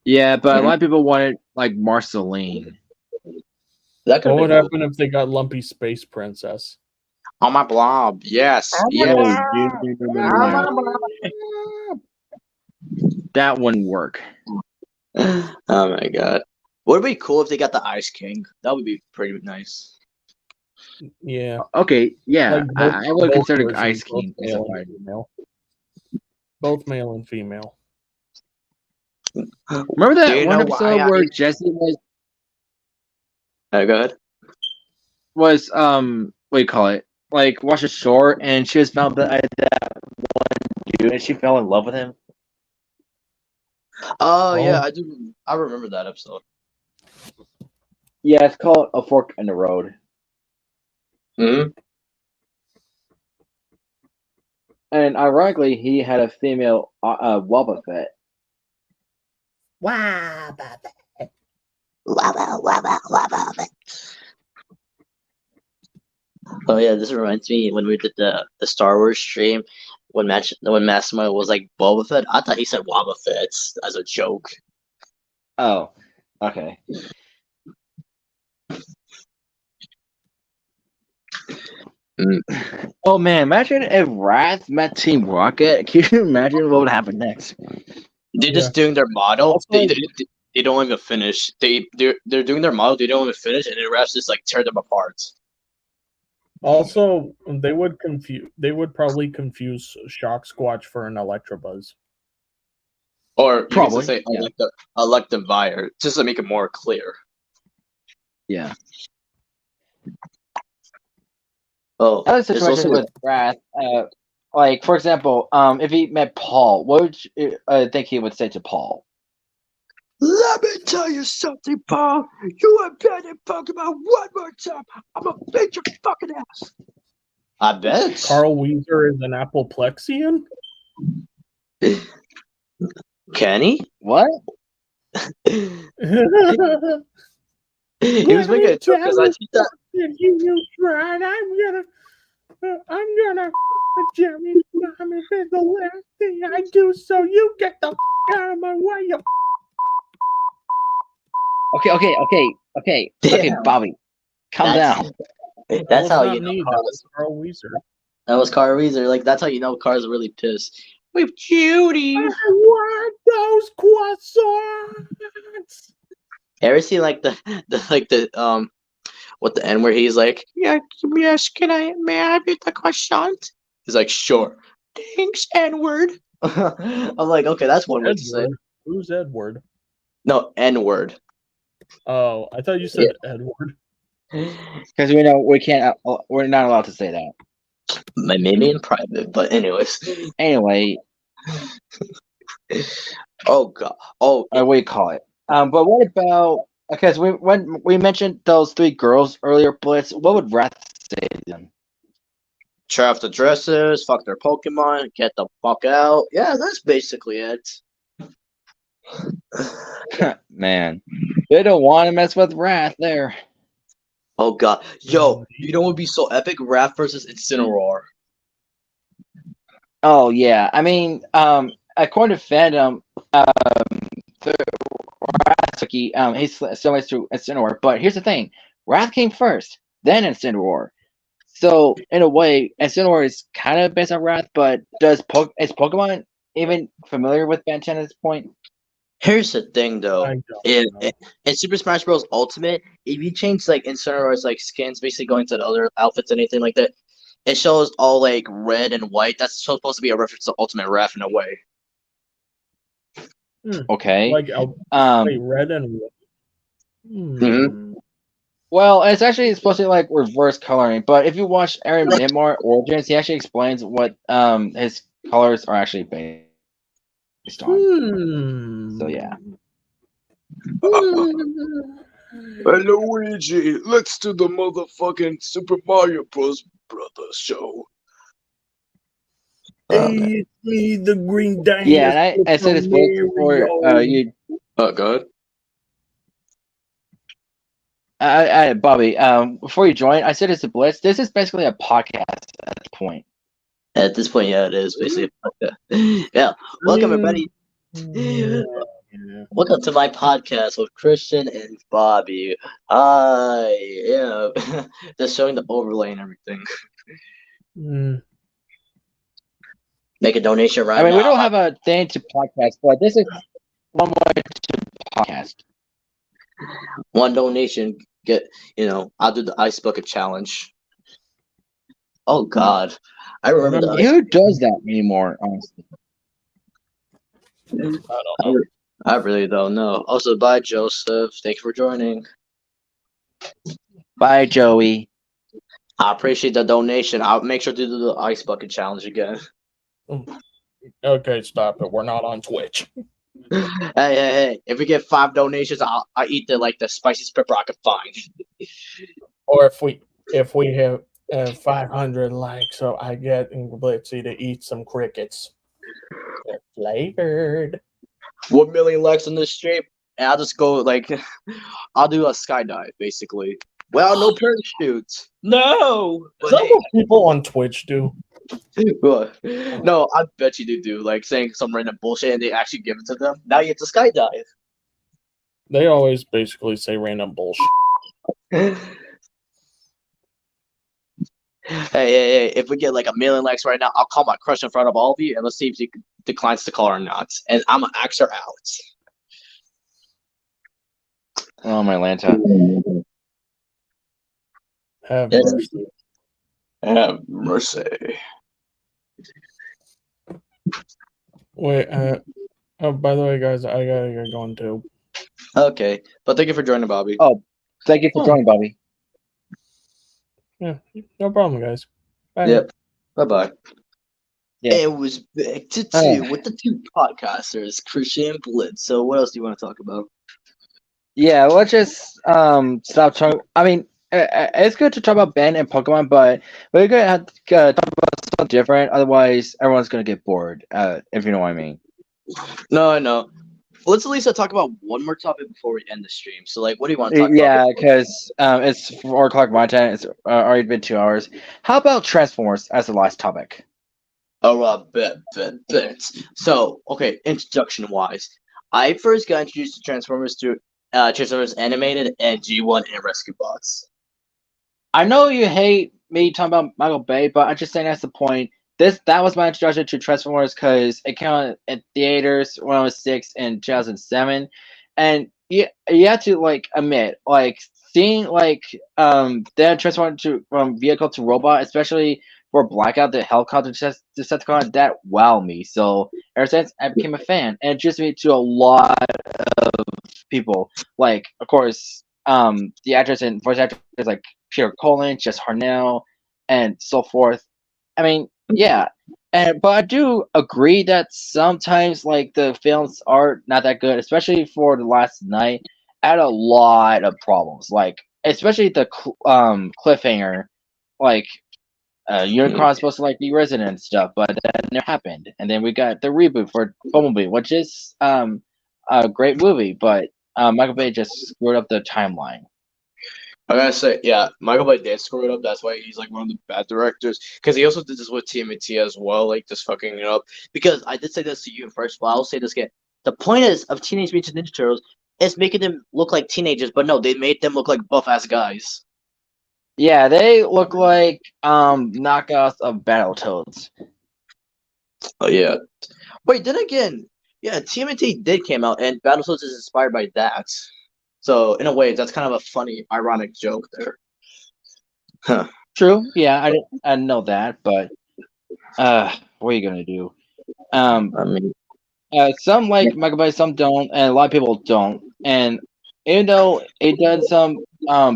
Yeah, but a lot of people wanted Marceline. What would happen if they got Lumpy Space Princess? On my blob. Yes. Oh my Yes. No, God. On my no. blob. That wouldn't work. Oh my god. Would it be cool if they got the Ice King? That would be pretty nice. Yeah. Okay, yeah, Like both, I would both consider versions, Ice both King as a male and fighter. female. Both male and female. Remember Do that you one know why episode I where Jesse go ahead. was what do you call it? Like wash ashore, and she was found by that one dude, and she fell in love with him. Oh yeah, Oh. I do. I remember that episode. Yeah, it's called A Fork in the Road. Hmm. And ironically, he had a female Wobba Fett. Wow. Oh yeah, this reminds me when we did the Star Wars stream when Massimo was like Boba Fett. I thought he said Wobba Fett as a joke. Oh, okay. Oh man, imagine if Wrath met Team Rocket. Can you imagine what would happen next? They're just doing their model. Also- They don't even finish. They're doing their model. They don't even finish, and the refs just like tear them apart. Also, they would probably confuse Shock Squatch for an Electabuzz. Or you Probably, could say yeah. Electivire, just to make it more clear. Yeah. Oh, Other there's situation also with Wrath, like for example, if he met Paul, what would you think he would say to Paul? Let me tell you something, Paul. You abandoned Pokemon one more time. I'm gonna beat your fucking ass. I bet. Carl Weezer is an Appleplexian? Can he? What? He was making a joke because I think that. If you tried, I'm gonna Jeremy Simon is the last thing I do, so you get the out of my way. You Okay, Damn. Bobby, calm down. That's how not you know me, Carl that was. was Carl Weezer. That was Carl Weezer. Like that's how you know Carl's really pissed. With Judy. I want those croissants. Ever seen like the what the N where he's like, yeah, yes, may I have the croissant? He's like, sure. Thanks, N-word. I'm like, okay, that's one way to say it. Edward. Who's Edward? No, N-word. Oh, I thought you said Edward. Because we know we're not allowed to say that. Maybe in private, but anyways. Anyway, Oh god. Oh, what do you call it? But what about because when we mentioned those three girls earlier, Blitz, what would Wrath say to them? tear off the dresses, fuck their Pokemon, get the fuck out. Yeah, that's basically it. Man, they don't want to mess with Wrath there. Oh god. Yo, you know what would be so epic? Wrath versus Incineroar. Oh yeah, I mean, according to fandom, Ratsuki, he's similar to Incineroar, but here's the thing: Wrath came first, then Incineroar. So in a way, Incineroar is kind of based on Wrath, but is Pokemon even familiar with Bantan at this point? Here's the thing, though. I don't know. In Super Smash Bros. Ultimate, if you change like Incineroar's like skins, basically going to the other outfits, anything like that, it shows all like red and white. That's supposed to be a reference to Ultimate Wrath in a way. Okay. Like red and white. Mhm. Well, it's actually supposed to be like reverse coloring, but if you watch Aaron Midmar Origins, he actually explains what his colors are actually based on. So yeah. Hey, Luigi, let's do the motherfucking Super Mario Bros. Brothers show. Hey, it's me, the Green Dinosaur. Yeah, and I said this before you. Oh, God. Bobby, before you join, I said it's a blitz. This is basically a podcast at this point. At this point, yeah, it is basically. Yeah, welcome everybody. Welcome to my podcast with Christian and Bobby. Hi, yeah, just showing the overlay and everything. Mm. Make a donation right I mean, now. we don't have a thing to podcast, but this is one way to podcast. One donation, get I'll do the ice bucket challenge. Oh God, I remember Remember, the Who does that anymore? Honestly, I don't I, know. I really don't know. Also, bye, Joseph. Thank you for joining. bye, Joey. I appreciate the donation. I'll make sure to do the ice bucket challenge again. Okay, stop it. We're not on Twitch. Hey! If we get 5 donations, I eat the spiciest pepper I can find. Or if we have 500 likes, so I get Blitzy to eat some crickets. They're flavored. 1 million likes on this stream, and I'll just go I'll do a skydive basically. Well, no parachutes. No. Is that what people on Twitch do? No, I bet you they do. Like saying some random bullshit, and they actually give it to them. Now you have to skydive. They always basically say random bullshit. Hey! If we get like 1 million likes right now, I'll call my crush in front of all of you, and let's see if she declines to call or not. And I'm gonna ask her out. Oh my Lanta. Have Yes. mercy. Have mercy. Wait, oh, by the way, guys, I gotta get going too. Okay, but thank you for joining, Bobby. Oh, thank you for joining, Bobby. Yeah, no problem, guys. Bye. Yep. Bye. Yeah. It was back to 2 with the 2 podcasters, Christian and Blitz. So what else do you want to talk about? Yeah, let's just stop talking. I mean, it's good to talk about Ben and Pokemon, but we're gonna have to talk about something different. Otherwise, everyone's gonna get bored. If you know what I mean. No, I know. Let's at least talk about one more topic before we end the stream. So, what do you want to talk Yeah, about? because it's 4 o'clock my time. It's already been 2 hours. How about Transformers as the last topic? Oh, bet. So, okay, introduction-wise, I first got introduced to Transformers through Transformers Animated and G1 and Rescue Bots. I know you hate me talking about Michael Bay, but I'm just saying that's the point. That was my introduction to Transformers because it came out in theaters when I was 6 in 2007, and you have to admit seeing that transform from vehicle to robot, especially for Blackout the helicopter Decepticon, that wowed me. So ever since I became a fan, and it introduced me to a lot of people. Of course, the actors and voice actors like Peter Cullen, Jess Harnell, and so forth. I mean, yeah, but I do agree that sometimes the films are not that good, especially for the last night. Had a lot of problems, especially the cliffhanger, Unicron's supposed to be resident and stuff, but that never happened. And then we got the reboot for Bumblebee, which is a great movie, but Michael Bay just screwed up the timeline. I gotta say, yeah, Michael Bay did screw it up. That's why he's one of the bad directors. Because he also did this with TMNT as well, just fucking it up. Because I did say this to you first, but I'll say this again. The point is of Teenage Mutant Ninja Turtles is making them look like teenagers, but no, they made them look like buff ass guys. Yeah, they look like knockoffs of Battletoads. Oh yeah. Wait, then again, yeah, TMNT did came out, and Battletoads is inspired by that. So in a way, that's kind of a funny, ironic joke there. Huh. True. Yeah, I know that, but what are you gonna do? I mean, some like Michael Bay, some don't, and a lot of people don't. And even though it done some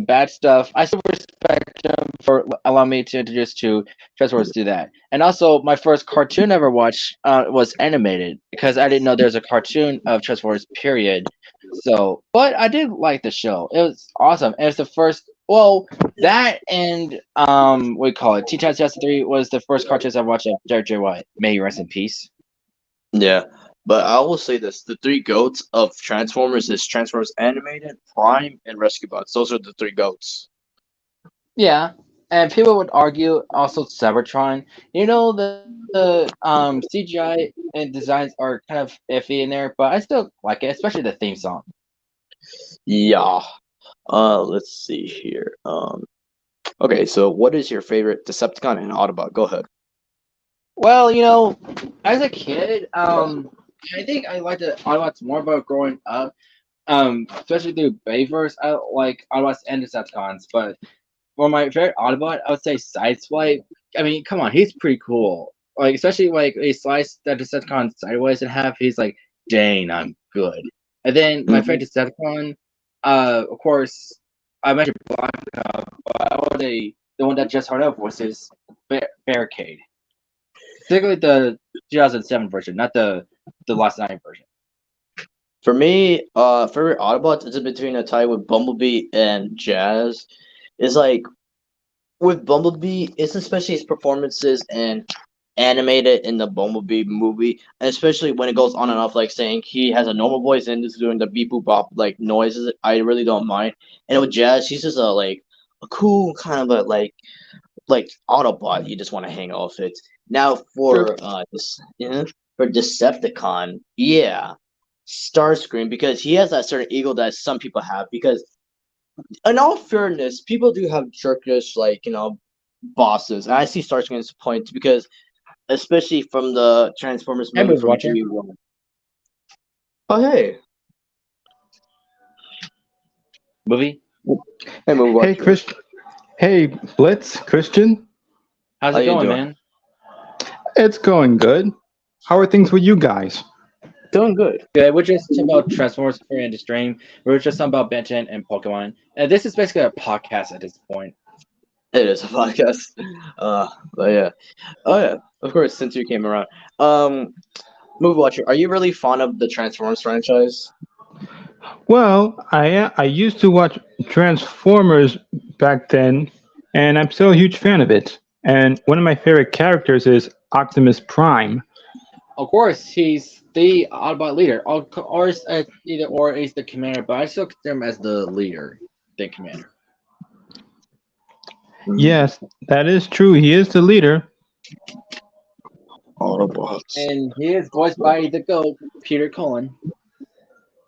bad stuff, I still respect him for allowing me to introduce to Transformers to that. And also, my first cartoon I ever watched was animated because I didn't know there was a cartoon of Transformers. Period. So, but I did like the show. It was awesome. And it's the first. Well, that and what do you call it? Teen Titans 2003 was the first cartoons I watched of Derek J. White. May he rest in peace. yeah. But I will say this: the 3 goats of Transformers is Transformers Animated, Prime, and Rescue Bots. Those are the 3 goats. Yeah, and people would argue also Cybertron. You know the CGI and designs are kind of iffy in there, but I still like it, especially the theme song. Yeah. Let's see here. Okay, so what is your favorite Decepticon and Autobot? Go ahead. Well, as a kid, I think I liked the Autobots more about growing up. Especially through Bayverse, I like Autobots and Decepticons. But for my favorite Autobot, I would say Sideswipe. I mean, come on, he's pretty cool. Like, especially like he slices that Decepticon sideways in half. He's like, "Dang, I'm good." And then my Mhm. favorite Decepticon, of course, I mentioned Black, but I would say the one that just heard up voices Barricade, particularly the 2007 version, not the last night version. For me, favorite Autobots is in between a tie with Bumblebee and Jazz. Is like with Bumblebee, it's especially his performances and animated in the Bumblebee movie, and especially when it goes on and off, like saying he has a normal voice and is doing the beep boop bop like noises. I really don't mind. And with Jazz, she's just a cool kind of a like Autobot. You just want to hang off it. Now True. for Decepticon, yeah, Starscream because he has that certain ego that some people have. Because in all fairness, people do have jerkish bosses, and I see Starscream's point because especially from the Transformers Hey, movie movie from watcher. G1. Oh hey, Movie. hey, movie Hey, watcher, Chris. Hey, Blitz, Christian. How's how it you going, doing? man? It's going good. How are things with you guys? Doing good. Good. We're just talking about Transformers for the stream. We're just talking about Ben 10 and Pokemon. And this is basically a podcast at this point. It is a podcast. But yeah, oh yeah, of course. Since you came around, um, movie watcher, are you really fond of the Transformers franchise? Well, I used to watch Transformers back then, and I'm still a huge fan of it. And one of my favorite characters is Optimus Prime. Of course, he's the Autobot leader. Or either or he's the commander, but I still consider him as the leader, the commander. Yes, that is true. He is the leader. Autobots. And he is voiced by the GOAT, Peter Cullen.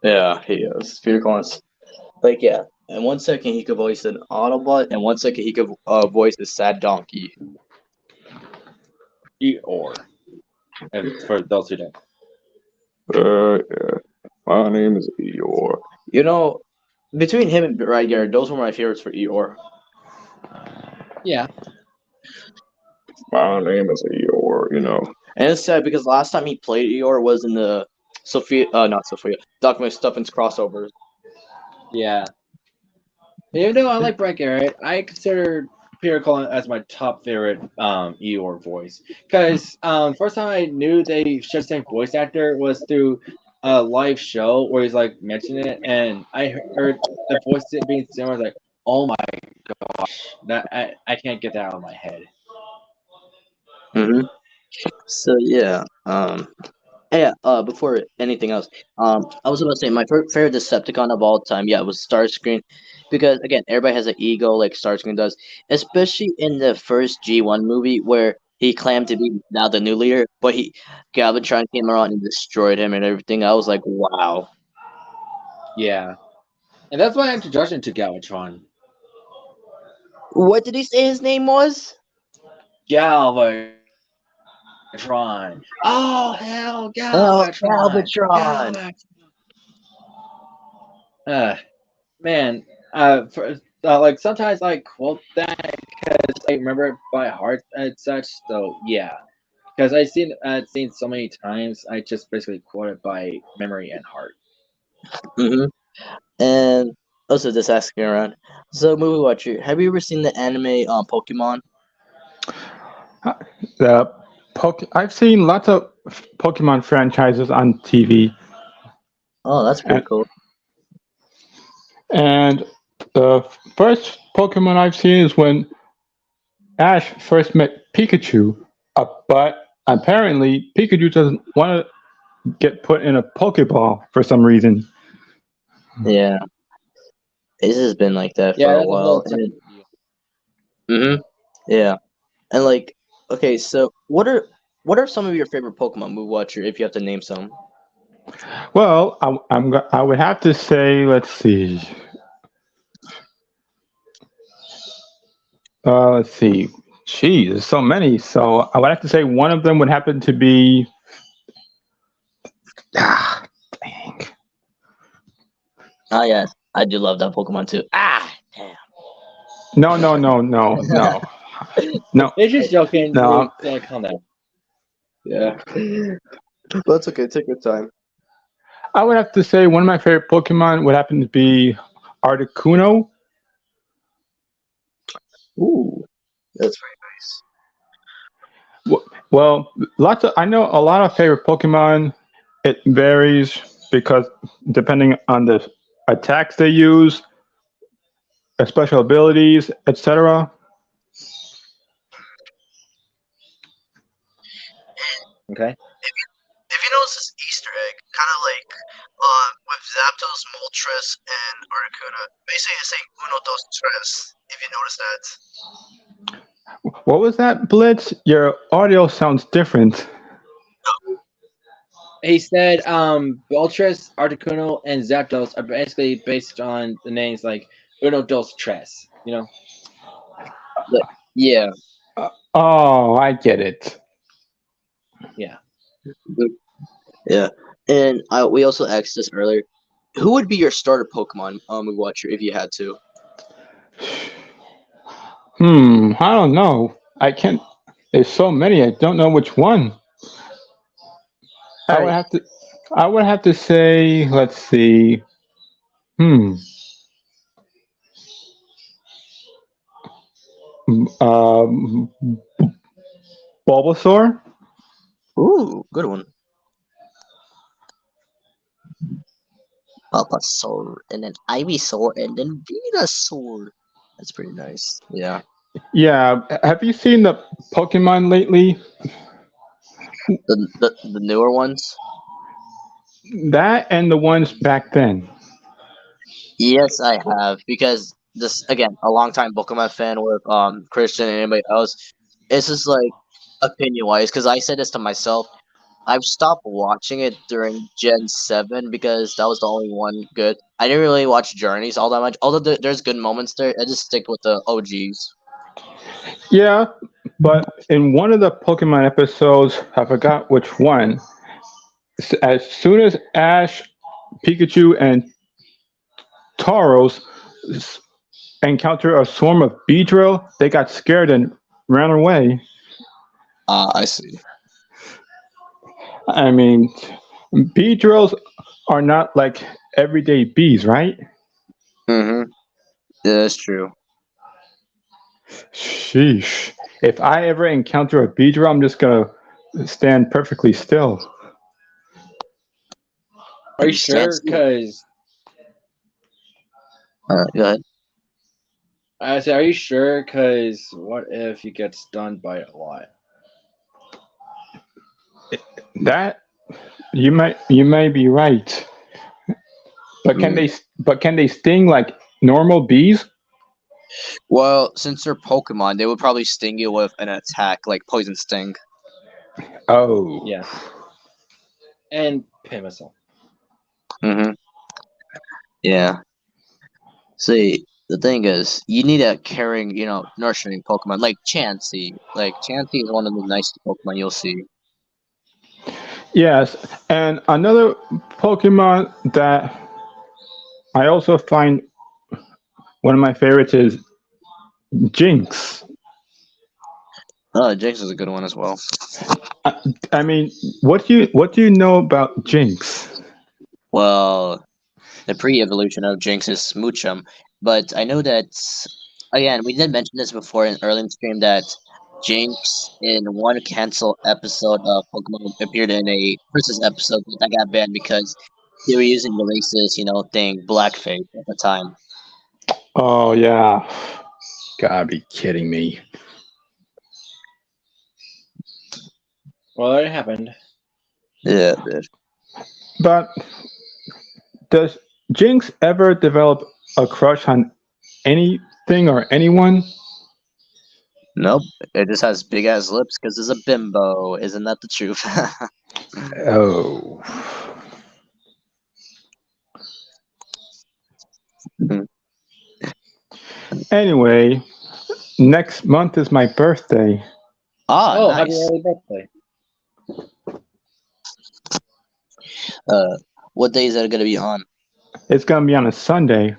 Yeah, he is. Peter Collins. Like, yeah. In 1 second, he could voice an Autobot, and 1 second, he could voice a sad donkey. Eeyore. And for those who don't. Yeah. My name is Eeyore. Between him and Rygar, those were my favorites for Eeyore. Yeah. My name is Eeyore. And it's sad because last time he played Eeyore was in the not Sophia, Doc McStuffins crossovers. Yeah. Even though I like Brett Garrett, I consider Peter Cullen as my top favorite Eeyore voice. Because first time I knew they shared the same voice actor was through a live show where he's like mentioning it, and I heard the voice being similar. I was like, oh my gosh, that I can't get that out of my head. Mm-hmm. So yeah, yeah. Before anything else, I was about to say my favorite Decepticon of all time. Yeah, it was Starscream, because again, everybody has an ego like Starscream does, especially in the first G1 movie where he claimed to be now the new leader, but Galvatron came around and destroyed him and everything. I was like, wow. Yeah, and that's my introduction to Galvatron. What did he say his name was? Galvatron. Oh hell, Galvatron. Galvatron. Galvatron. Man, for, like sometimes I quote that because I remember it by heart and such. So yeah, because I've seen so many times, I just basically quote it by memory and heart. Mm-hmm. And also just asking around. So, movie watcher, have you ever seen the anime Pokemon? The I've seen lots of Pokemon franchises on TV, Oh, that's pretty and, cool. and the first Pokemon I've seen is when Ash first met Pikachu. But apparently, Pikachu doesn't want to get put in a Pokeball for some reason. Yeah, this has been like that for Yeah, a that's a while. whole time. Mm-hmm. Yeah, and okay, so what are some of your favorite Pokemon, movie watcher? If you have to name some. Well, I would have to say, let's see. Let's see. Geez, there's so many. So I would have to say one of them would happen to be. Ah, dang. Oh yeah, I do love that Pokemon too. Ah, damn. No, no, no, no, no, no, They're just joking. no. Calm down. Yeah. That's okay. Take your time. I would have to say one of my favorite Pokemon would happen to be Articuno. Ooh, that's very Well, lots of I know a lot of favorite Pokemon. It varies because depending on the attacks they use, their special abilities, etc. Okay. If you notice this Easter egg, kind of like with Zapdos, Moltres, and Articuno, basically it's saying uno, dos, tres, if you notice that. What was that, Blitz? Your audio sounds different. He said, Moltres, Articuno, and Zapdos are basically based on the names like Uno, Dos, Tres. You know. Yeah. Oh, I get it. Yeah. Yeah. And we also asked this earlier. Who would be your starter Pokemon watcher if you had to? I don't know. I can't. There's so many. I don't know which one. I would have to. I would have to say. Let's see. Hmm. Um. Bulbasaur. Ooh, good one. Bulbasaur, and then Ivysaur, and then Venusaur. That's pretty nice. Yeah. Yeah. Have you seen the Pokemon lately? The newer ones? That and the ones back then. Yes, I have, because this again, a longtime Pokemon fan with Christian and anybody else. It's just like opinion wise, because I said this to myself. I've stopped watching it during Gen 7 because that was the only one good. I didn't really watch Journeys all that much. Although there's good moments there, I just stick with the OGs. Yeah, but in one of the Pokemon episodes, I forgot which one. As soon as Ash, Pikachu, and Tauros encounter a swarm of Beedrill, they got scared and ran away. I see. I mean, Beedrills are not like everyday bees, right? Mm-hmm. Yeah, that's true. Sheesh. If I ever encounter a Beedrill, I'm just gonna stand perfectly still. Are you sure? Because Go ahead. I said, are you sure? Because what if you get stunned by it a lot? That you may be right. But can they sting like normal bees? Well, since they're Pokemon, they would probably sting you with an attack like Poison Sting. Oh. Yeah. And Pin Missile. Mm-hmm. Yeah. See, the thing is, you need a caring, nurturing Pokemon like Chansey. Like Chansey is one of the nicest Pokemon you'll see. Yes, and another Pokemon that I also find one of my favorites is Jinx. Jinx is a good one as well. I mean, what do you know about Jinx? Well, the pre-evolution of Jinx is Smoochum, but I know that again we did mention this before in early in the stream that Jinx in one cancel episode of Pokemon appeared in a Christmas episode that got banned because they were using the racist, thing blackface at the time. Oh yeah, gotta be kidding me. Well, it happened. Yeah, it did. But does Jinx ever develop a crush on anything or anyone? Nope, it just has big ass lips because it's a bimbo. Isn't that the truth? Oh. Anyway, next month is my birthday. Ah, Oh, happy nice. early birthday! What day is that gonna be on? It's gonna be on a Sunday.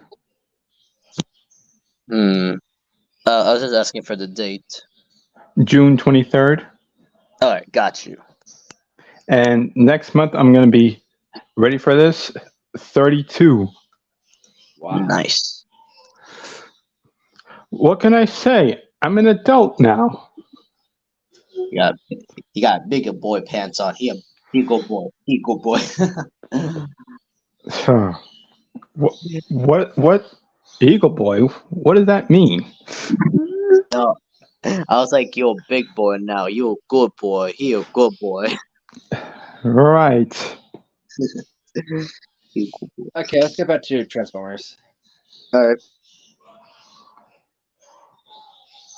Hmm. I was just asking for the date. June 23rd. All right, got you. And next month I'm gonna be ready for this 32. Wow. Nice. What can I say? I'm an adult now. You got bigger boy pants on. He go boy. He go boy. So, what Eagle Boy? What does that mean? No, I was like, you're a big boy now. You a good boy. He a good boy. Right. He a good boy. Okay, let's get back to Transformers. All right.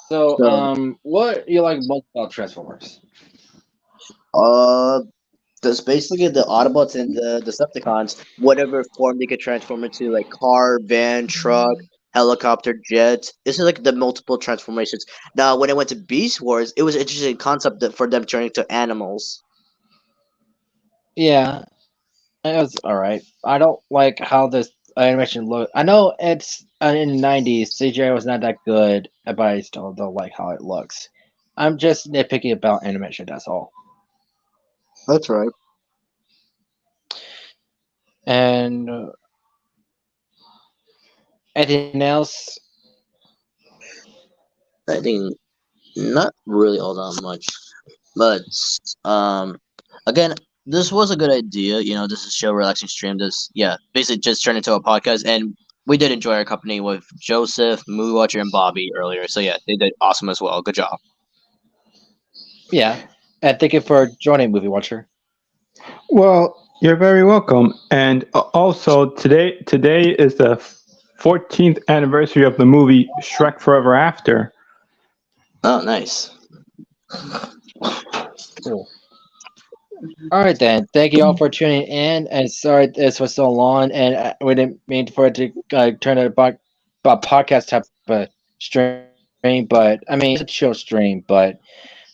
So, So, what you like most about Transformers? that's basically the Autobots and the Decepticons, whatever form they could transform into, like car, van, truck, helicopter, jet. This is like the multiple transformations. Now, when it went to Beast Wars, it was an interesting concept for them turning to animals. Yeah, it was all right. I don't like how this animation look. I know it's in the '90s. CGI was not that good, but I still don't like how it looks. I'm just nitpicky about animation. That's all. That's right. And anything else? I think not really all that much, but again, this was a good idea. This is show relaxing stream. This, yeah, basically just turned into a podcast, and we did enjoy our company with Joseph, Movie Watcher, and Bobby earlier. So yeah, they did awesome as well. Good job. Yeah, and thank you for joining, Movie Watcher. Well, you're very welcome. And also today is the 14th anniversary of the movie Shrek Forever After. Oh, nice. Cool. All right then. Thank you all for tuning in. And sorry this was so long, and we didn't mean for it to turn into a podcast type of stream. But I mean, it's a chill stream. But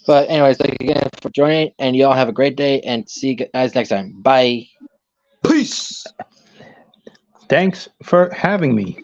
anyways, thank you again for joining, and you all have a great day. And see you guys next time. Bye. Peace. Thanks for having me.